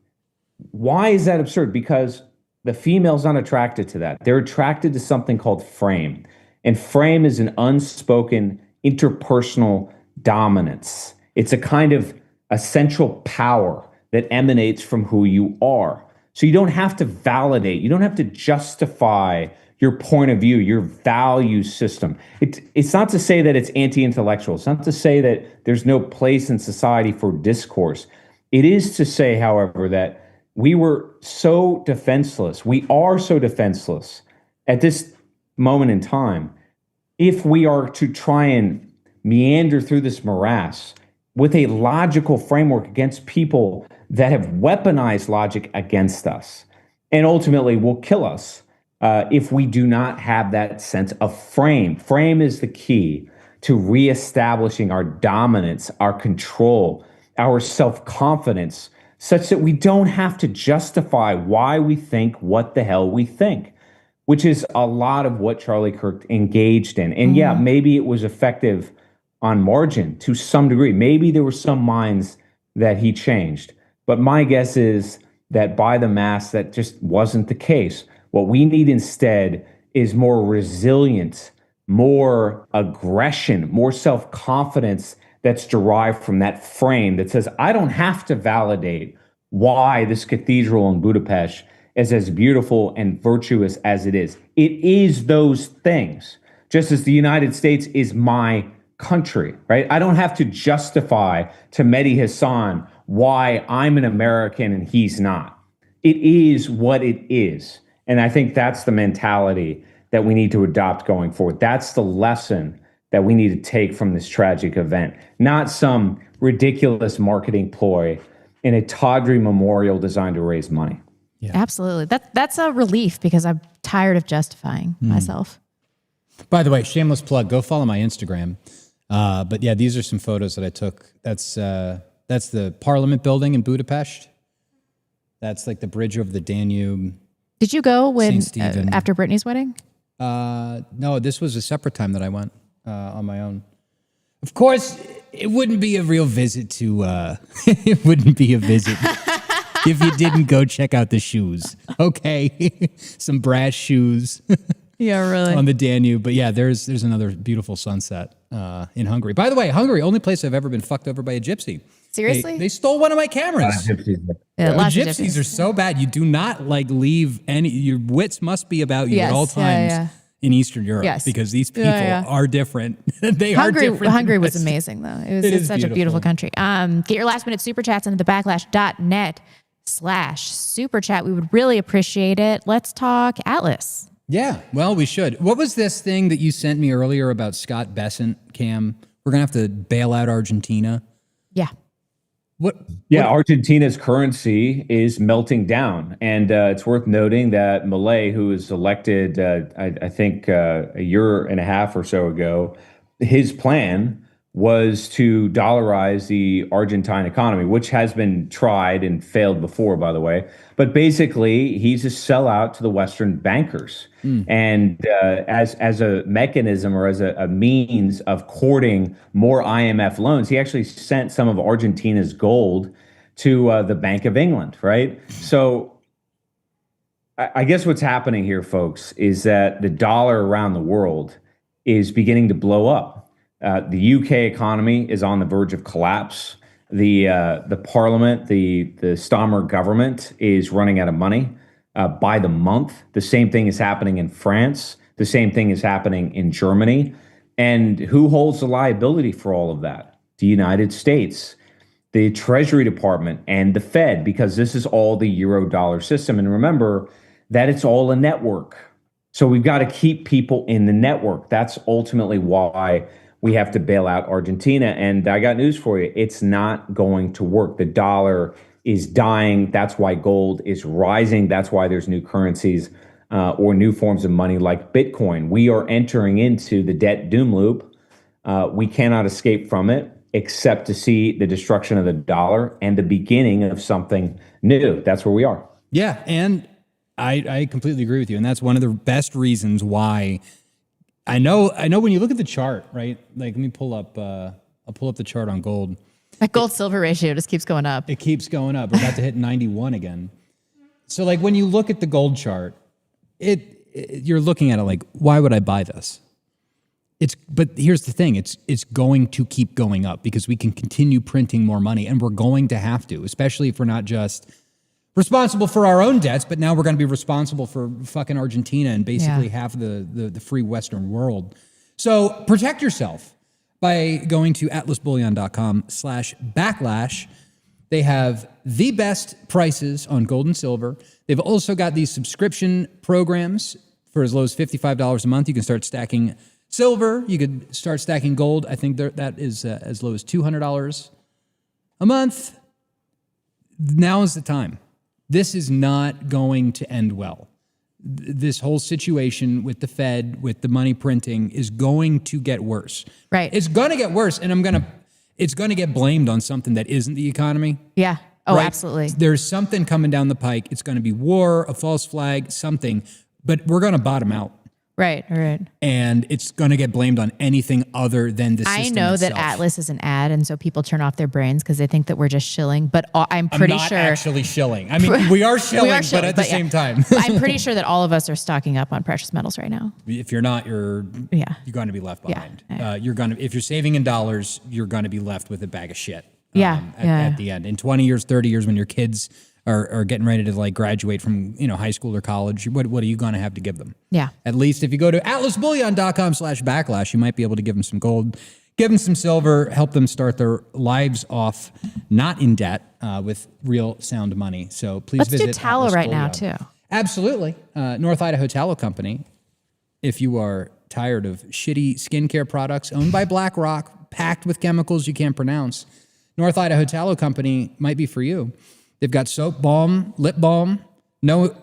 Why is that absurd? Because the female's not attracted to that. They're attracted to something called frame. And frame is an unspoken interpersonal dominance. It's a kind of essential power that emanates from who you are. So you don't have to validate, you don't have to justify your point of view, your value system. It's not to say that it's anti-intellectual. It's not to say that there's no place in society for discourse. It is to say, however, that we were so defenseless. We are so defenseless at this moment in time. If we are to try and meander through this morass with a logical framework against people that have weaponized logic against us and ultimately will kill us if we do not have that sense of frame. Frame is the key to reestablishing our dominance, our control, our self-confidence, such that we don't have to justify why we think what the hell we think, which is a lot of what Charlie Kirk engaged in. And yeah, maybe it was effective on margin to some degree. Maybe there were some minds that he changed. But my guess is that by the mass, that just wasn't the case. What we need instead is more resilience, more aggression, more self-confidence that's derived from that frame that says, I don't have to validate why this cathedral in Budapest is as beautiful and virtuous as it is. It is those things, just as the United States is my country, right? I don't have to justify to Mehdi Hassan why I'm an American and he's not. It is what it is. And I think that's the mentality that we need to adopt going forward. That's the lesson that we need to take from this tragic event, not some ridiculous marketing ploy in a tawdry memorial designed to raise money. Yeah. Absolutely. That's a relief because I'm tired of justifying myself. By the way, shameless plug, go follow my Instagram. But yeah, these are some photos that I took. That's the Parliament building in Budapest. That's like the bridge over the Danube. Did you go after Brittany's wedding? No, this was a separate time that I went on my own. Of course, it wouldn't be a real visit to, it wouldn't be a visit if you didn't go check out the shoes. Okay. Some brass shoes. Yeah, really. On the Danube. But yeah, there's another beautiful sunset in Hungary. By the way, Hungary, only place I've ever been fucked over by a gypsy. Seriously? They stole one of my cameras. Gypsies are so bad. You do not leave any, your wits must be about you at all times in Eastern Europe because these people are different. They are different. Hungary was amazing though. It's such a beautiful country. Get your last minute super chats into the backlash.net/super chat. We would really appreciate it. Let's talk Atlas. Yeah, well, we should. What was this thing that you sent me earlier about Scott Bessent, Cam? We're going to have to bail out Argentina. Yeah. Argentina's currency is melting down. And it's worth noting that Milei, who was elected, I think, a year and a half or so ago, his plan was to dollarize the Argentine economy, which has been tried and failed before, by the way. But basically, he's a sellout to the Western bankers. And as a mechanism or as a means of courting more IMF loans, he actually sent some of Argentina's gold to the Bank of England, right? So I guess what's happening here, folks, is that the dollar around the world is beginning to blow up. The UK economy is on the verge of collapse. The parliament, the Starmer government is running out of money by the month. The same thing is happening in France. The same thing is happening in Germany. And who holds the liability for all of that? The United States, the Treasury Department, and the Fed, because this is all the euro-dollar system. And remember that it's all a network. So we've got to keep people in the network. That's ultimately why we have to bail out Argentina. And I got news for you. It's not going to work. The dollar is dying. That's why gold is rising. That's why there's new currencies or new forms of money like Bitcoin. We are entering into the debt doom loop. We cannot escape from it except to see the destruction of the dollar and the beginning of something new. That's where we are. Yeah, and I completely agree with you. And that's one of the best reasons why I know when you look at the chart, right? Like, let me pull up, I'll pull up the chart on gold. That gold silver ratio just keeps going up. It keeps going up. We're about to hit 91 again. So like when you look at the gold chart, you're looking at it like, why would I buy this? But here's the thing, it's going to keep going up because we can continue printing more money, and we're going to have to, especially if we're not just responsible for our own debts, but now we're going to be responsible for fucking Argentina and basically half of the free Western world. So protect yourself by going to atlasbullion.com/backlash. They have the best prices on gold and silver. They've also got these subscription programs for as low as $55 a month. You can start stacking silver. You could start stacking gold. I think that is as low as $200 a month. Now is the time. This is not going to end well. This whole situation with the Fed, with the money printing, is going to get worse. Right. It's going to get worse, and it's going to get blamed on something that isn't the economy. Yeah. Oh, right? absolutely. There's something coming down the pike. It's going to be war, a false flag, something, but we're going to bottom out. Right. And it's going to get blamed on anything other than the system I know itself. that Atlas is an ad, and so people turn off their brains because they think that we're just shilling. But I'm pretty not sure actually shilling. I mean, we are shilling, but at the same time, I'm pretty sure that all of us are stocking up on precious metals right now. if you're not, you're going to be left behind. If you're saving in dollars, you're going to be left with a bag of shit. At the end, in 20 years, 30 years, when your kids are getting ready to like graduate from high school or college, what are you going to have to give them? Yeah. At least if you go to atlasbullion.com/backlash, you might be able to give them some gold, give them some silver, help them start their lives off not in debt with real sound money. So please Let's visit do tallow Atlas right now Bullion. too. Absolutely. North Idaho Tallow Company. If you are tired of shitty skincare products owned by BlackRock, packed with chemicals you can't pronounce, North Idaho Tallow Company might be for you. They've got soap, balm, lip balm, no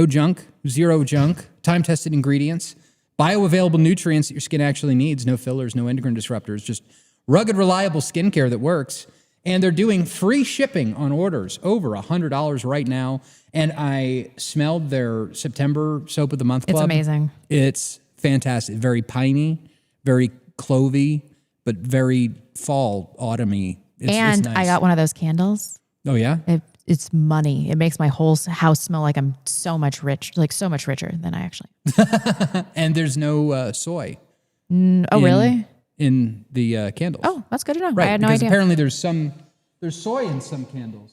junk, zero junk, time-tested ingredients, bioavailable nutrients that your skin actually needs, no fillers, no endocrine disruptors, just rugged, reliable skincare that works. And they're doing free shipping on orders over $100 right now. And I smelled their September Soap of the Month Club. It's amazing. It's fantastic. Very piney, very clovey, but very fall, autumny. It's nice. I got one of those candles. Oh, yeah? It's money. It makes my whole house smell like I'm so much richer than I actually am. And there's no soy. Really? In the candles. Oh, that's good to know. Right, I had no because idea. apparently there's soy in some candles.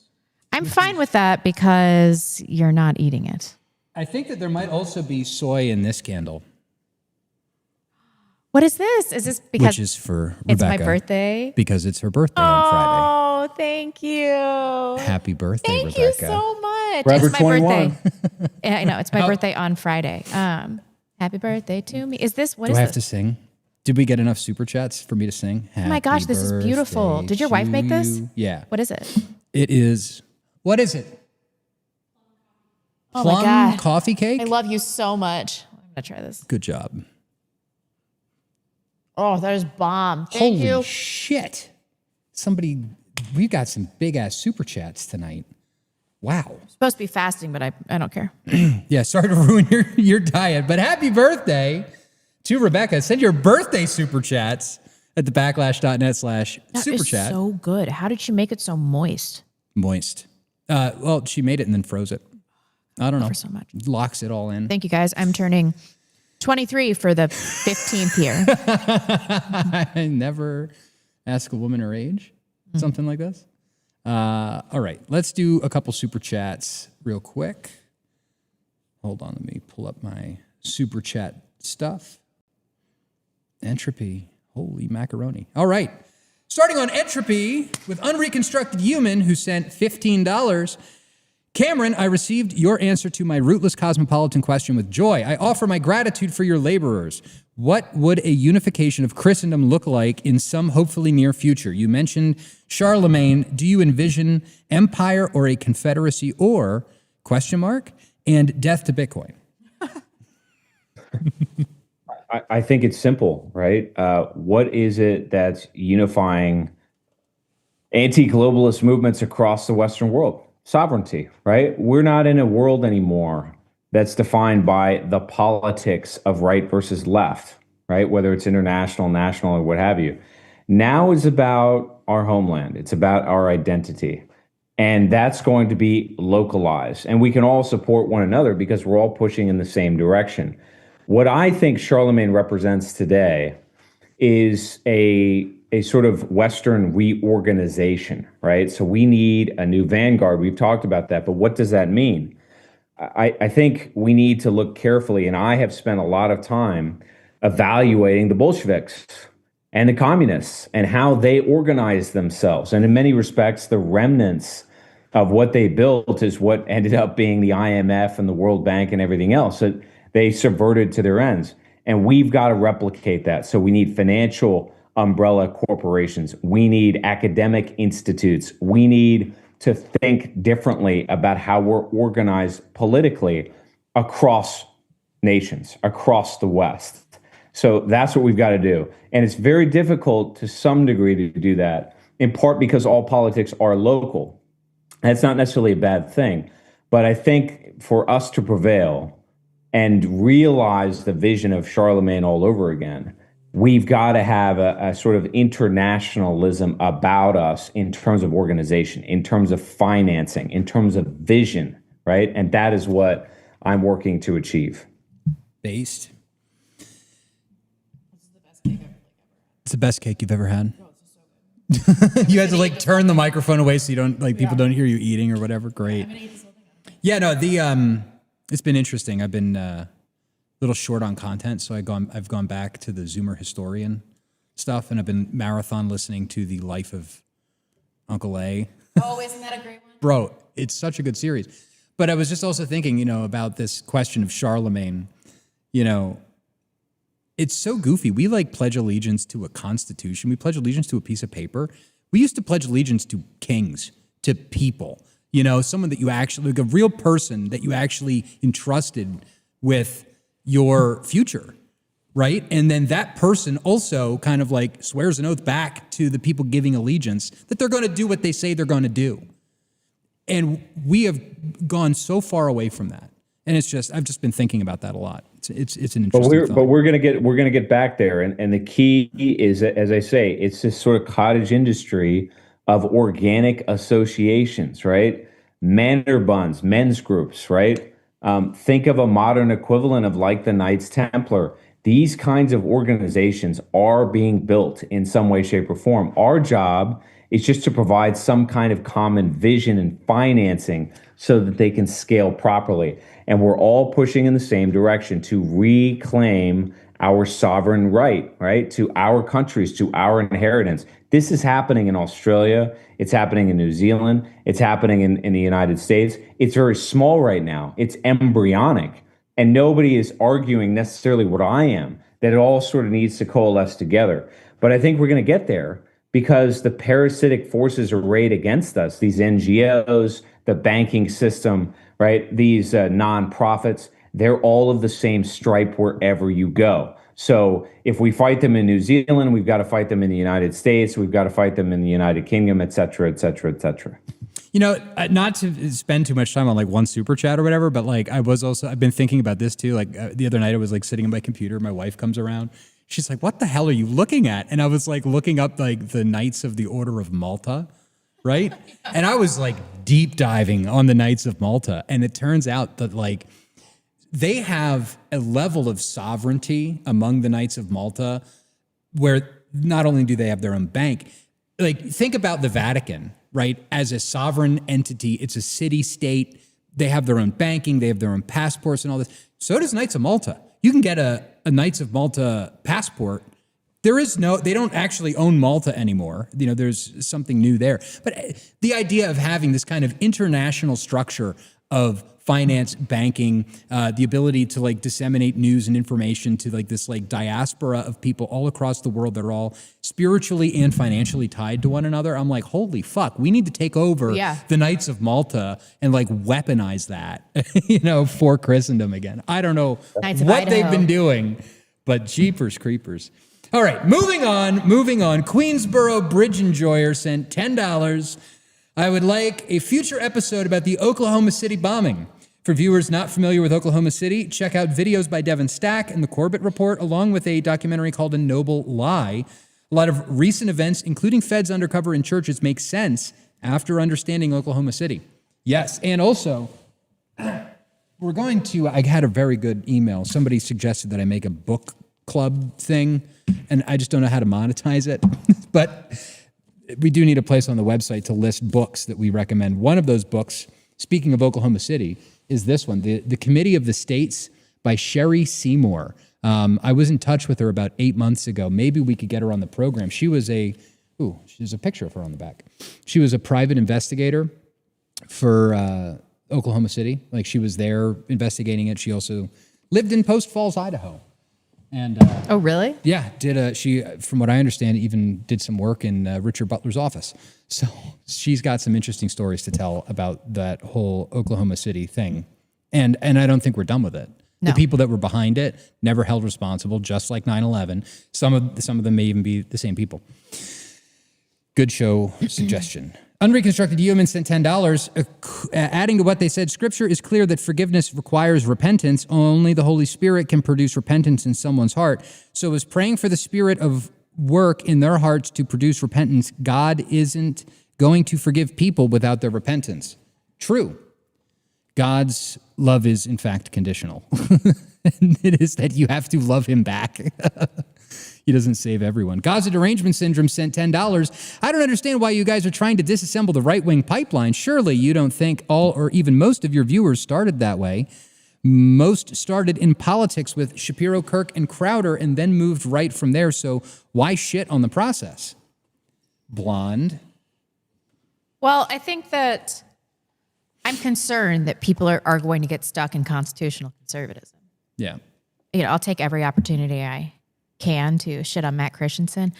I'm fine with that because you're not eating it. I think that there might also be soy in this candle. What is this? Is this because Which is for Rebecca. It's my birthday? Because it's her birthday on Friday. Oh, thank you. Happy birthday, Thank Rebecca. you so much. Forever It's my 21. birthday. Yeah, I know. It's my birthday on Friday. Happy birthday to me. Is this, what Do is I have this? to sing? Did we get enough super chats for me to sing? Oh my gosh, this is beautiful. Did your wife make this? Yeah. What is it? It is. What is it? Oh Plum my God. coffee cake? I love you so much. I'm going to try this. Good job. Oh, that is bomb. Thank Holy you. shit. We got some big ass super chats tonight. Wow. I'm supposed to be fasting, but I don't care. Yeah, sorry to ruin your diet, but happy birthday to Rebecca. Send your birthday super chats at thebacklash.net/super chat. That is so good. How did she make it so moist? Moist. Well, she made it and then froze it. I don't know. For so much. Locks it all in. Thank you, guys. I'm turning 23 for the 15th year. I never ask a woman her age. Something like this. All right, let's do a couple super chats real quick. Hold on, let me pull up my super chat stuff. Entropy, holy macaroni. All right, starting on Entropy with Unreconstructed Human, who sent $15. Cameron, I received your answer to my rootless cosmopolitan question with joy. I offer my gratitude for your laborers. What would a unification of Christendom look like in some hopefully near future? You mentioned Charlemagne. Do you envision empire or a confederacy or ? And death to Bitcoin? I think it's simple, right? What is it that's unifying anti-globalist movements across the Western world? Sovereignty, right? We're not in a world anymore that's defined by the politics of right versus left, right? Whether it's international, national, or what have you. Now is about our homeland. It's about our identity. And that's going to be localized. And we can all support one another because we're all pushing in the same direction. What I think Charlemagne represents today is a sort of Western reorganization, right? So we need a new vanguard. We've talked about that, but what does that mean? I think we need to look carefully, and I have spent a lot of time evaluating the Bolsheviks and the communists and how they organized themselves. And in many respects, the remnants of what they built is what ended up being the IMF and the World Bank and everything else. So they subverted to their ends. And we've got to replicate that. So we need financial umbrella corporations. We need academic institutes. We need to think differently about how we're organized politically across nations, across the West. So that's what we've got to do. And it's very difficult to some degree to do that, in part because all politics are local. That's not necessarily a bad thing. But I think for us to prevail and realize the vision of Charlemagne all over again, we've got to have a sort of internationalism about us in terms of organization, in terms of financing, in terms of vision, right? And that is what I'm working to achieve. Based. It's the best cake you've ever had. You had to like turn the microphone away so you don't like people don't hear you eating or whatever. Great. Yeah, no, it's been interesting. I've been a little short on content, so I've gone back to the Zoomer historian stuff, and I've been marathon listening to the life of Uncle A. Oh, isn't that a great one? Bro, it's such a good series. But I was just also thinking, about this question of Charlemagne. It's so goofy. We like pledge allegiance to a constitution. We pledge allegiance to a piece of paper. We used to pledge allegiance to kings, to people, someone that you actually, like a real person that you actually entrusted with your future, right? And then that person also kind of like swears an oath back to the people giving allegiance that they're going to do what they say they're going to do. And we have gone so far away from that. And I've just been thinking about that a lot. It's an interesting thought. But we're gonna get back there, and the key is, as I say, it's this sort of cottage industry of organic associations, right? Manor buns, men's groups, right? Think of a modern equivalent of like the Knights Templar. These kinds of organizations are being built in some way, shape, or form. Our job is just to provide some kind of common vision and financing so that they can scale properly. And we're all pushing in the same direction to reclaim our sovereign right? To our countries, to our inheritance. This is happening in Australia. It's happening in New Zealand. It's happening in the United States. It's very small right now. It's embryonic. And nobody is arguing necessarily what I am, that it all sort of needs to coalesce together. But I think we're going to get there because the parasitic forces arrayed against us, these NGOs, the banking system, right? These nonprofits, they're all of the same stripe wherever you go. So if we fight them in New Zealand, we've got to fight them in the United States, we've got to fight them in the United Kingdom, et cetera, et cetera, et cetera. Not to spend too much time on like one super chat or whatever, but like I've been thinking about this too. Like the other night I was like sitting at my computer, my wife comes around. She's like, "What the hell are you looking at?" And I was like looking up like the Knights of the Order of Malta, right? And I was like deep diving on the Knights of Malta. And it turns out that like they have a level of sovereignty among the Knights of Malta where not only do they have their own bank, like think about the Vatican, right? As a sovereign entity, it's a city state. They have their own banking. They have their own passports and all this. So does Knights of Malta. You can get a Knights of Malta passport. They don't actually own Malta anymore. There's something new there. But the idea of having this kind of international structure of finance, banking, the ability to like disseminate news and information to like this like diaspora of people all across the world that are all spiritually and financially tied to one another. I'm like, holy fuck, we need to take over the Knights of Malta and like weaponize that, for Christendom again. I don't know what they've been doing, but jeepers creepers. All right, moving on. Queensboro Bridge Enjoyer sent $10. I would like a future episode about the Oklahoma City bombing. For viewers not familiar with Oklahoma City, check out videos by Devin Stack and the Corbett Report, along with a documentary called A Noble Lie. A lot of recent events, including feds undercover in churches, make sense after understanding Oklahoma City. Yes, and also, I had a very good email. Somebody suggested that I make a book club thing, and I just don't know how to monetize it. But we do need a place on the website to list books that we recommend. One of those books, speaking of Oklahoma City, is this one, The Committee of the States by Sherry Seymour. I was in touch with her about 8 months ago. Maybe we could get her on the program. There's a picture of her on the back. She was a private investigator for Oklahoma City. Like she was there investigating it. She also lived in Post Falls, Idaho. And oh, really? Yeah, she, from what I understand, even did some work in Richard Butler's office. So she's got some interesting stories to tell about that whole Oklahoma City thing. And I don't think we're done with it. No. The people that were behind it never held responsible, just like 9/11. Some of them may even be the same people. Good show suggestion. Unreconstructed Human sent $10. Adding to what they said, Scripture is clear that forgiveness requires repentance. Only the Holy Spirit can produce repentance in someone's heart. So is praying for the Spirit of work in their hearts to produce repentance. God isn't going to forgive people without their repentance. True. God's love is, in fact, conditional. And it is that you have to love him back. He doesn't save everyone. Gaza Derangement Syndrome sent $10. I don't understand why you guys are trying to disassemble the right-wing pipeline. Surely you don't think all or even most of your viewers started that way. Most started in politics with Shapiro, Kirk, and Crowder and then moved right from there. So why shit on the process? Blonde. Well, I think that I'm concerned that people are going to get stuck in constitutional conservatism. Yeah. You know, I'll take every opportunity I can to shit on Matt Christensen.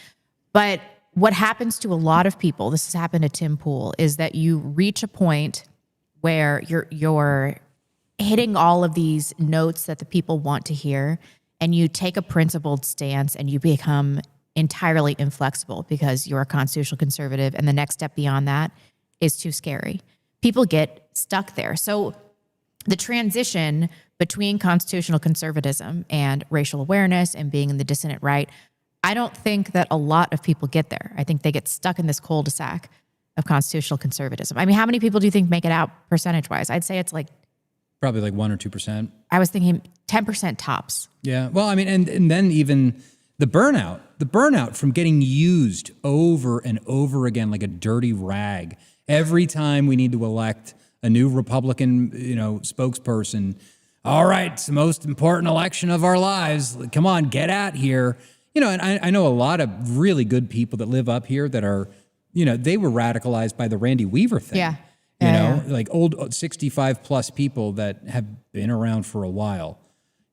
But what happens to a lot of people, this has happened to Tim Pool, is that you reach a point where you're hitting all of these notes that the people want to hear, and you take a principled stance and you become entirely inflexible because you're a constitutional conservative, and the next step beyond that is too scary. People get stuck there. So the transition between constitutional conservatism and racial awareness and being in the dissident right, I don't think that a lot of people get there. I think they get stuck in this cul-de-sac of constitutional conservatism. I mean, how many people do you think make it out percentage-wise? I'd say it's like probably like 1 or 2%. I was thinking 10% tops. Yeah. Well, I mean, and then even the burnout from getting used over and over again like a dirty rag. Every time we need to elect a new Republican, spokesperson. All right, it's the most important election of our lives. Come on, get out here. And I know a lot of really good people that live up here that are, they were radicalized by the Randy Weaver thing. Yeah. Like old 65 plus people that have been around for a while,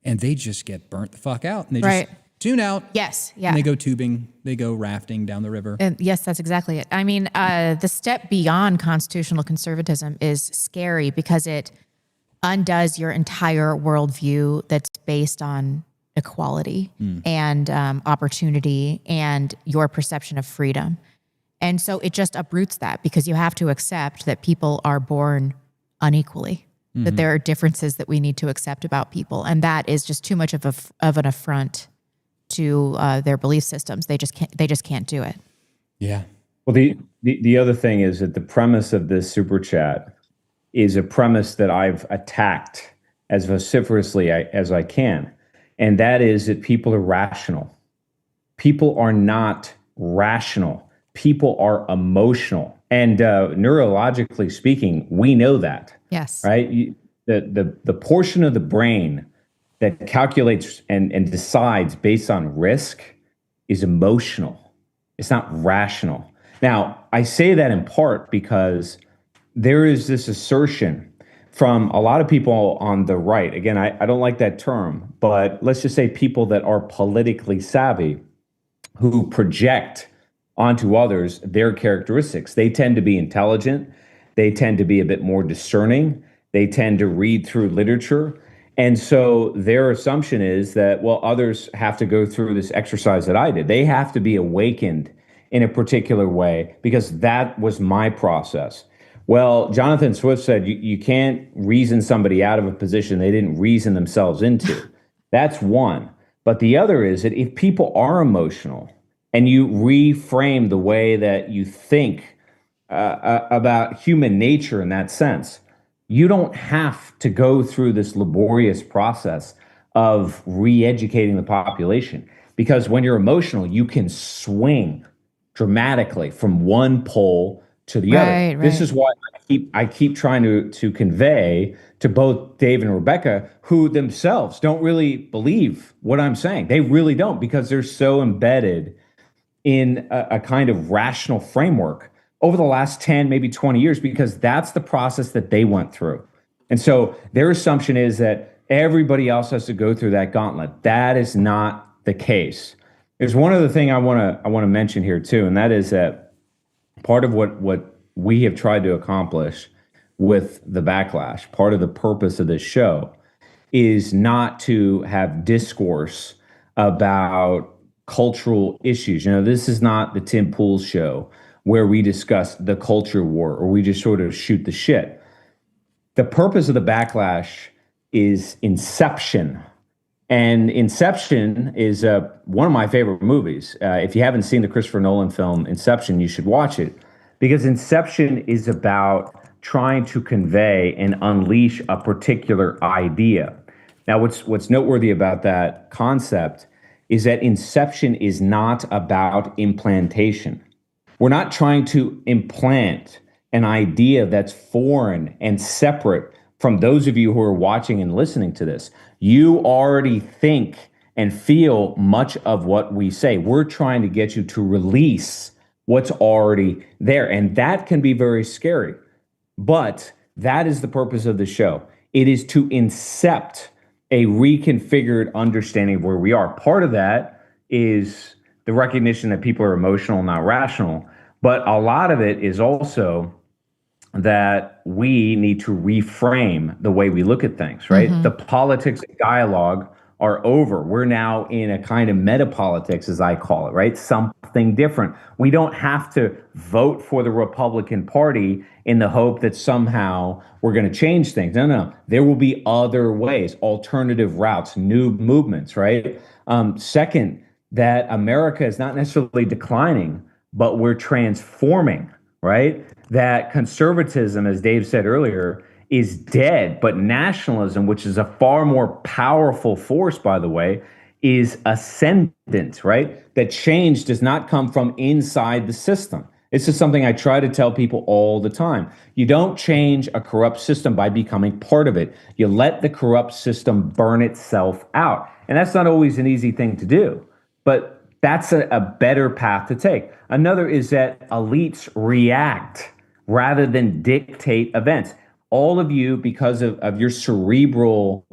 and they just get burnt the fuck out, and they just tune out. Yes. Yeah. And they go tubing, they go rafting down the river. And yes, that's exactly it. I mean, the step beyond constitutional conservatism is scary because it undoes your entire worldview that's based on equality and opportunity and your perception of freedom. And so it just uproots that because you have to accept that people are born unequally, that there are differences that we need to accept about people. And that is just too much of an affront to their belief systems. They just can't do it. Yeah. Well, the other thing is that the premise of this super chat is a premise that I've attacked as vociferously as I can. And that is that people are rational. People are not rational. People are emotional. And neurologically speaking, we know that. Yes. Right? The portion of the brain that calculates and decides based on risk is emotional. It's not rational. Now, I say that in part because there is this assertion from a lot of people on the right. Again, I don't like that term, but let's just say people that are politically savvy who project onto others their characteristics. They tend to be intelligent. They tend to be a bit more discerning. They tend to read through literature. And so their assumption is that, well, others have to go through this exercise that I did. They have to be awakened in a particular way because that was my process. Well, Jonathan Swift said you can't reason somebody out of a position they didn't reason themselves into. That's one. But the other is that if people are emotional and you reframe the way that you think about human nature in that sense, you don't have to go through this laborious process of re-educating the population. Because when you're emotional, you can swing dramatically from one pole to the other. Right. This is why I keep trying to convey to both Dave and Rebecca, who themselves don't really believe what I'm saying. They really don't, because they're so embedded in a kind of rational framework over the last 10, maybe 20 years, because that's the process that they went through. And so their assumption is that everybody else has to go through that gauntlet. That is not the case. There's one other thing I want to mention here too, and that is that part of what we have tried to accomplish with the Backlash, part of the purpose of this show, is not to have discourse about cultural issues. This is not the Tim Pool show where we discuss the culture war or we just sort of shoot the shit. The purpose of the Backlash is Inception. And Inception is one of my favorite movies. If you haven't seen the Christopher Nolan film Inception, you should watch it, because Inception is about trying to convey and unleash a particular idea. Now, what's noteworthy about that concept is that Inception is not about implantation. We're not trying to implant an idea that's foreign and separate from those of you who are watching and listening to this. You already think and feel much of what we say. We're trying to get you to release what's already there. And that can be very scary. But that is the purpose of the show. It is to incept a reconfigured understanding of where we are. Part of that is the recognition that people are emotional, not rational. But a lot of it is also that we need to reframe the way we look at things, right? The politics and dialogue are over. We're now in a kind of meta-politics, as I call it, right? Something different. We don't have to vote for the Republican Party in the hope that somehow we're going to change things. No. There will be other ways, alternative routes, new movements, right? Second, that America is not necessarily declining, but we're transforming, right? That conservatism, as Dave said earlier, is dead, but nationalism, which is a far more powerful force, by the way, is ascendant, right? That change does not come from inside the system. This is something I try to tell people all the time. You don't change a corrupt system by becoming part of it. You let the corrupt system burn itself out. And that's not always an easy thing to do, but that's a better path to take. Another is that elites react rather than dictate events. All of you, because of your cerebral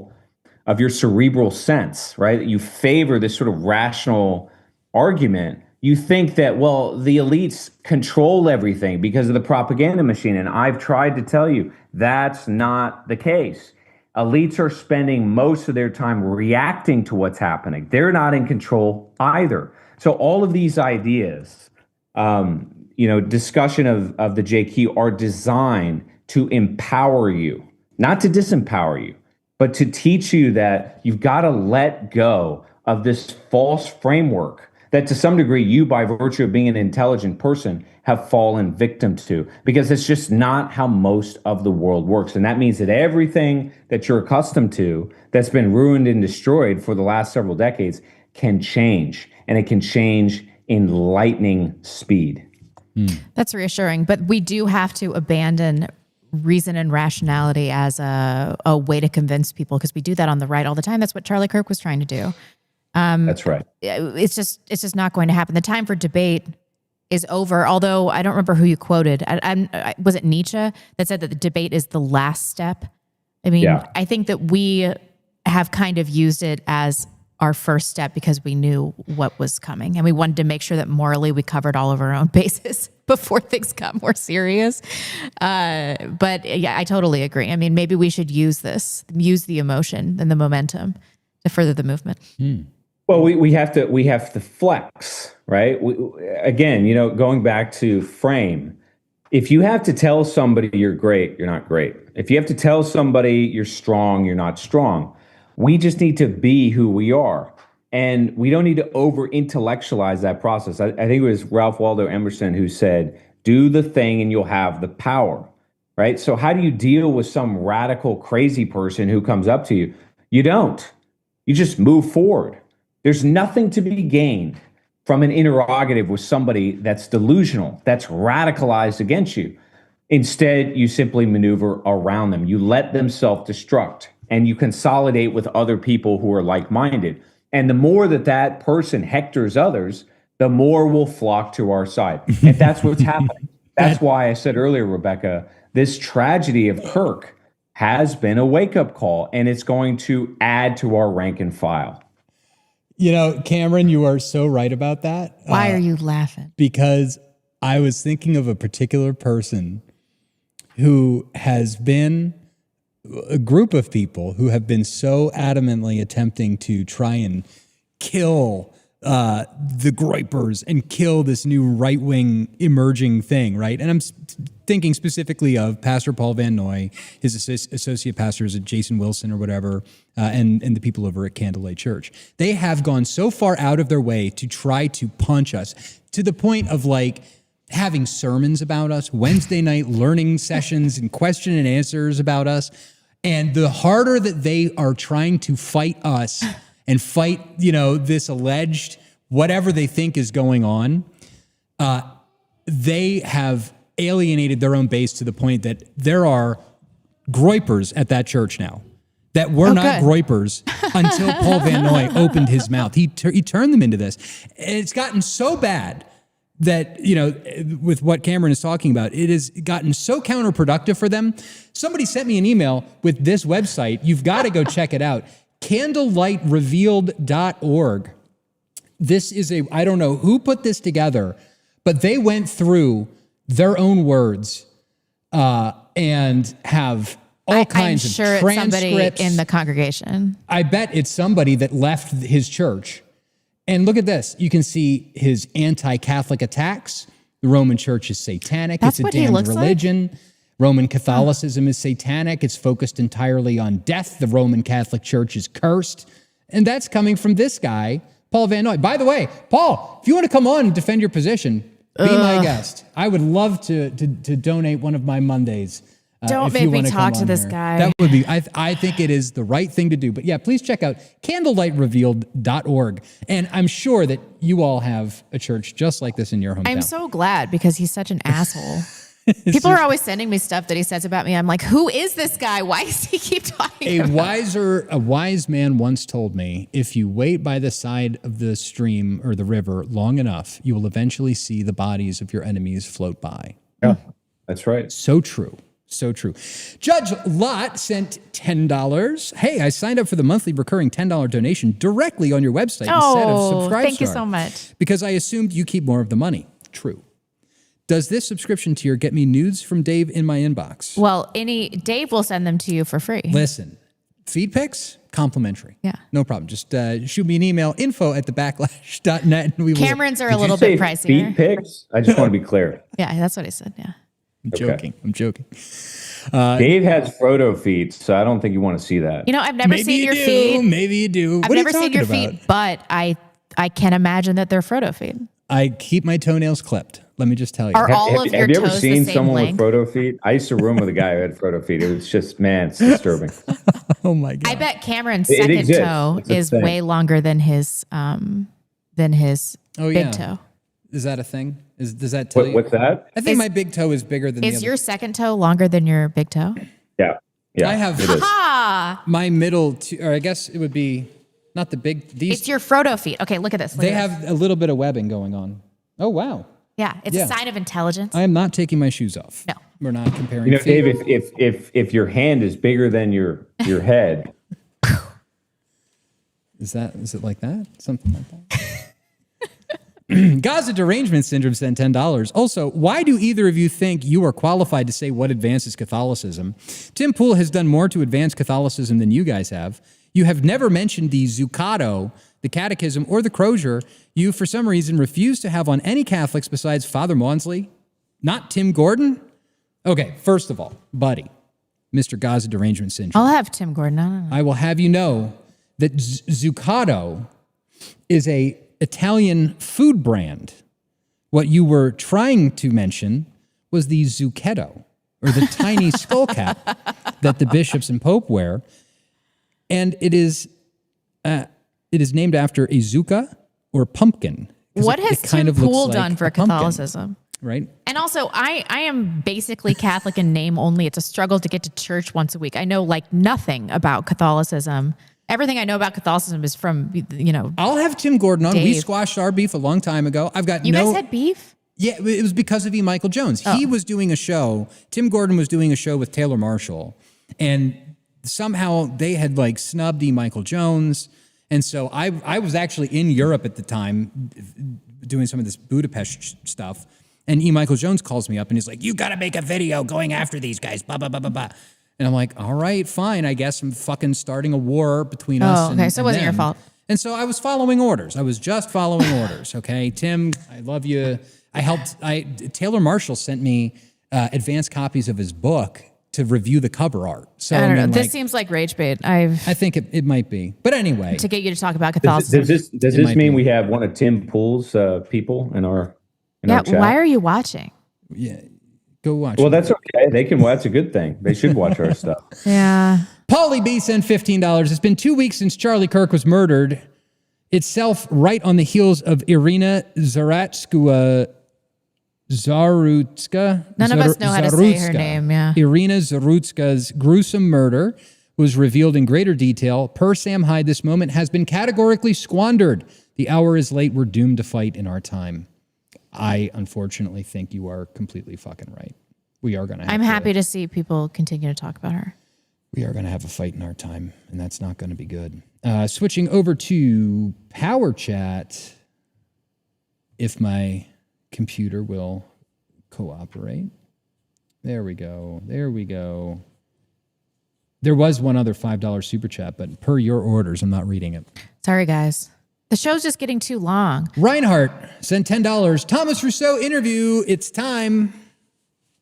sense, right? You favor this sort of rational argument. You think that, well, the elites control everything because of the propaganda machine. And I've tried to tell you that's not the case. Elites are spending most of their time reacting to what's happening. They're not in control either. So all of these ideas, discussion of the JQ are designed to empower you, not to disempower you, but to teach you that you've got to let go of this false framework that to some degree you, by virtue of being an intelligent person, have fallen victim to, because it's just not how most of the world works. And that means that everything that you're accustomed to that's been ruined and destroyed for the last several decades can change, and it can change in lightning speed. That's reassuring, but we do have to abandon reason and rationality as a way to convince people, because we do that on the right all the time. That's what Charlie Kirk was trying to do. That's right. It's just not going to happen. The time for debate is over. Although I don't remember who you quoted. Was it Nietzsche that said that the debate is the last step? I mean, yeah. I think that we have kind of used it as our first step because we knew what was coming, and we wanted to make sure that morally we covered all of our own bases before things got more serious. But yeah, I totally agree. I mean, maybe we should use the emotion and the momentum to further the movement. Well, we have to flex, right? Again, going back to frame, if you have to tell somebody you're great, you're not great. If you have to tell somebody you're strong, you're not strong. We just need to be who we are. And we don't need to over-intellectualize that process. I think it was Ralph Waldo Emerson who said, do the thing and you'll have the power, right? So how do you deal with some radical, crazy person who comes up to you? You don't. You just move forward. There's nothing to be gained from an interrogative with somebody that's delusional, that's radicalized against you. Instead, you simply maneuver around them. You let them self-destruct, and you consolidate with other people who are like-minded. And the more that person hectors others, the more will flock to our side. And that's what's happening. That's why I said earlier, Rebecca, this tragedy of Kirk has been a wake-up call, and it's going to add to our rank and file. Cameron, you are so right about that. Why are you laughing? Because I was thinking of a particular person who has been a group of people who have been so adamantly attempting to try and kill the Groypers and kill this new right-wing emerging thing, right? And I'm thinking specifically of Pastor Paul Van Noy, his associate pastors at Jason Wilson or whatever, and the people over at Candlelight Church. They have gone so far out of their way to try to punch us to the point of like having sermons about us, Wednesday night learning sessions and question and answers about us. And the harder that they are trying to fight us and fight, you know, this alleged whatever they think is going on, they have alienated their own base to the point that there are Groypers at that church now that were not Groypers until Paul Van Noy opened his mouth. He turned them into this. And it's gotten so bad that, you know, with what Cameron is talking about, it has gotten so counterproductive for them. Somebody sent me an email with this website. You've got to go check it out. Candlelightrevealed.org. This is I don't know who put this together, but they went through their own words and have all kinds of transcripts. I'm sure it's somebody in the congregation. I bet it's somebody that left his church. And look at this. You can see his anti-Catholic attacks. The Roman Church is satanic. That's it's a what he damned looks religion. Like? Roman Catholicism is satanic. It's focused entirely on death. The Roman Catholic Church is cursed. And that's coming from this guy, Paul Van Noy. By the way, Paul, if you want to come on and defend your position, be my guest. I would love to donate one of my Mondays. Don't make me talk to this guy. That would be, I think it is the right thing to do. But yeah, please check out candlelightrevealed.org. And I'm sure that you all have a church just like this in your hometown. I'm so glad because he's such an asshole. People are always sending me stuff that he says about me. I'm like, who is this guy? Why does he keep talking about A wise man once told me, if you wait by the side of the stream or the river long enough, you will eventually see the bodies of your enemies float by. Yeah, that's right. So true. So true. Judge Lott sent $10. Hey, I signed up for the monthly recurring $10 donation directly on your website instead of Subscribe thank you so much. Because I assumed you keep more of the money. True. Does this subscription tier get me nudes from Dave in my inbox? Well, Dave will send them to you for free. Listen, feed pics, complimentary. Yeah. No problem. Just shoot me an email, info@thebacklash.net. And Cameron's are a little bit pricier. Feed pics? I just want to be clear. Yeah, that's what he said. Yeah. I'm joking. Dave has Frodo feet, so I don't think you want to see that. You know, I've never seen your feet. Maybe you do. I've never seen your feet, but I can imagine that they're Frodo feet. I keep my toenails clipped. Let me just tell you. Are all of your Have you ever toes seen the same someone length? with Frodo feet? I used to room with a guy who had Frodo feet. It was just, man, it's disturbing. Oh my God. I bet Cameron's second toe is way longer than his big toe. Is that a thing? Does that tell you? What's that? I think my big toe is bigger than the other. Is your second toe longer than your big toe? Yeah. I have my middle, or I guess it would be not the big. It's your Frodo feet. Okay, look at this. They have a little bit of webbing going on. Oh, wow. Yeah, it's a sign of intelligence. I am not taking my shoes off. No. We're not comparing. You know, feet. Dave, if your hand is bigger than your head. Is it like that? Something like that? Gaza Derangement Syndrome sent $10. Also, why do either of you think you are qualified to say what advances Catholicism? Tim Pool has done more to advance Catholicism than you guys have. You have never mentioned the Zuccato, the Catechism, or the Crozier. You, for some reason, refuse to have on any Catholics besides Father Maudsley. Not Tim Gordon? Okay, first of all, buddy, Mr. Gaza Derangement Syndrome. I'll have Tim Gordon. No. I will have you know that Zuccato is a Italian food brand. What you were trying to mention was the zucchetto, or the tiny skull cap that the bishops and pope wear. And it is named after a zucca or pumpkin. What has Tim Pool done for Catholicism? Right. And also, I am basically Catholic in name only. It's a struggle to get to church once a week. I know like nothing about Catholicism. Everything I know about Catholicism is from, I'll have Tim Gordon on. Dave. We squashed our beef a long time ago. You guys had beef? Yeah, it was because of E. Michael Jones. He was doing a show. Tim Gordon was doing a show with Taylor Marshall. And somehow they had like snubbed E. Michael Jones. And so I was actually in Europe at the time doing some of this Budapest stuff. And E. Michael Jones calls me up and he's like, you got to make a video going after these guys, blah, blah, blah, blah, blah. And I'm like, all right, fine. I guess I'm fucking starting a war between us. Okay, so it wasn't your fault. And so I was following orders. I was just following orders. Okay, Tim, I love you. Taylor Marshall sent me advanced copies of his book to review the cover art. So I don't know. This seems like rage bait. I think it might be. But anyway. To get you to talk about Catholicism. Does this mean we have one of Tim Pool's people in our chat? Why are you watching? Yeah, go watch. Well, that's okay. They can watch. That's a good thing. They should watch our stuff. Yeah. Paulie B sent $15. It's been 2 weeks since Charlie Kirk was murdered. Itself right on the heels of Irina Zarutska. None of us know how to say her name, yeah. Irina Zarutska's gruesome murder was revealed in greater detail. Per Sam Hyde, this moment has been categorically squandered. The hour is late. We're doomed to fight in our time. I unfortunately think you are completely fucking right. We are going to have I'm happy to see people continue to talk about her. We are going to have a fight in our time, and that's not going to be good. Switching over to Power Chat, if my computer will cooperate. There we go. There we go. There was one other $5 super chat, but per your orders, I'm not reading it. Sorry, guys. The show's just getting too long. Reinhardt sent $10. Thomas Rousseau interview. It's time.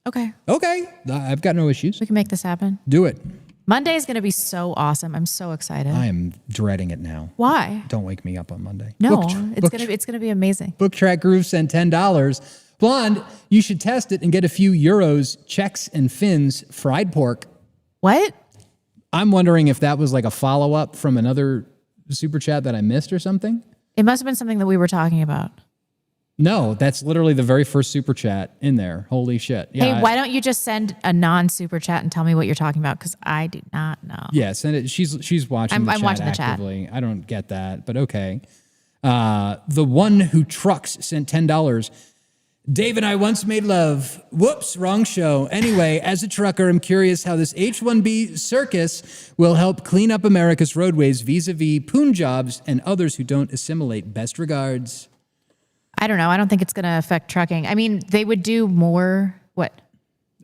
Okay. Okay. I've got no issues. We can make this happen. Do it. Monday is going to be so awesome. I'm so excited. I am dreading it now. Why? Don't wake me up on Monday. No, it's gonna be amazing. Book Track Groove sent $10. Blonde, you should test it and get a few euros, Czechs and Finns fried pork. What? I'm wondering if that was like a follow-up from another super chat that I missed or something. It must have been something that we were talking about. No, that's literally the very first super chat in there. Holy shit. Yeah, hey, why don't you just send a non-super chat and tell me what you're talking about? Because I do not know. Yeah, send it. She's watching the I'm chat watching the actively. Chat. I don't get that, but okay. The one who trucks sent $10. Dave and I once made love. Whoops, wrong show. Anyway, as a trucker, I'm curious how this H-1B circus will help clean up America's roadways vis-a-vis Punjabs and others who don't assimilate. Best regards. I don't know. I don't think it's going to affect trucking. I mean, they would do more. What?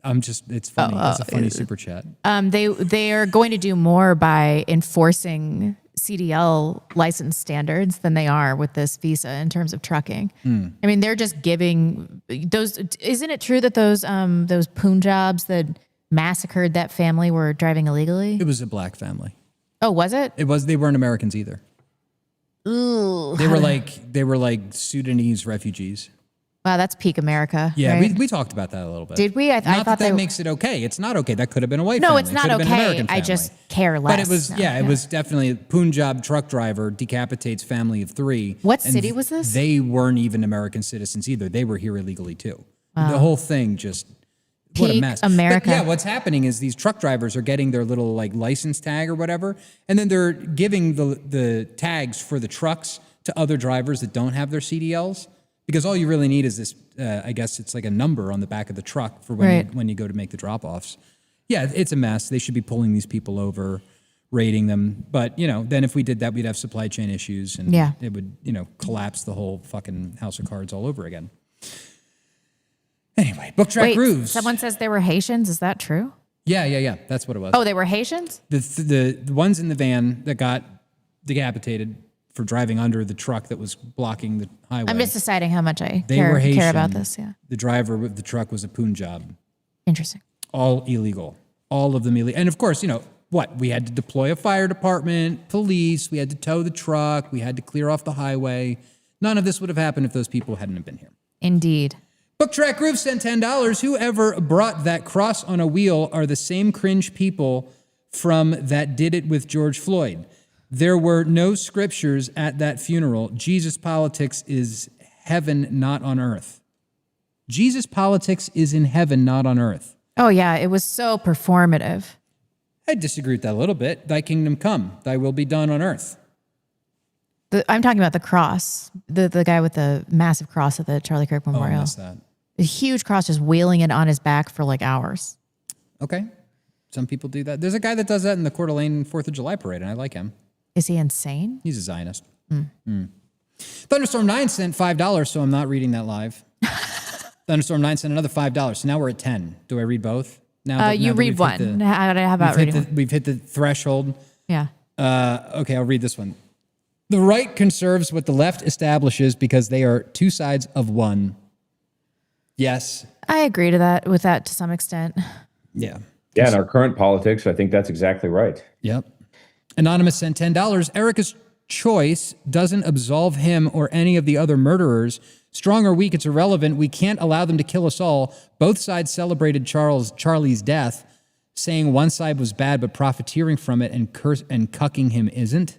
It's funny. It's a funny super chat. They are going to do more by enforcing CDL license standards than they are with this visa in terms of trucking. I mean, they're just giving those. Isn't it true that those Punjabs that massacred that family were driving illegally? It was a black family. Oh, was it? It was. They weren't Americans either. Ooh. They were like Sudanese refugees. Wow, that's peak America. Yeah, right? we talked about that a little bit. Did we? I thought that makes it okay. It's not okay. That could have been a white no, family. It's not okay. Okay. I just care less. But it was, it was definitely a Punjab truck driver decapitates family of 3. What city was this? They weren't even American citizens either. They were here illegally too. Wow. The whole thing just, what a mess. America. But yeah, what's happening is these truck drivers are getting their little like license tag or whatever, and then they're giving the tags for the trucks to other drivers that don't have their CDLs. Because all you really need is this, I guess it's like a number on the back of the truck for when you go to make the drop-offs. Yeah, it's a mess. They should be pulling these people over, rating them. But, then if we did that, we'd have supply chain issues and it would, collapse the whole fucking house of cards all over again. Anyway, Book Track Grooves. Someone says they were Haitians. Is that true? Yeah. That's what it was. Oh, they were Haitians? The ones in the van that got decapitated for driving under the truck that was blocking the highway. I'm just deciding how much I were Haitian. care about this. Yeah. The driver of the truck was a Punjab. Interesting. All illegal. All of them illegal. And of course, we had to deploy a fire department, police. We had to tow the truck. We had to clear off the highway. None of this would have happened if those people hadn't have been here. Indeed. Book Track Groove sent $10. Whoever brought that cross on a wheel are the same cringe people from that did it with George Floyd. There were no scriptures at that funeral. Jesus politics is heaven, not on earth. Jesus politics is in heaven, not on earth. Oh, yeah. It was so performative. I disagree with that a little bit. Thy kingdom come. Thy will be done on earth. I'm talking about the cross. The guy with the massive cross at the Charlie Kirk Memorial. Oh, I missed that. A huge cross, just wheeling it on his back for like hours. Okay. Some people do that. There's a guy that does that in the Coeur d'Alene 4th of July parade, and I like him. Is he insane? He's a Zionist. Thunderstorm 9 sent $5, so I'm not reading that live. Thunderstorm 9 sent another $5, so now we're at 10. Do I read both? You read one. How about reading one? We've hit the threshold. Yeah. Okay, I'll read this one. The right conserves what the left establishes because they are two sides of one. Yes. I agree with that to some extent. Yeah. Yeah, in our current politics, I think that's exactly right. Yep. Anonymous sent $10. Erika's choice doesn't absolve him or any of the other murderers. Strong or weak, it's irrelevant. We can't allow them to kill us all. Both sides celebrated Charlie's death, saying one side was bad, but profiteering from it and cucking him isn't.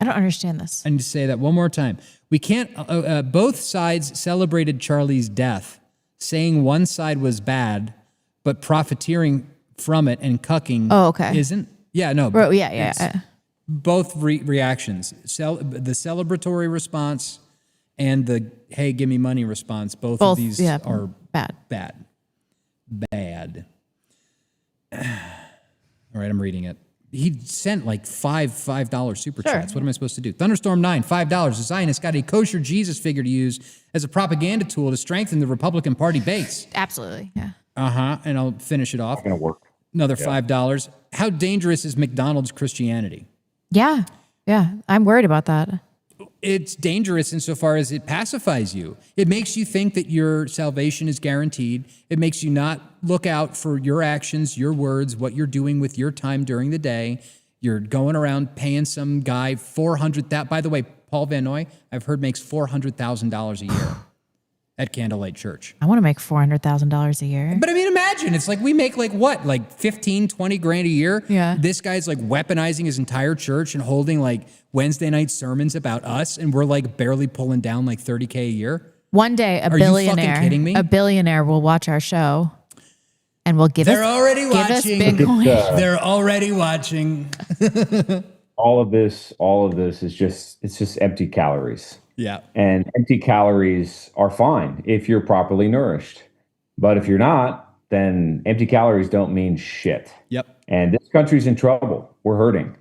I don't understand this. I need to say that one more time. We can't, both sides celebrated Charlie's death, saying one side was bad, but profiteering from it and cucking isn't. Yeah, no. Bro, yeah. Both reactions, the celebratory response and the, hey, give me money response, both of these are bad. All right, I'm reading it. He sent like $5 super chats. What am I supposed to do? Thunderstorm 9, $5. The Zionist got a kosher Jesus figure to use as a propaganda tool to strengthen the Republican Party base. Absolutely, yeah. And I'll finish it off. It's gonna work. Another $5. How dangerous is McDonald's Christianity? Yeah, I'm worried about that. It's dangerous insofar as it pacifies you. It makes you think that your salvation is guaranteed. It makes you not look out for your actions, your words, what you're doing with your time during the day. You're going around paying some guy $400,000. By the way, Paul Van Noy, I've heard makes $400,000 a year at Candlelight Church. I want to make $400,000 a year. But I mean, imagine, it's like we make like what? Like 15, 20 grand a year? Yeah. This guy's like weaponizing his entire church and holding like Wednesday night sermons about us, and we're like barely pulling down like $30K a year. One day, Are you fucking kidding me? A billionaire will watch our show and will give us Bitcoin. They're already watching. all of this is just empty calories. Yeah. And empty calories are fine if you're properly nourished. But if you're not, then empty calories don't mean shit. Yep. And this country's in trouble. We're hurting.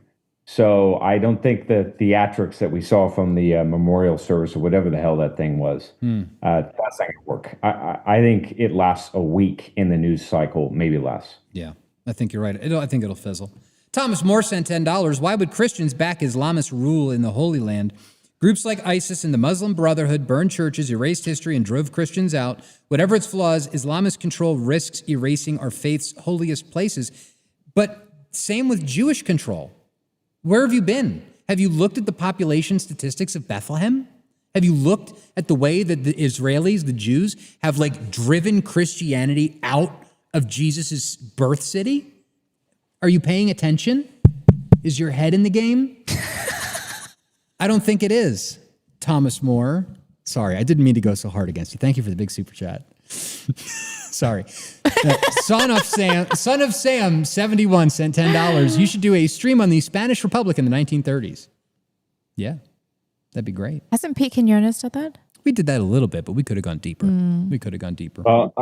So I don't think the theatrics that we saw from the memorial service or whatever the hell that thing was, that's not going to work. I think it lasts a week in the news cycle, maybe less. Yeah, I think you're right. I think it'll fizzle. Thomas Moore sent $10. Why would Christians back Islamist rule in the Holy Land? Groups like ISIS and the Muslim Brotherhood burned churches, erased history, and drove Christians out. Whatever its flaws, Islamist control risks erasing our faith's holiest places. But same with Jewish control. Where have you been? Have you looked at the population statistics of Bethlehem? Have you looked at the way that the Israelis, the Jews, have like driven Christianity out of Jesus's birth city? Are you paying attention? Is your head in the game? I don't think it is. Thomas Moore. Sorry, I didn't mean to go so hard against you. Thank you for the big super chat. Sorry. Son of Sam, 71, sent $10. You should do a stream on the Spanish Republic in the 1930s. Yeah, that'd be great. Hasn't Pete Quinones done that? We did that a little bit, but we could have gone deeper. Well,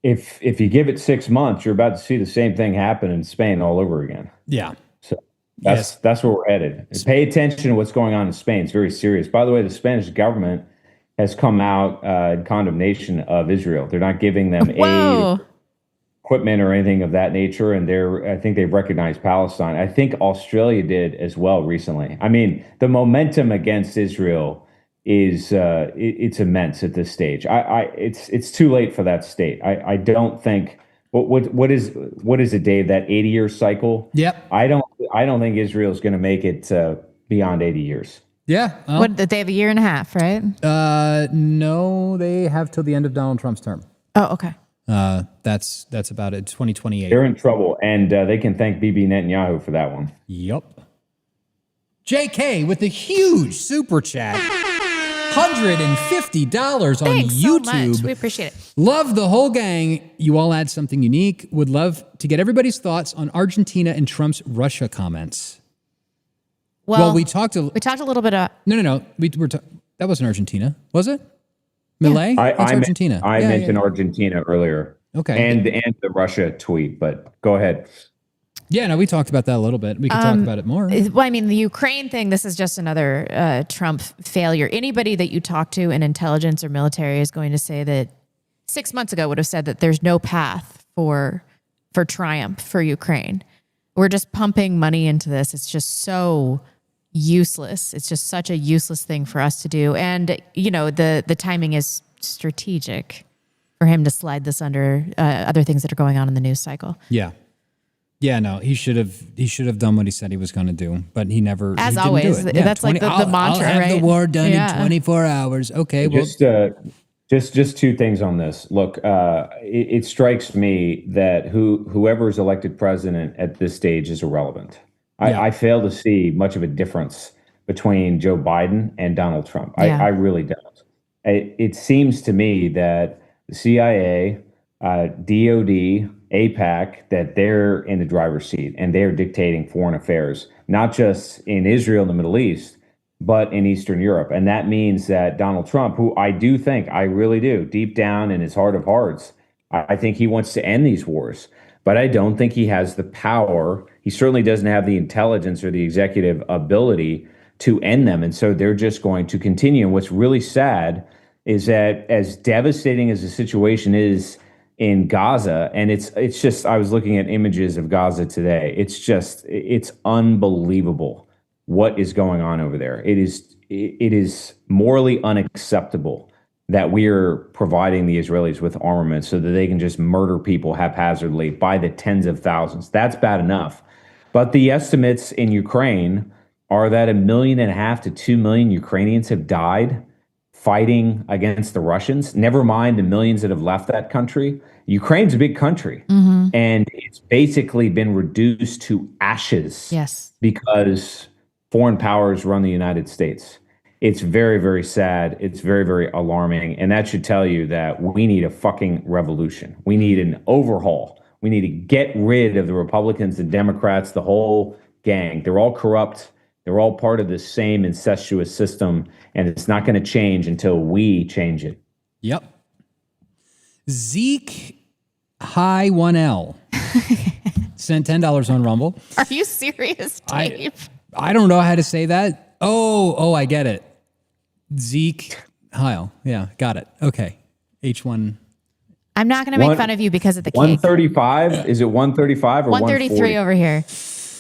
if you give it 6 months, you're about to see the same thing happen in Spain all over again. Yeah. So that's where we're headed. Pay attention to what's going on in Spain. It's very serious. By the way, the Spanish government has come out in condemnation of Israel. They're not giving them aid, equipment, or anything of that nature. And I think they've recognized Palestine. I think Australia did as well recently. I mean, the momentum against Israel is it's immense at this stage. It's too late for that state. I don't think. What is it, Dave? That 80-year cycle? Yep. I don't think Israel is going to make it beyond 80 years. Yeah. What, they have a year and a half, right? No, they have till the end of Donald Trump's term. Oh, okay. That's about it. 2028. They're in trouble, and they can thank Bibi Netanyahu for that one. Yep. JK with a huge super chat. $150 on YouTube. So much. We appreciate it. Love the whole gang. You all add something unique. Would love to get everybody's thoughts on Argentina and Trump's Russia comments. Well, we talked a little bit about... No. That wasn't Argentina, was it? Millet? Yeah. That's Argentina. I mentioned Argentina earlier. Okay. And the Russia tweet, but go ahead. Yeah, no, we talked about that a little bit. We can talk about it more. Well, I mean, the Ukraine thing, this is just another Trump failure. Anybody that you talk to in intelligence or military is going to say that 6 months ago would have said that there's no path for triumph for Ukraine. We're just pumping money into this. It's just so useless. It's just such a useless thing for us to do. And, you know, the timing is strategic for him to slide this under other things that are going on in the news cycle. Yeah. Yeah, no, he should have done what he said he was going to do, but he never. As he always, didn't do it. Yeah, that's like the mantra, I'll have right? the war done Yeah. in 24 hours. Okay, well, Just two things on this. Look, it strikes me that whoever is elected president at this stage is irrelevant. I fail to see much of a difference between Joe Biden and Donald Trump. I really don't. It seems to me that the CIA, DOD, AIPAC, that they're in the driver's seat and they're dictating foreign affairs, not just in Israel and the Middle East, but in Eastern Europe. And that means that Donald Trump, who I really do, deep down in his heart of hearts, I think he wants to end these wars. But I don't think he has the power. He certainly doesn't have the intelligence or the executive ability to end them. And so they're just going to continue. And what's really sad is that as devastating as the situation is in Gaza, and it's just, I was looking at images of Gaza today. It's unbelievable what is going on over there. It is morally unacceptable that we are providing the Israelis with armaments so that they can just murder people haphazardly by the tens of thousands. That's bad enough. But the estimates in Ukraine are that 1.5 million to 2 million Ukrainians have died fighting against the Russians, never mind the millions that have left that country. Ukraine's a big country, and it's basically been reduced to ashes because foreign powers run the United States. It's very, very sad. It's very, very alarming. And that should tell you that we need a fucking revolution. We need an overhaul. We need to get rid of the Republicans and Democrats, the whole gang. They're all corrupt. They're all part of the same incestuous system. And it's not going to change until we change it. Yep. Zeke High 1L sent $10 on Rumble. Are you serious, Dave? I don't know how to say that. Oh, I get it. Zeke Heil. Yeah, got it. Okay. H1. I'm not going to make fun of you because of the cake. 135? Is it 135 or 133 over here.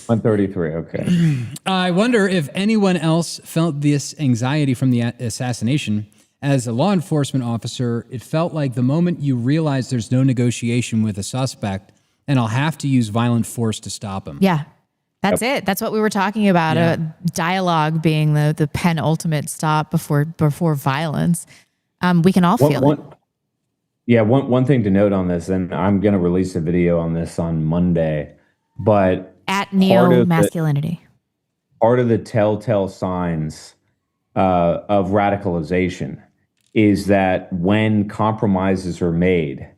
133, okay. I wonder if anyone else felt this anxiety from the assassination. As a law enforcement officer, it felt like the moment you realize there's no negotiation with a suspect and I'll have to use violent force to stop him. Yeah. That's it. That's what we were talking about. Dialogue being the penultimate stop before violence. We can all feel it. One thing to note on this, and I'm going to release a video on this on Monday, but at neo-masculinity. Part of the telltale signs of radicalization is that when compromises are made,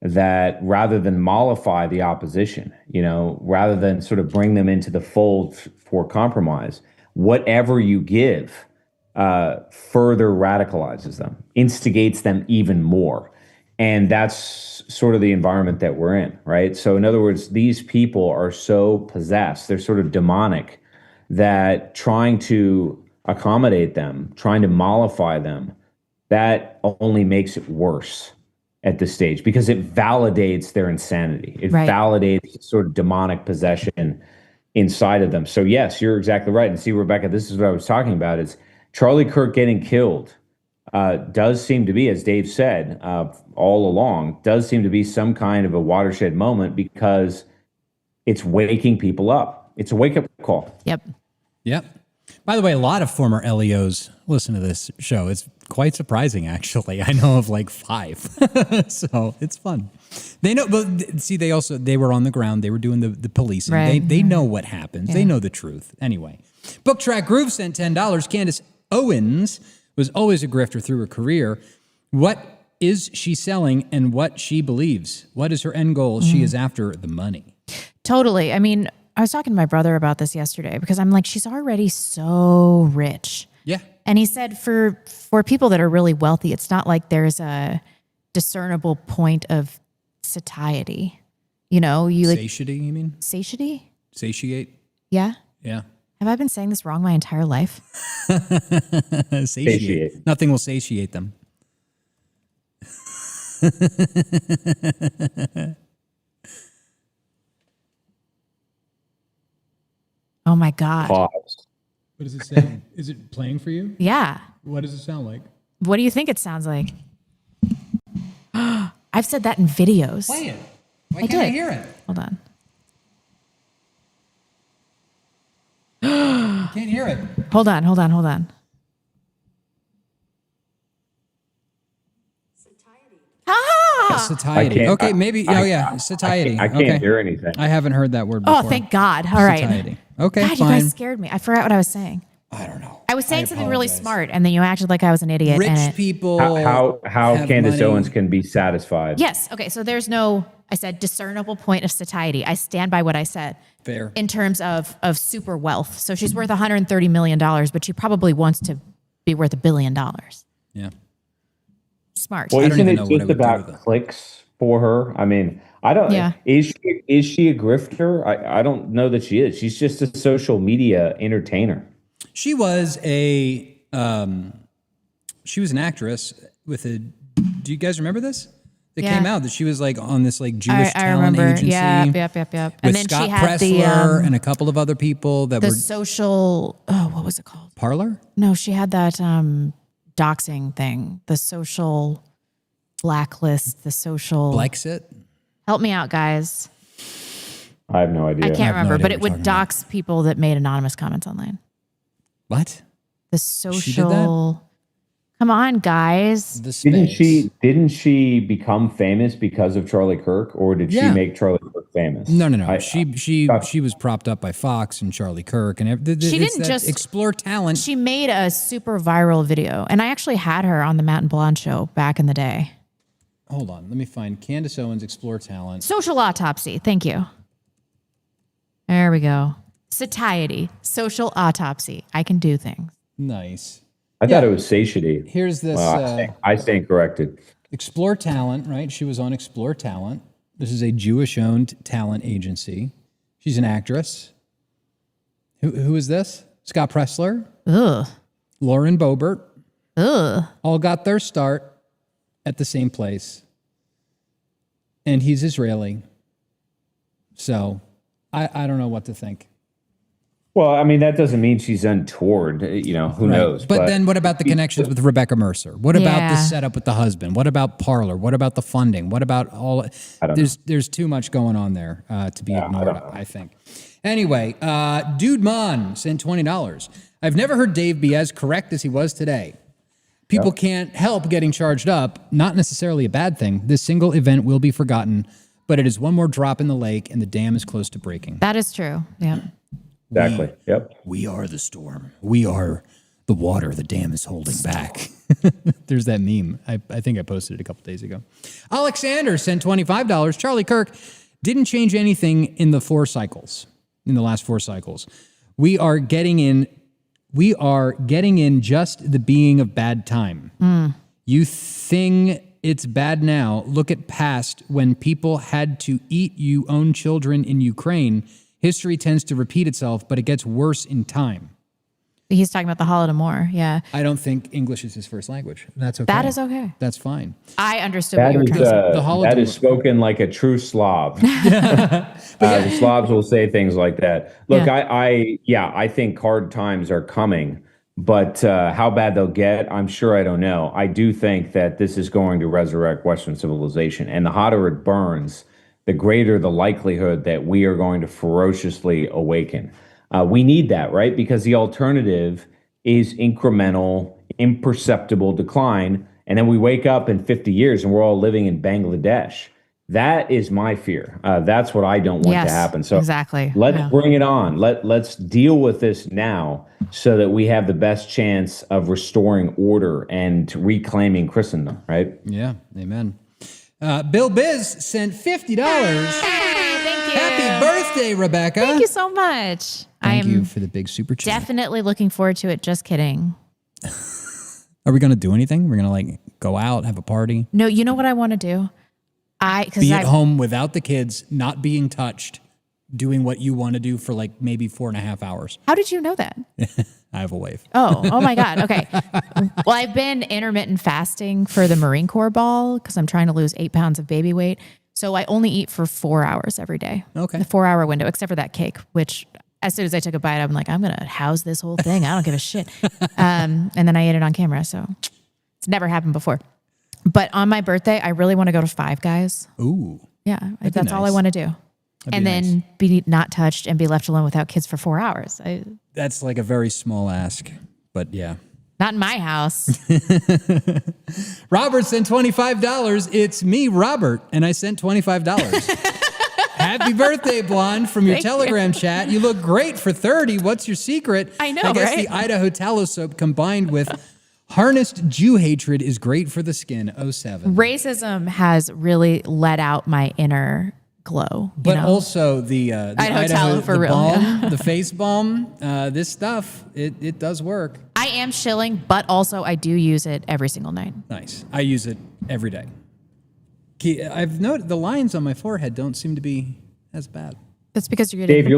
that rather than mollify the opposition, rather than sort of bring them into the fold for compromise, whatever you give further radicalizes them, instigates them even more. And that's sort of the environment that we're in, right? So in other words, these people are so possessed, they're sort of demonic, that trying to accommodate them, trying to mollify them, that only makes it worse at this stage because it validates their insanity. It validates sort of demonic possession inside of them. So yes, you're exactly right. And see, Rebecca, this is what I was talking about, is Charlie Kirk getting killed does seem to be, as Dave said all along, does seem to be some kind of a watershed moment because it's waking people up. It's a wake-up call. Yep. By the way, a lot of former LEOs listen to this show. It's quite surprising, actually. I know of like 5. So it's fun. They know, but see, they were on the ground. They were doing the policing. Right. They know what happens. Yeah. They know the truth. Anyway, Book Track Groove sent $10. Candace Owens was always a grifter through her career. What is she selling and what she believes? What is her end goal? She is after the money. Totally. I mean, I was talking to my brother about this yesterday because I'm like, she's already so rich. Yeah. And he said for people that are really wealthy, it's not like there's a discernible point of satiety. Satiety, you mean? Satiety? Satiate? Yeah. Yeah. Have I been saying this wrong my entire life? Satiate. Nothing will satiate them. Oh my God. Pause. What does it say? Is it playing for you? Yeah. What does it sound like? What do you think it sounds like? I've said that in videos. Play it. Why can't I hear it? Hold on. I can't hear it. Hold on. Satiety. Okay, maybe. Satiety. I can't hear anything. I haven't heard that word before. Oh, thank God. All right. Satiety. Okay, God, fine. you guys scared me. I forgot what I was saying. I don't know. I was saying something really smart, and then you acted like I was an idiot. Rich people. How have Candace money. Owens can be satisfied. Yes. Okay. So there's no, I said, discernible point of satiety. I stand by what I said. Fair. In terms of super wealth. So she's worth $130 million, but she probably wants to be worth $1 billion. Yeah. Smart. Well, I don't isn't even it know what I just would do about with it. clicks for her? I mean, I don't. Yeah. Is she a grifter? I don't know that she is. She's just a social media entertainer. She was an actress with a. Do you guys remember this? It Yeah. came out that she was like on this like Jewish I talent remember. agency. Yep. With And then Scott she had Pressler and a couple of other people that the were social. Oh, what was it called? Parlor. No, she had that doxing thing. The social blacklist. The social. Blexit. Help me out, guys. I have no idea. I can't remember, idea but what it you're would talking about. dox people that made anonymous comments online. What? The She did that? social. Come on, guys. The Didn't she become famous because of Charlie Kirk, or did she Yeah. make Charlie Kirk famous? No. She was propped up by Fox and Charlie Kirk and She didn't just explore talent. She made a super viral video, and I actually had her on the Matt and Blonde show back in the day. Hold on, let me find Candace Owens explore talent. Social autopsy. Thank you. There we go. Satiety. Social autopsy. I can do things. Nice. I thought it was satiety. Here's this. I stand corrected. Explore Talent, right? She was on Explore Talent. This is a Jewish-owned talent agency. She's an actress. Who is this? Scott Pressler. Ugh. Lauren Boebert. Ugh. All got their start at the same place. And he's Israeli. So I don't know what to think. Well, I mean, that doesn't mean she's untoward. You know, who knows? But then what about the connections with Rebecca Mercer? What about the setup with the husband? What about Parler? What about the funding? What about all? There's too much going on there to be ignored, I think. Anyway, Dude Mon sent $20. I've never heard Dave be as correct as he was today. People can't help getting charged up. Not necessarily a bad thing. This single event will be forgotten, but it is one more drop in the lake and the dam is close to breaking. That is true. Yeah. Exactly. Yep. We are the storm. We are the water the dam is holding back. There's that meme. I think I posted it a couple days ago. Alexander sent $25. Charlie Kirk didn't change anything in the last 4 cycles. We are getting in just the being of bad time. You think it's bad now. Look at past when people had to eat you own children in Ukraine. History tends to repeat itself, but it gets worse in time. He's talking about the Holodomor. Yeah. I don't think English is his first language. That's okay. That is okay. That's fine. I understood what you were trying to say. That is spoken like a true Slav. The Slavs will say things like that. Look, I think hard times are coming, but how bad they'll get, I'm sure I don't know. I do think that this is going to resurrect Western civilization, and the hotter it burns, the greater the likelihood that we are going to ferociously awaken. We need that, right? Because the alternative is incremental, imperceptible decline. And then we wake up in 50 years and we're all living in Bangladesh. That is my fear. That's what I don't want to happen. So exactly. Let's bring it on. Let's deal with this now so that we have the best chance of restoring order and reclaiming Christendom, right? Yeah, amen. Bill Biz sent $50. Thank you. Happy birthday, Rebecca. Thank you so much. Thank you for the big super chat. Definitely looking forward to it. Just kidding. Are we going to do anything? We're going to go out, have a party? No, you know what I want to do? Be at home without the kids, not being touched, doing what you want to do for maybe 4.5 hours. How did you know that? I have a wife. Oh my God. Okay. Well, I've been intermittent fasting for the Marine Corps ball because I'm trying to lose 8 pounds of baby weight. So I only eat for 4 hours every day. Okay. The 4-hour window, except for that cake, which as soon as I took a bite, I'm like, I'm going to house this whole thing. I don't give a shit. And then I ate it on camera. So it's never happened before. But on my birthday, I really want to go to Five Guys. Ooh. Yeah. That's all I want to do. And then be not touched and be left alone without kids for 4 hours. That's like a very small ask, but yeah. Not in my house. Robert sent $25. It's me, Robert, and I sent $25. Happy birthday, Blonde, from your Telegram chat. You look great for 30. What's your secret? I know, I guess right? the Idaho tallow soap combined with harnessed Jew hatred is great for the skin. 07. Racism has really let out my inner glow. But also the Idaho tallow for real, balm, the face balm, this stuff, it does work. I am shilling, but also I do use it every single night. Nice. I use it every day. I've noted the lines on my forehead don't seem to be as bad. That's because you're getting... Dave,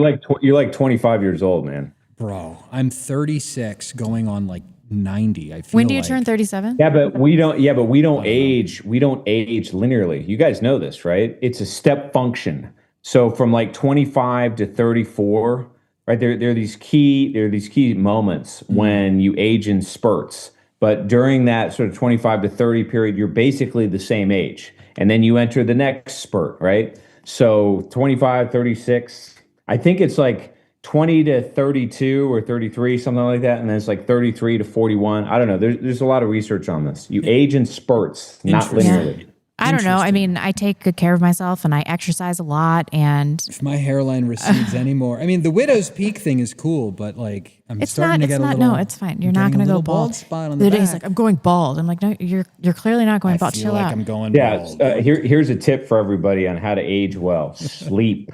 you're like 25 years old, man. Bro, I'm 36 going on like 90. I feel When do you turn 37? Yeah, but we don't age. We don't age linearly. You guys know this, right? It's a step function. So from like 25 to 34, right? There are these key moments when you age in spurts. But during that sort of 25 to 30 period, you're basically the same age. And then you enter the next spurt, right? So 25, 36, I think it's like 20 to 32 or 33, something like that. And then it's like 33 to 41. I don't know. There's a lot of research on this. You age in spurts, not linearly. Yeah. I don't know. I mean, I take good care of myself and I exercise a lot. And if my hairline recedes anymore, I mean, the widow's peak thing is cool, but like I'm starting to get a little. No, it's fine. You're not going to go bald. Spot on the back. He's like, I'm going bald. I'm like, no, you're clearly not going bald. I feel Chill like out. I'm going bald. Here's a tip for everybody on how to age well. Sleep.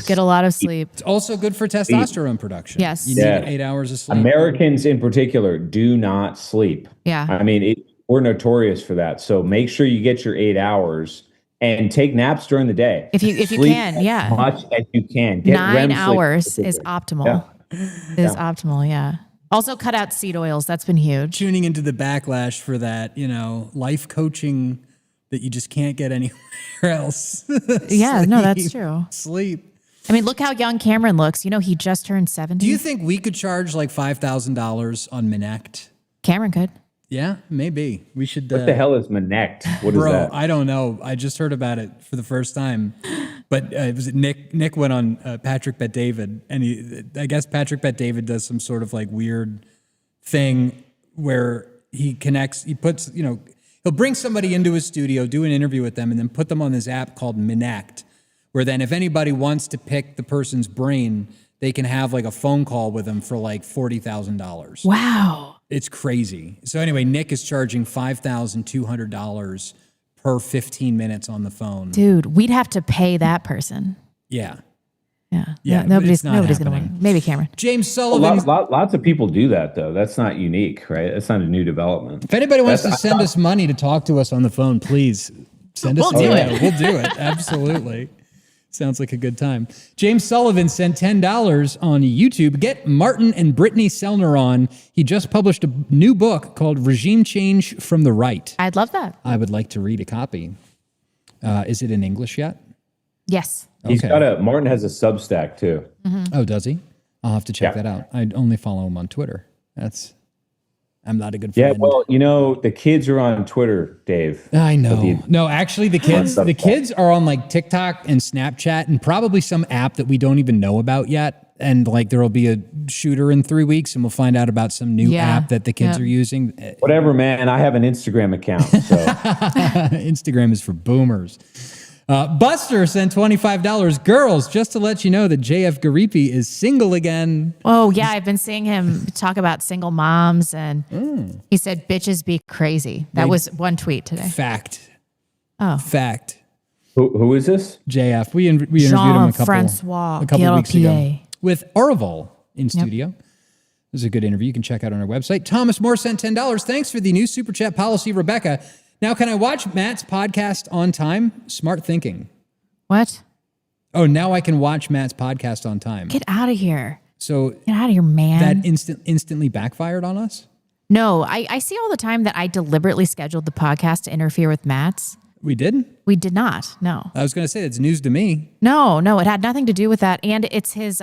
Get a lot of sleep. It's also good for testosterone production. Yes. You need 8 hours of sleep. Americans in particular do not sleep. Yeah. I mean, we're notorious for that. So make sure you get your 8 hours and take naps during the day. If you can, yeah. As much as you can. Get 9 REM hours sleep. is optimal. Is optimal, yeah. Also cut out seed oils. That's been huge. Tuning into the backlash for that, life coaching that you just can't get anywhere else. Yeah, no, that's true. Sleep. I mean, look how young Cameron looks. He just turned 70. Do you think we could charge like $5,000 on Minect? Cameron could. Yeah, maybe. We should. What the hell is Minect? What is that? I don't know. I just heard about it for the first time. But it was Nick went on Patrick Bet David, and I guess Patrick Bet David does some sort of like weird thing where he puts, he'll bring somebody into his studio, do an interview with them, and then put them on this app called Minect, where then if anybody wants to pick the person's brain, they can have like a phone call with them for like $40,000. Wow. It's crazy. So anyway, Nick is charging $5,200 per 15 minutes on the phone. Dude, we'd have to pay that person. Yeah. Yeah. Nobody's going to win. Maybe Cameron. James Sullivan. Lots of people do that, though. That's not unique, right? That's not a new development. If anybody wants to send us money to talk to us on the phone, please send us. We'll do it. We'll do it. Absolutely. Sounds like a good time. James Sullivan sent $10 on YouTube. Get Martin and Brittany Sellner on. He just published a new book called Regime Change from the Right. I'd love that. I would like to read a copy. Is it in English yet? Yes. Martin has a Substack too. Mm-hmm. Oh, does he? I'll have to check that out. I only follow him on Twitter. I'm not a good friend. Yeah, well, the kids are on Twitter, Dave. I know. No, actually, the kids are on like TikTok and Snapchat and probably some app that we don't even know about yet. And like there will be a shooter in 3 weeks, and we'll find out about some new app that the kids are using. Whatever, man. I have an Instagram account. So. Instagram is for boomers. Buster sent $25. Girls, just to let you know that JF Garipi is single again. Oh, yeah. I've been seeing him talk about single moms, and he said, bitches be crazy. That was one tweet today. Fact. Oh. Fact. Who is this? JF. We interviewed him a couple weeks ago with Orval in studio. It was a good interview. You can check out on our website. Thomas Moore sent $10. Thanks for the new Super Chat policy, Rebecca. Now, can I watch Matt's podcast on time? Smart thinking. What? Oh, now I can watch Matt's podcast on time. Get out of here. So get out of here, man. That instantly backfired on us? No, I see all the time that I deliberately scheduled the podcast to interfere with Matt's. We didn't? We did not. No. I was going to say it's news to me. No, it had nothing to do with that. And it's his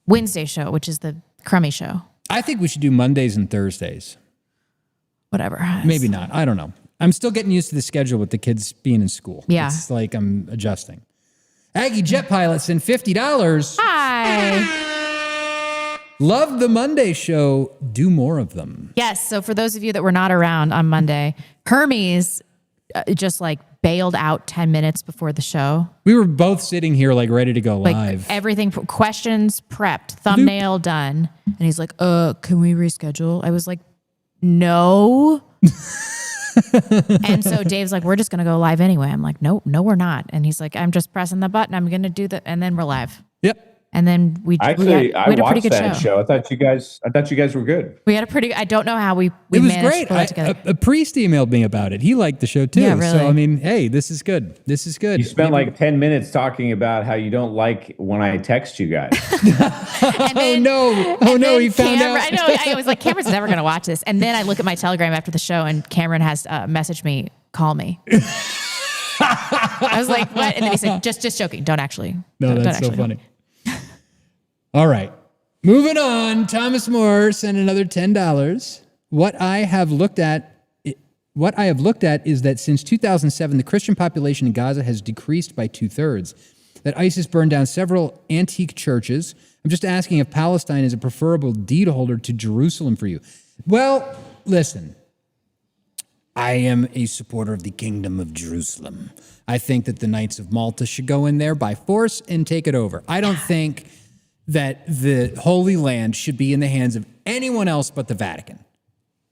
Wednesday show, which is the crummy show. I think we should do Mondays and Thursdays. Whatever. Maybe not. I don't know. I'm still getting used to the schedule with the kids being in school. Yeah. It's like I'm adjusting. Aggie Jet Pilot sent $50. Hi. Love the Monday show. Do more of them. Yes. So for those of you that were not around on Monday, Hermes just like bailed out 10 minutes before the show. We were both sitting here like ready to go Like live. everything, questions prepped, thumbnail done. And he's like, can we reschedule? I was like, no. And so Dave's like, we're just going to go live anyway. I'm like, no, we're not. And he's like, I'm just pressing the button. I'm going to do that. And then we're live. Yep. And then we had a pretty good show. I thought you guys were good. We had a pretty, I don't know how we it was managed great. to pull it together. A priest emailed me about it. He liked the show too. Yeah, really. So, I mean, hey, this is good. This is good. You spent like 10 minutes talking about how you don't like when I text you guys. Then, he found out. I know. I was like, Cameron's never going to watch this. And then I look at my Telegram after the show and Cameron has messaged me, call me. I was like, what? And then he said, just joking. Don't actually. No, that's so funny. All right. Moving on. Thomas Moore sent another $10. What I have looked at is that since 2007, the Christian population in Gaza has decreased by 2/3. That ISIS burned down several antique churches. I'm just asking if Palestine is a preferable deed holder to Jerusalem for you. Well, listen. I am a supporter of the Kingdom of Jerusalem. I think that the Knights of Malta should go in there by force and take it over. I don't think that the Holy Land should be in the hands of anyone else but the Vatican.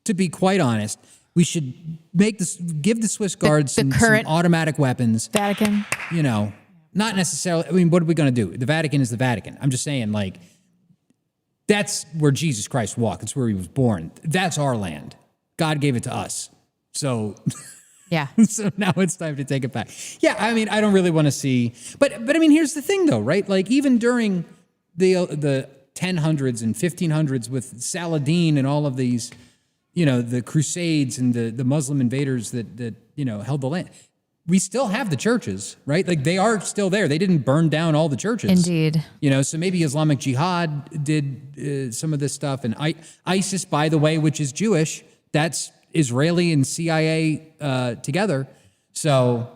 To be quite honest, we should give the Swiss Guards some automatic weapons. Vatican. You know, not necessarily. I mean, what are we going to do? The Vatican is the Vatican. I'm just saying, like, that's where Jesus Christ walked. That's where he was born. That's our land. God gave it to us. So, yeah. So now it's time to take it back. Yeah, I mean, I don't really want to see, but I mean, here's the thing, though, right? Like, even during the 1000s and 1500s with Saladin and all of these, you know, the Crusades and the Muslim invaders that you know held the land. We still have the churches, right? Like, they are still there. They didn't burn down all the churches. Indeed. You know, so maybe Islamic Jihad did some of this stuff, and ISIS, by the way, which is Jewish, that's Israeli and CIA together. So,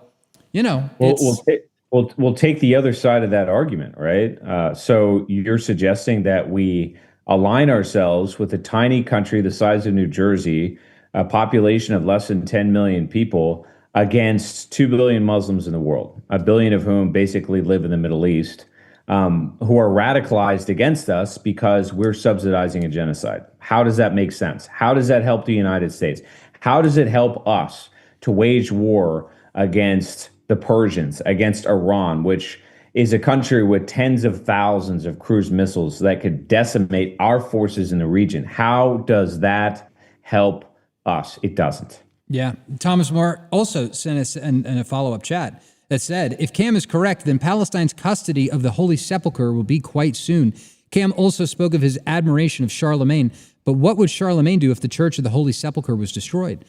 you know, we'll take the other side of that argument, right? So you're suggesting that we align ourselves with a tiny country the size of New Jersey, a population of less than 10 million people, against 2 billion Muslims in the world, 1 billion of whom basically live in the Middle East, who are radicalized against us because we're subsidizing a genocide. How does that make sense? How does that help the United States? How does it help us to wage war against the Persians, against Iran, which is a country with tens of thousands of cruise missiles that could decimate our forces in the region? How does that help us? It doesn't. Yeah. Thomas Moore also sent us a follow-up chat that said, if Cam is correct, then Palestine's custody of the Holy Sepulchre will be quite soon. Cam also spoke of his admiration of Charlemagne, but what would Charlemagne do if the Church of the Holy Sepulchre was destroyed?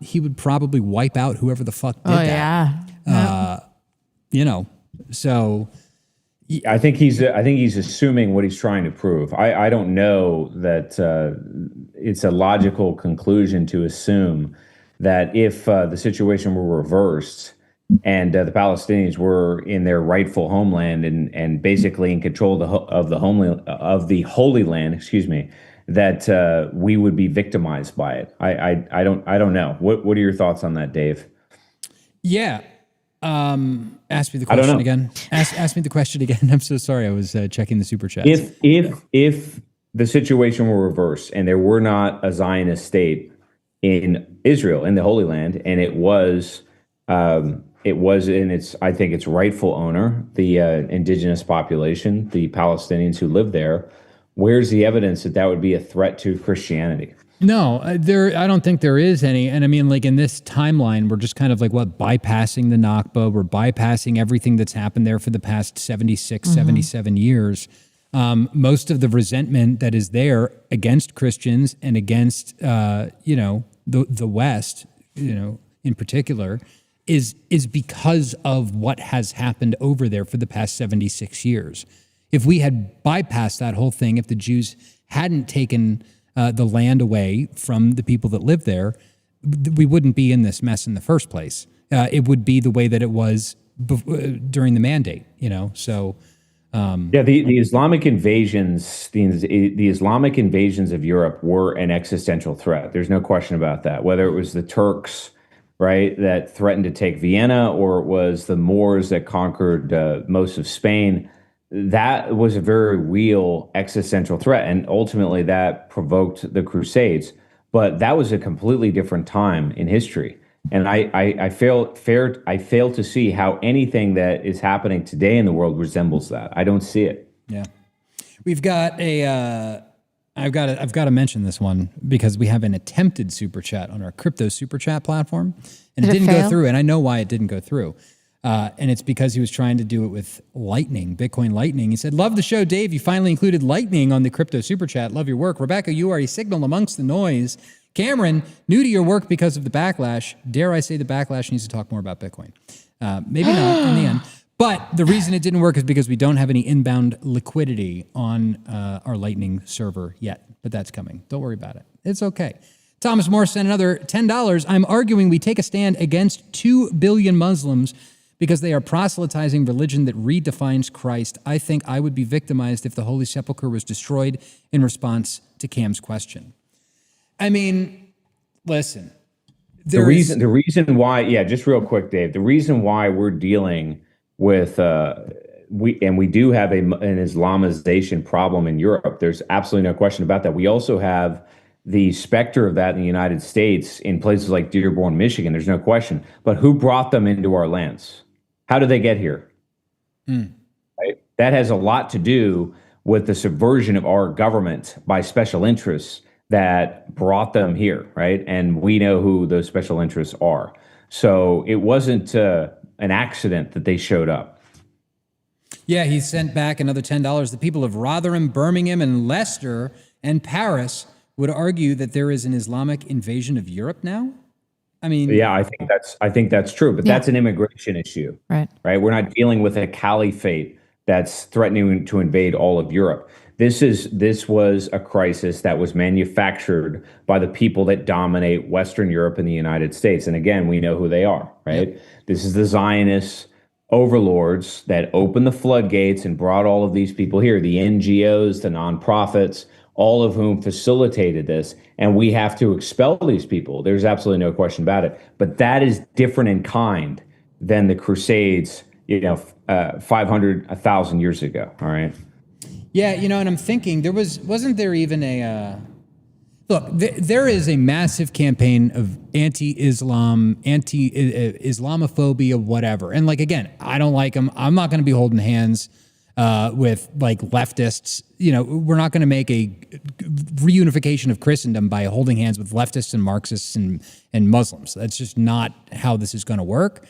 He would probably wipe out whoever the fuck did that. Yeah. You know, so I think he's assuming what he's trying to prove. I don't know that it's a logical conclusion to assume that if the situation were reversed and the Palestinians were in their rightful homeland and basically in control of the Holy Land, that we would be victimized by it. I don't know. What are your thoughts on that, Dave? Yeah. Ask me the question again. Ask me the question again. I'm so sorry. I was checking the super chats. If the situation were reversed and there were not a Zionist state in Israel, in the Holy Land, and it was in its, I think, its rightful owner, the indigenous population, the Palestinians who live there, where's the evidence that would be a threat to Christianity? No, I don't think there is any. And I mean, like, in this timeline, we're just kind of like, bypassing the Nakba. We're bypassing everything that's happened there for the past 76, 77 years. Most of the resentment that is there against Christians and against, the West, in particular, is because of what has happened over there for the past 76 years. If we had bypassed that whole thing, if the Jews hadn't taken the land away from the people that live there, we wouldn't be in this mess in the first place. It would be the way that it was during the mandate, So, the Islamic invasions, the Islamic invasions of Europe were an existential threat. There's no question about that. Whether it was the Turks, right, that threatened to take Vienna, or it was the Moors that conquered most of Spain, that was a very real existential threat, and ultimately that provoked the Crusades. But that was a completely different time in history. And I fail to see how anything that is happening today in the world resembles that. I don't see it. Yeah, we've got I've got to mention this one because we have an attempted super chat on our crypto super chat platform, and it didn't go through. And I know why it didn't go through. And it's because he was trying to do it with Lightning, Bitcoin Lightning. He said, "Love the show, Dave. You finally included Lightning on the crypto super chat. Love your work. Rebecca, you are a signal amongst the noise. Cameron, new to your work because of the backlash. Dare I say the backlash needs to talk more about Bitcoin? Maybe not in the end. But the reason it didn't work is because we don't have any inbound liquidity on our Lightning server yet. But that's coming. Don't worry about it. It's okay." Thomas Morris sent another $10. "I'm arguing we take a stand against 2 billion Muslims because they are proselytizing religion that redefines Christ. I think I would be victimized if the Holy Sepulchre was destroyed in response to Cam's question." I mean, listen. The reason why, just real quick, Dave, the reason why we're dealing with, we do have an Islamization problem in Europe. There's absolutely no question about that. We also have the specter of that in the United States in places like Dearborn, Michigan. There's no question. But who brought them into our lands? How did they get here? Right? That has a lot to do with the subversion of our government by special interests that brought them here, right? And we know who those special interests are. So it wasn't an accident that they showed up. Yeah, he sent back another $10. "The people of Rotherham, Birmingham, and Leicester and Paris would argue that there is an Islamic invasion of Europe now." I mean, yeah, I think that's true, but that's an immigration issue, right? We're not dealing with a caliphate that's threatening to invade all of Europe. This was a crisis that was manufactured by the people that dominate Western Europe and the United States. And again, we know who they are, right? Yep. This is the Zionist overlords that opened the floodgates and brought all of these people here, the NGOs, the nonprofits, all of whom facilitated this. And we have to expel these people. There's absolutely no question about it. But that is different in kind than the Crusades, 500, 1,000 years ago, all right? Yeah, and I'm thinking wasn't there even look, there is a massive campaign of anti-Islam, Islamophobia, whatever. And again, I don't like them. I'm not going to be holding hands with leftists. We're not going to make a reunification of Christendom by holding hands with leftists and Marxists and Muslims. That's just not how this is going to work.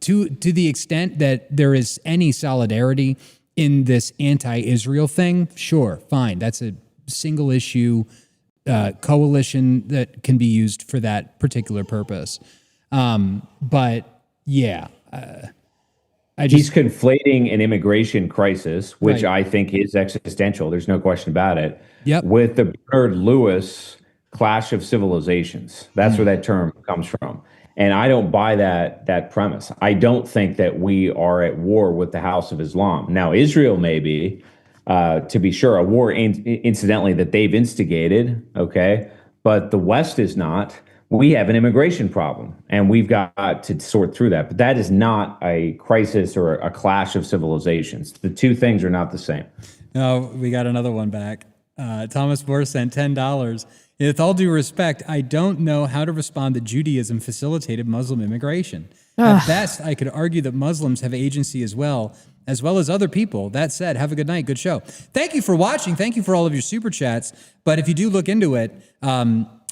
To the extent that there is any solidarity in this anti-Israel thing, sure, fine. That's a single issue coalition that can be used for that particular purpose. But yeah, he's conflating an immigration crisis, which I think is existential. There's no question about it. Yep. With the Bernard Lewis clash of civilizations. That's where that term comes from. And I don't buy that premise. I don't think that we are at war with the House of Islam. Now, Israel may be, to be sure, a war, incidentally, that they've instigated, okay? But the West is not. We have an immigration problem, and we've got to sort through that. But that is not a crisis or a clash of civilizations. The two things are not the same. No, we got another one back. Thomas Moore sent $10. "With all due respect, I don't know how to respond that Judaism facilitated Muslim immigration. At best, I could argue that Muslims have agency as well as other people. That said, have a good night. Good show." Thank you for watching. Thank you for all of your super chats. But if you do look into it,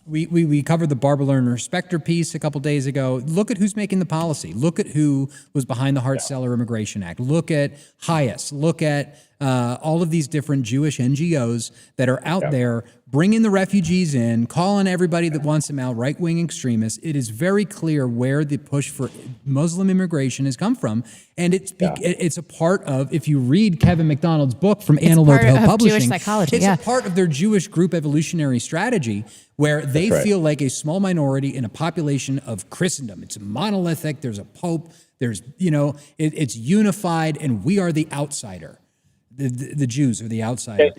we covered the Barber Learner Specter piece a couple days ago. Look at who's making the policy. Look at who was behind the Hart-Celler Immigration Act. Look at Hayes. Look at all of these different Jewish NGOs that are out there bringing the refugees in, calling everybody that wants them out right-wing extremists. It is very clear where the push for Muslim immigration has come from. And it's a part of, if you read Kevin McDonald's book from Antelope Hill Publishing, Jewish psychology, it's a part of their Jewish group evolutionary strategy where they feel like a small minority in a population of Christendom. It's monolithic. There's a pope. There's, it's unified, and we are the outsider. The Jews are the outsider.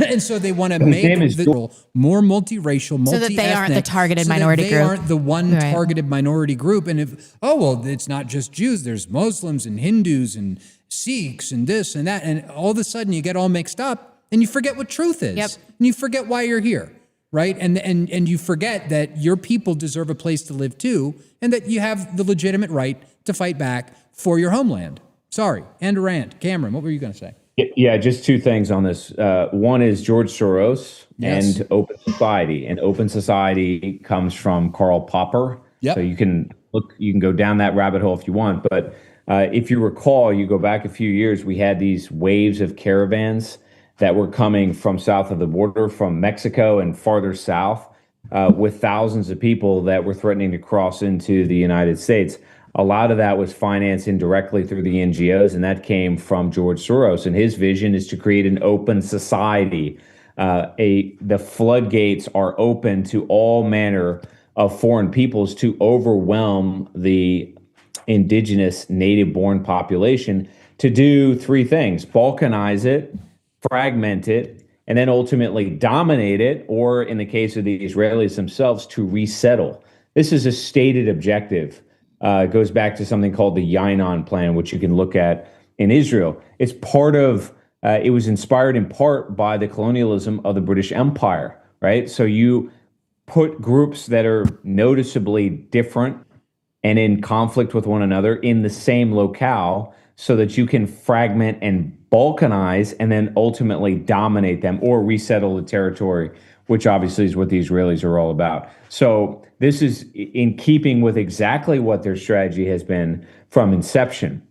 And so they want to make the world more multiracial, multi-ethnic. So that they aren't the targeted minority group. They aren't the one targeted minority group. And if, it's not just Jews. There's Muslims and Hindus and Sikhs and this and that. And all of a sudden you get all mixed up and you forget what truth is. And you forget why you're here, right? And you forget that your people deserve a place to live too, and that you have the legitimate right to fight back for your homeland. Sorry, end of rant. Cameron, what were you going to say? Yeah, just two things on this. One is George Soros and Open Society. And Open Society comes from Karl Popper. So you can go down that rabbit hole if you want. But if you recall, you go back a few years, we had these waves of caravans that were coming from south of the border, from Mexico and farther south, with thousands of people that were threatening to cross into the United States. A lot of that was financed indirectly through the NGOs, and that came from George Soros. And his vision is to create an open society. The floodgates are open to all manner of foreign peoples to overwhelm the indigenous native-born population to do three things: balkanize it, fragment it, and then ultimately dominate it, or in the case of the Israelis themselves, to resettle. This is a stated objective. It goes back to something called the Yinon Plan, which you can look at in Israel. It's part of, it was inspired in part by the colonialism of the British Empire, right? So you put groups that are noticeably different and in conflict with one another in the same locale so that you can fragment and balkanize and then ultimately dominate them or resettle the territory, which obviously is what the Israelis are all about. So this is in keeping with exactly what their strategy has been from inception.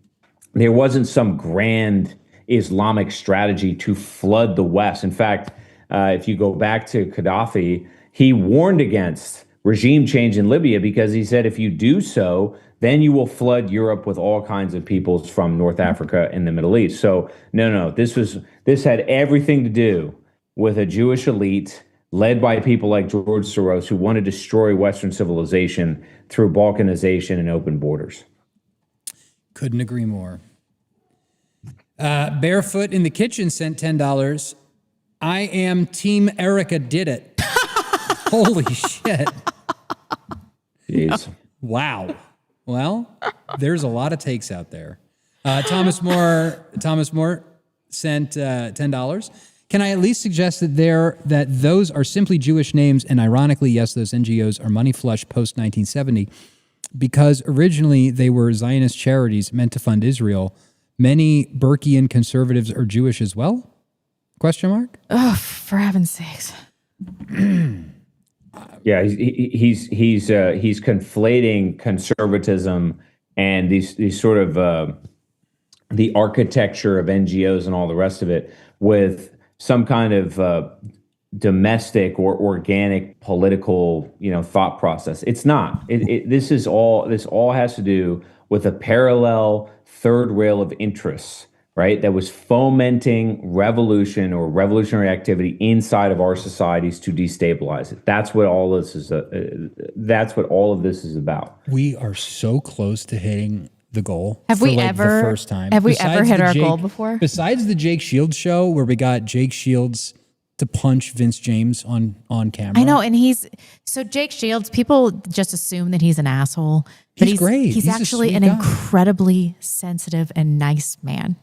There wasn't some grand Islamic strategy to flood the West. In fact, if you go back to Gaddafi, he warned against regime change in Libya because he said, if you do so, then you will flood Europe with all kinds of peoples from North Africa and the Middle East. So no, this had everything to do with a Jewish elite led by people like George Soros, who want to destroy Western civilization through balkanization and open borders. Couldn't agree more. Barefoot in the Kitchen sent $10. I am Team Erika did it. Holy shit. Jeez. Wow. Well, there's a lot of takes out there. Thomas Moore sent $10. Can I at least suggest that those are simply Jewish names, and ironically, yes, those NGOs are money flush post 1970, because originally they were Zionist charities meant to fund Israel. Many Burkean conservatives are Jewish as well? Question mark? Oh, for heaven's sakes. Yeah, he's conflating conservatism and these sort of the architecture of NGOs and all the rest of it with some kind of domestic or organic political, thought process. It's not. This all has to do with a parallel third rail of interests, right? That was fomenting revolution or revolutionary activity inside of our societies to destabilize it. That's what all this is. That's what all of this is about. We are so close to hitting the goal. Have we ever the first time? Have we ever hit our goal before? Besides the Jake Shields show, where we got Jake Shields to punch Vince James on camera. I know, and Jake Shields. People just assume that he's an asshole, but he's great. He's actually an incredibly sensitive and nice man.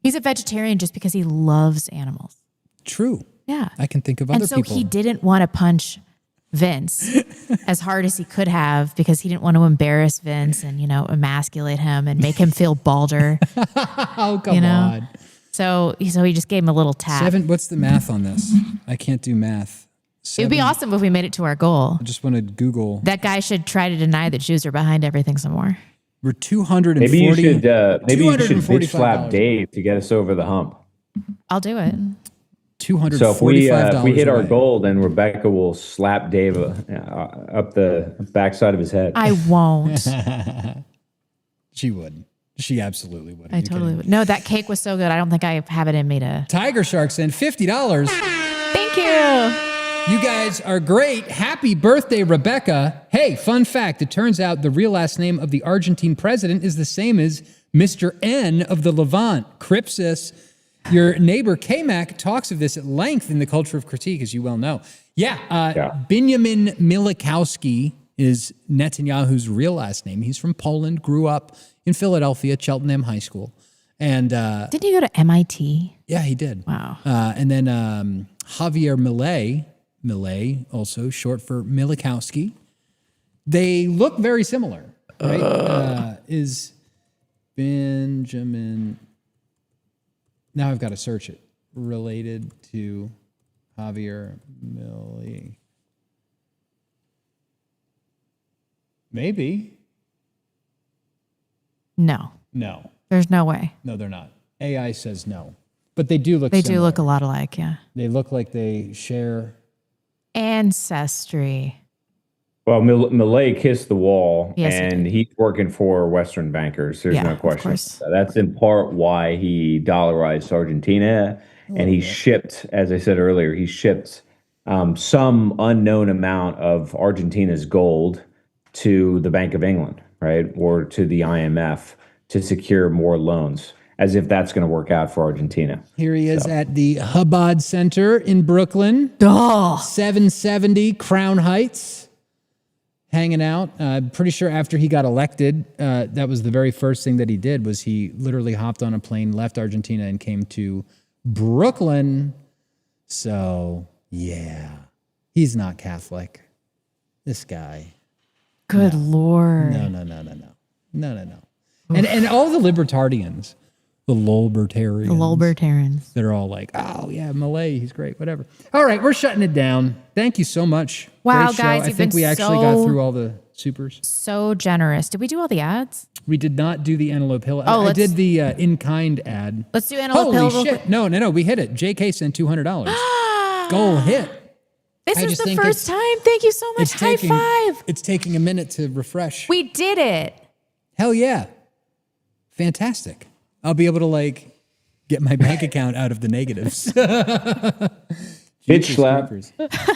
He's a vegetarian just because he loves animals. True. Yeah, I can think of other people. And so he didn't want to punch Vince as hard as he could have because he didn't want to embarrass Vince and, emasculate him and make him feel balder. Oh, come on. So he just gave him a little tap. What's the math on this? I can't do math. It would be awesome if we made it to our goal. I just want to Google. That guy should try to deny that Jews are behind everything some more. We're 240. Maybe you should bitch slap Dave to get us over the hump. I'll do it. $245. So if we hit our away. goal, then Rebecca will slap Dave up the backside of his head. I won't. She would. She absolutely would. I totally would. No, that cake was so good. I don't think I have it in me to. Tiger Shark sent $50. Thank you. You guys are great. Happy birthday, Rebecca. Hey, fun fact. It turns out the real last name of the Argentine president is the same as Mr. N of the Levant, Cripsis. Your neighbor K-Mac talks of this at length in The Culture of Critique, as you well know. Benjamin Milikowski is Netanyahu's real last name. He's from Poland, grew up in Philadelphia, Cheltenham High School. And didn't he go to MIT? Yeah, he did. Wow. And then Javier Milei, also short for Milikowski. They look very similar, right? Is Benjamin... Now I've got to search it. Related to Javier Milei. Maybe. No. No. There's no way. No, they're not. AI says no. But they do look They similar. do look a lot alike, yeah. They look like they share... Ancestry. Well, Milei kissed the wall, Yes, he and he's working for Western bankers. There's no question. That's in part why he dollarized Argentina, and he shipped, as I said earlier, he shipped some unknown amount of Argentina's gold to the Bank of England, right, or to the IMF to secure more loans, as if that's going to work out for Argentina. Here he is at the Chabad Center in Brooklyn. 770 Crown Heights. Hanging out. Pretty sure after he got elected, that was the very first thing that he did was he literally hopped on a plane, left Argentina, and came to Brooklyn. So, yeah. He's not Catholic. This guy. Good Lord. No. And all the libertarians, the Lolbertarians. They're all like, oh, yeah, Milei, he's great, whatever. All right, we're shutting it down. Thank you so much. Wow, Great show. guys, I you've think been we actually got through all the supers. So generous. Did we do all the ads? We did not do the Antelope Hill. Oh, I did the in-kind ad. Let's do Antelope Hill. Holy shit. No, we hit it. JK sent $200. Goal hit. This is the first time. Thank you so much. High five. It's taking a minute to refresh. We did it. Hell yeah. Fantastic. I'll be able to get my bank account out of the negatives. Bitch slap.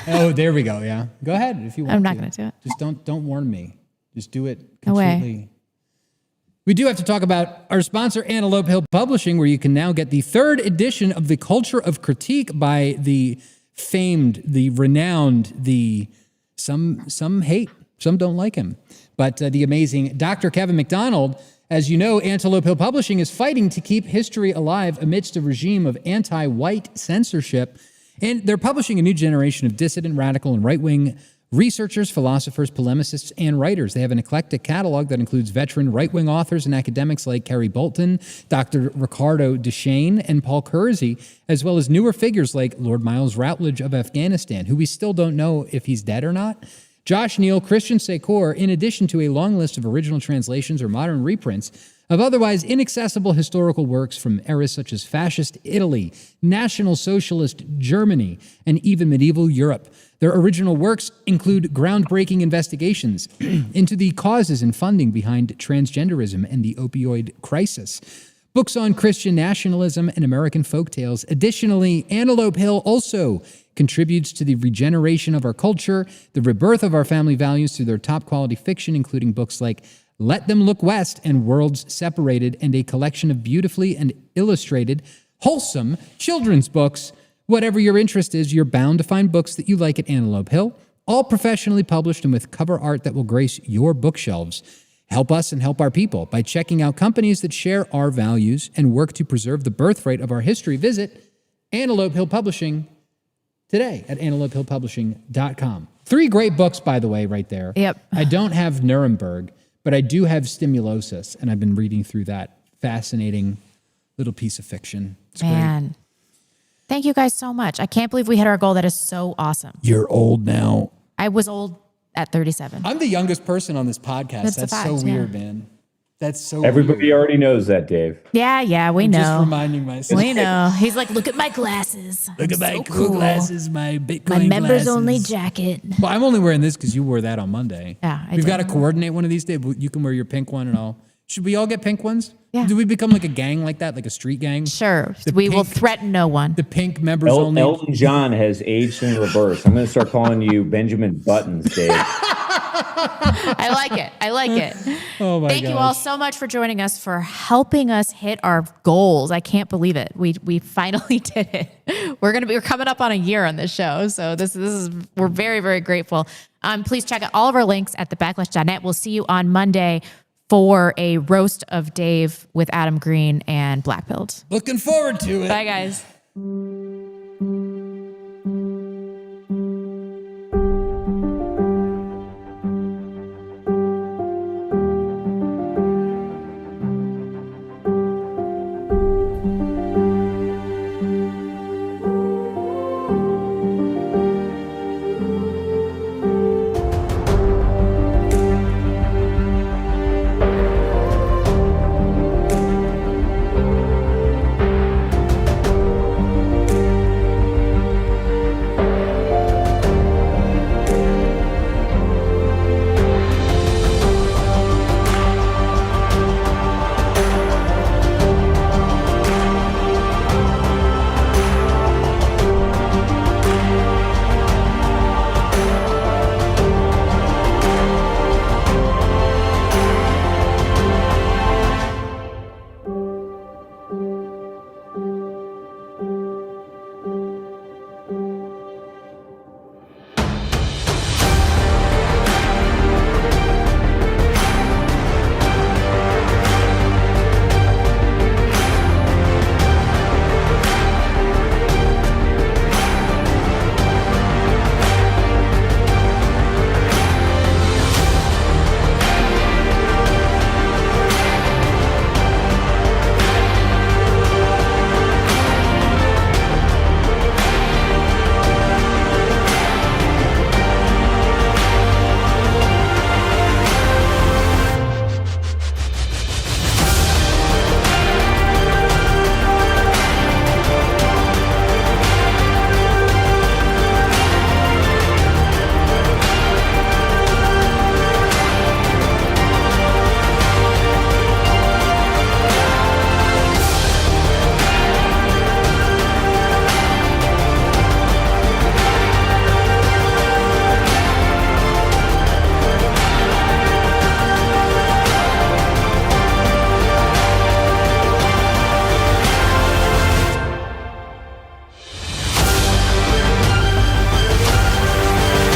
Oh, there we go. Yeah. Go ahead if you want. I'm not going to do it. Just don't warn me. Just do it No way. completely. We do have to talk about our sponsor, Antelope Hill Publishing, where you can now get the third edition of The Culture of Critique by the famed, the renowned, some hate, some don't like him, but the amazing Dr. Kevin McDonald. As you know, Antelope Hill Publishing is fighting to keep history alive amidst a regime of anti-white censorship. And they're publishing a new generation of dissident, radical, and right-wing researchers, philosophers, polemicists, and writers. They have an eclectic catalog that includes veteran right-wing authors and academics like Kerry Bolton, Dr. Ricardo Duchesne, and Paul Kersey, as well as newer figures like Lord Miles Routledge of Afghanistan, who we still don't know if he's dead or not, Josh Neal, Christian Secor, in addition to a long list of original translations or modern reprints of otherwise inaccessible historical works from eras such as fascist Italy, National Socialist Germany, and even medieval Europe. Their original works include groundbreaking investigations into the causes and funding behind transgenderism and the opioid crisis, books on Christian nationalism and American folktales. Additionally, Antelope Hill also contributes to the regeneration of our culture, the rebirth of our family values through their top quality fiction, including books like Let Them Look West and Worlds Separated, and a collection of beautifully and illustrated, wholesome children's books. Whatever your interest is, you're bound to find books that you like at Antelope Hill, all professionally published and with cover art that will grace your bookshelves. Help us and help our people by checking out companies that share our values and work to preserve the birthright of our history. Visit Antelope Hill Publishing today at antelopehillpublishing.com. 3 great books, by the way, right there. Yep. I don't have Nuremberg, but I do have Stimulosis, and I've been reading through that fascinating little piece of fiction. It's great. Thank you guys so much. I can't believe we hit our goal. That is so awesome. You're old now. I was old at 37. I'm the youngest person on this podcast. That's a That's fact, so yeah. weird, man. That's so Everybody weird. already knows that, Dave. Yeah, we I'm know. just reminding myself. We know. He's like, look at my glasses. Look at my cool glasses, my Bitcoin My members glasses. only jacket. Well, I'm only wearing this because you wore that on Monday. Yeah, I We've did. got to coordinate one of these days. You can wear your pink one and I'll. Should we all get pink ones? Yeah. Do we become like a gang like that, like a street gang? Sure. The We will pink- threaten no one. The pink members only. Elton John has aged in reverse. I'm going to start calling you Benjamin Buttons, Dave. I like it. I like it. Oh my Thank you all so much for joining us, for helping us hit our goals. I can't believe it. We finally did it. We're coming up on a year on this show. So this is we're very, very grateful. Please check out all of our links at thebacklash.net. We'll see you on Monday for a roast of Dave with Adam Green and Black Pilled. Looking forward to it. Bye guys.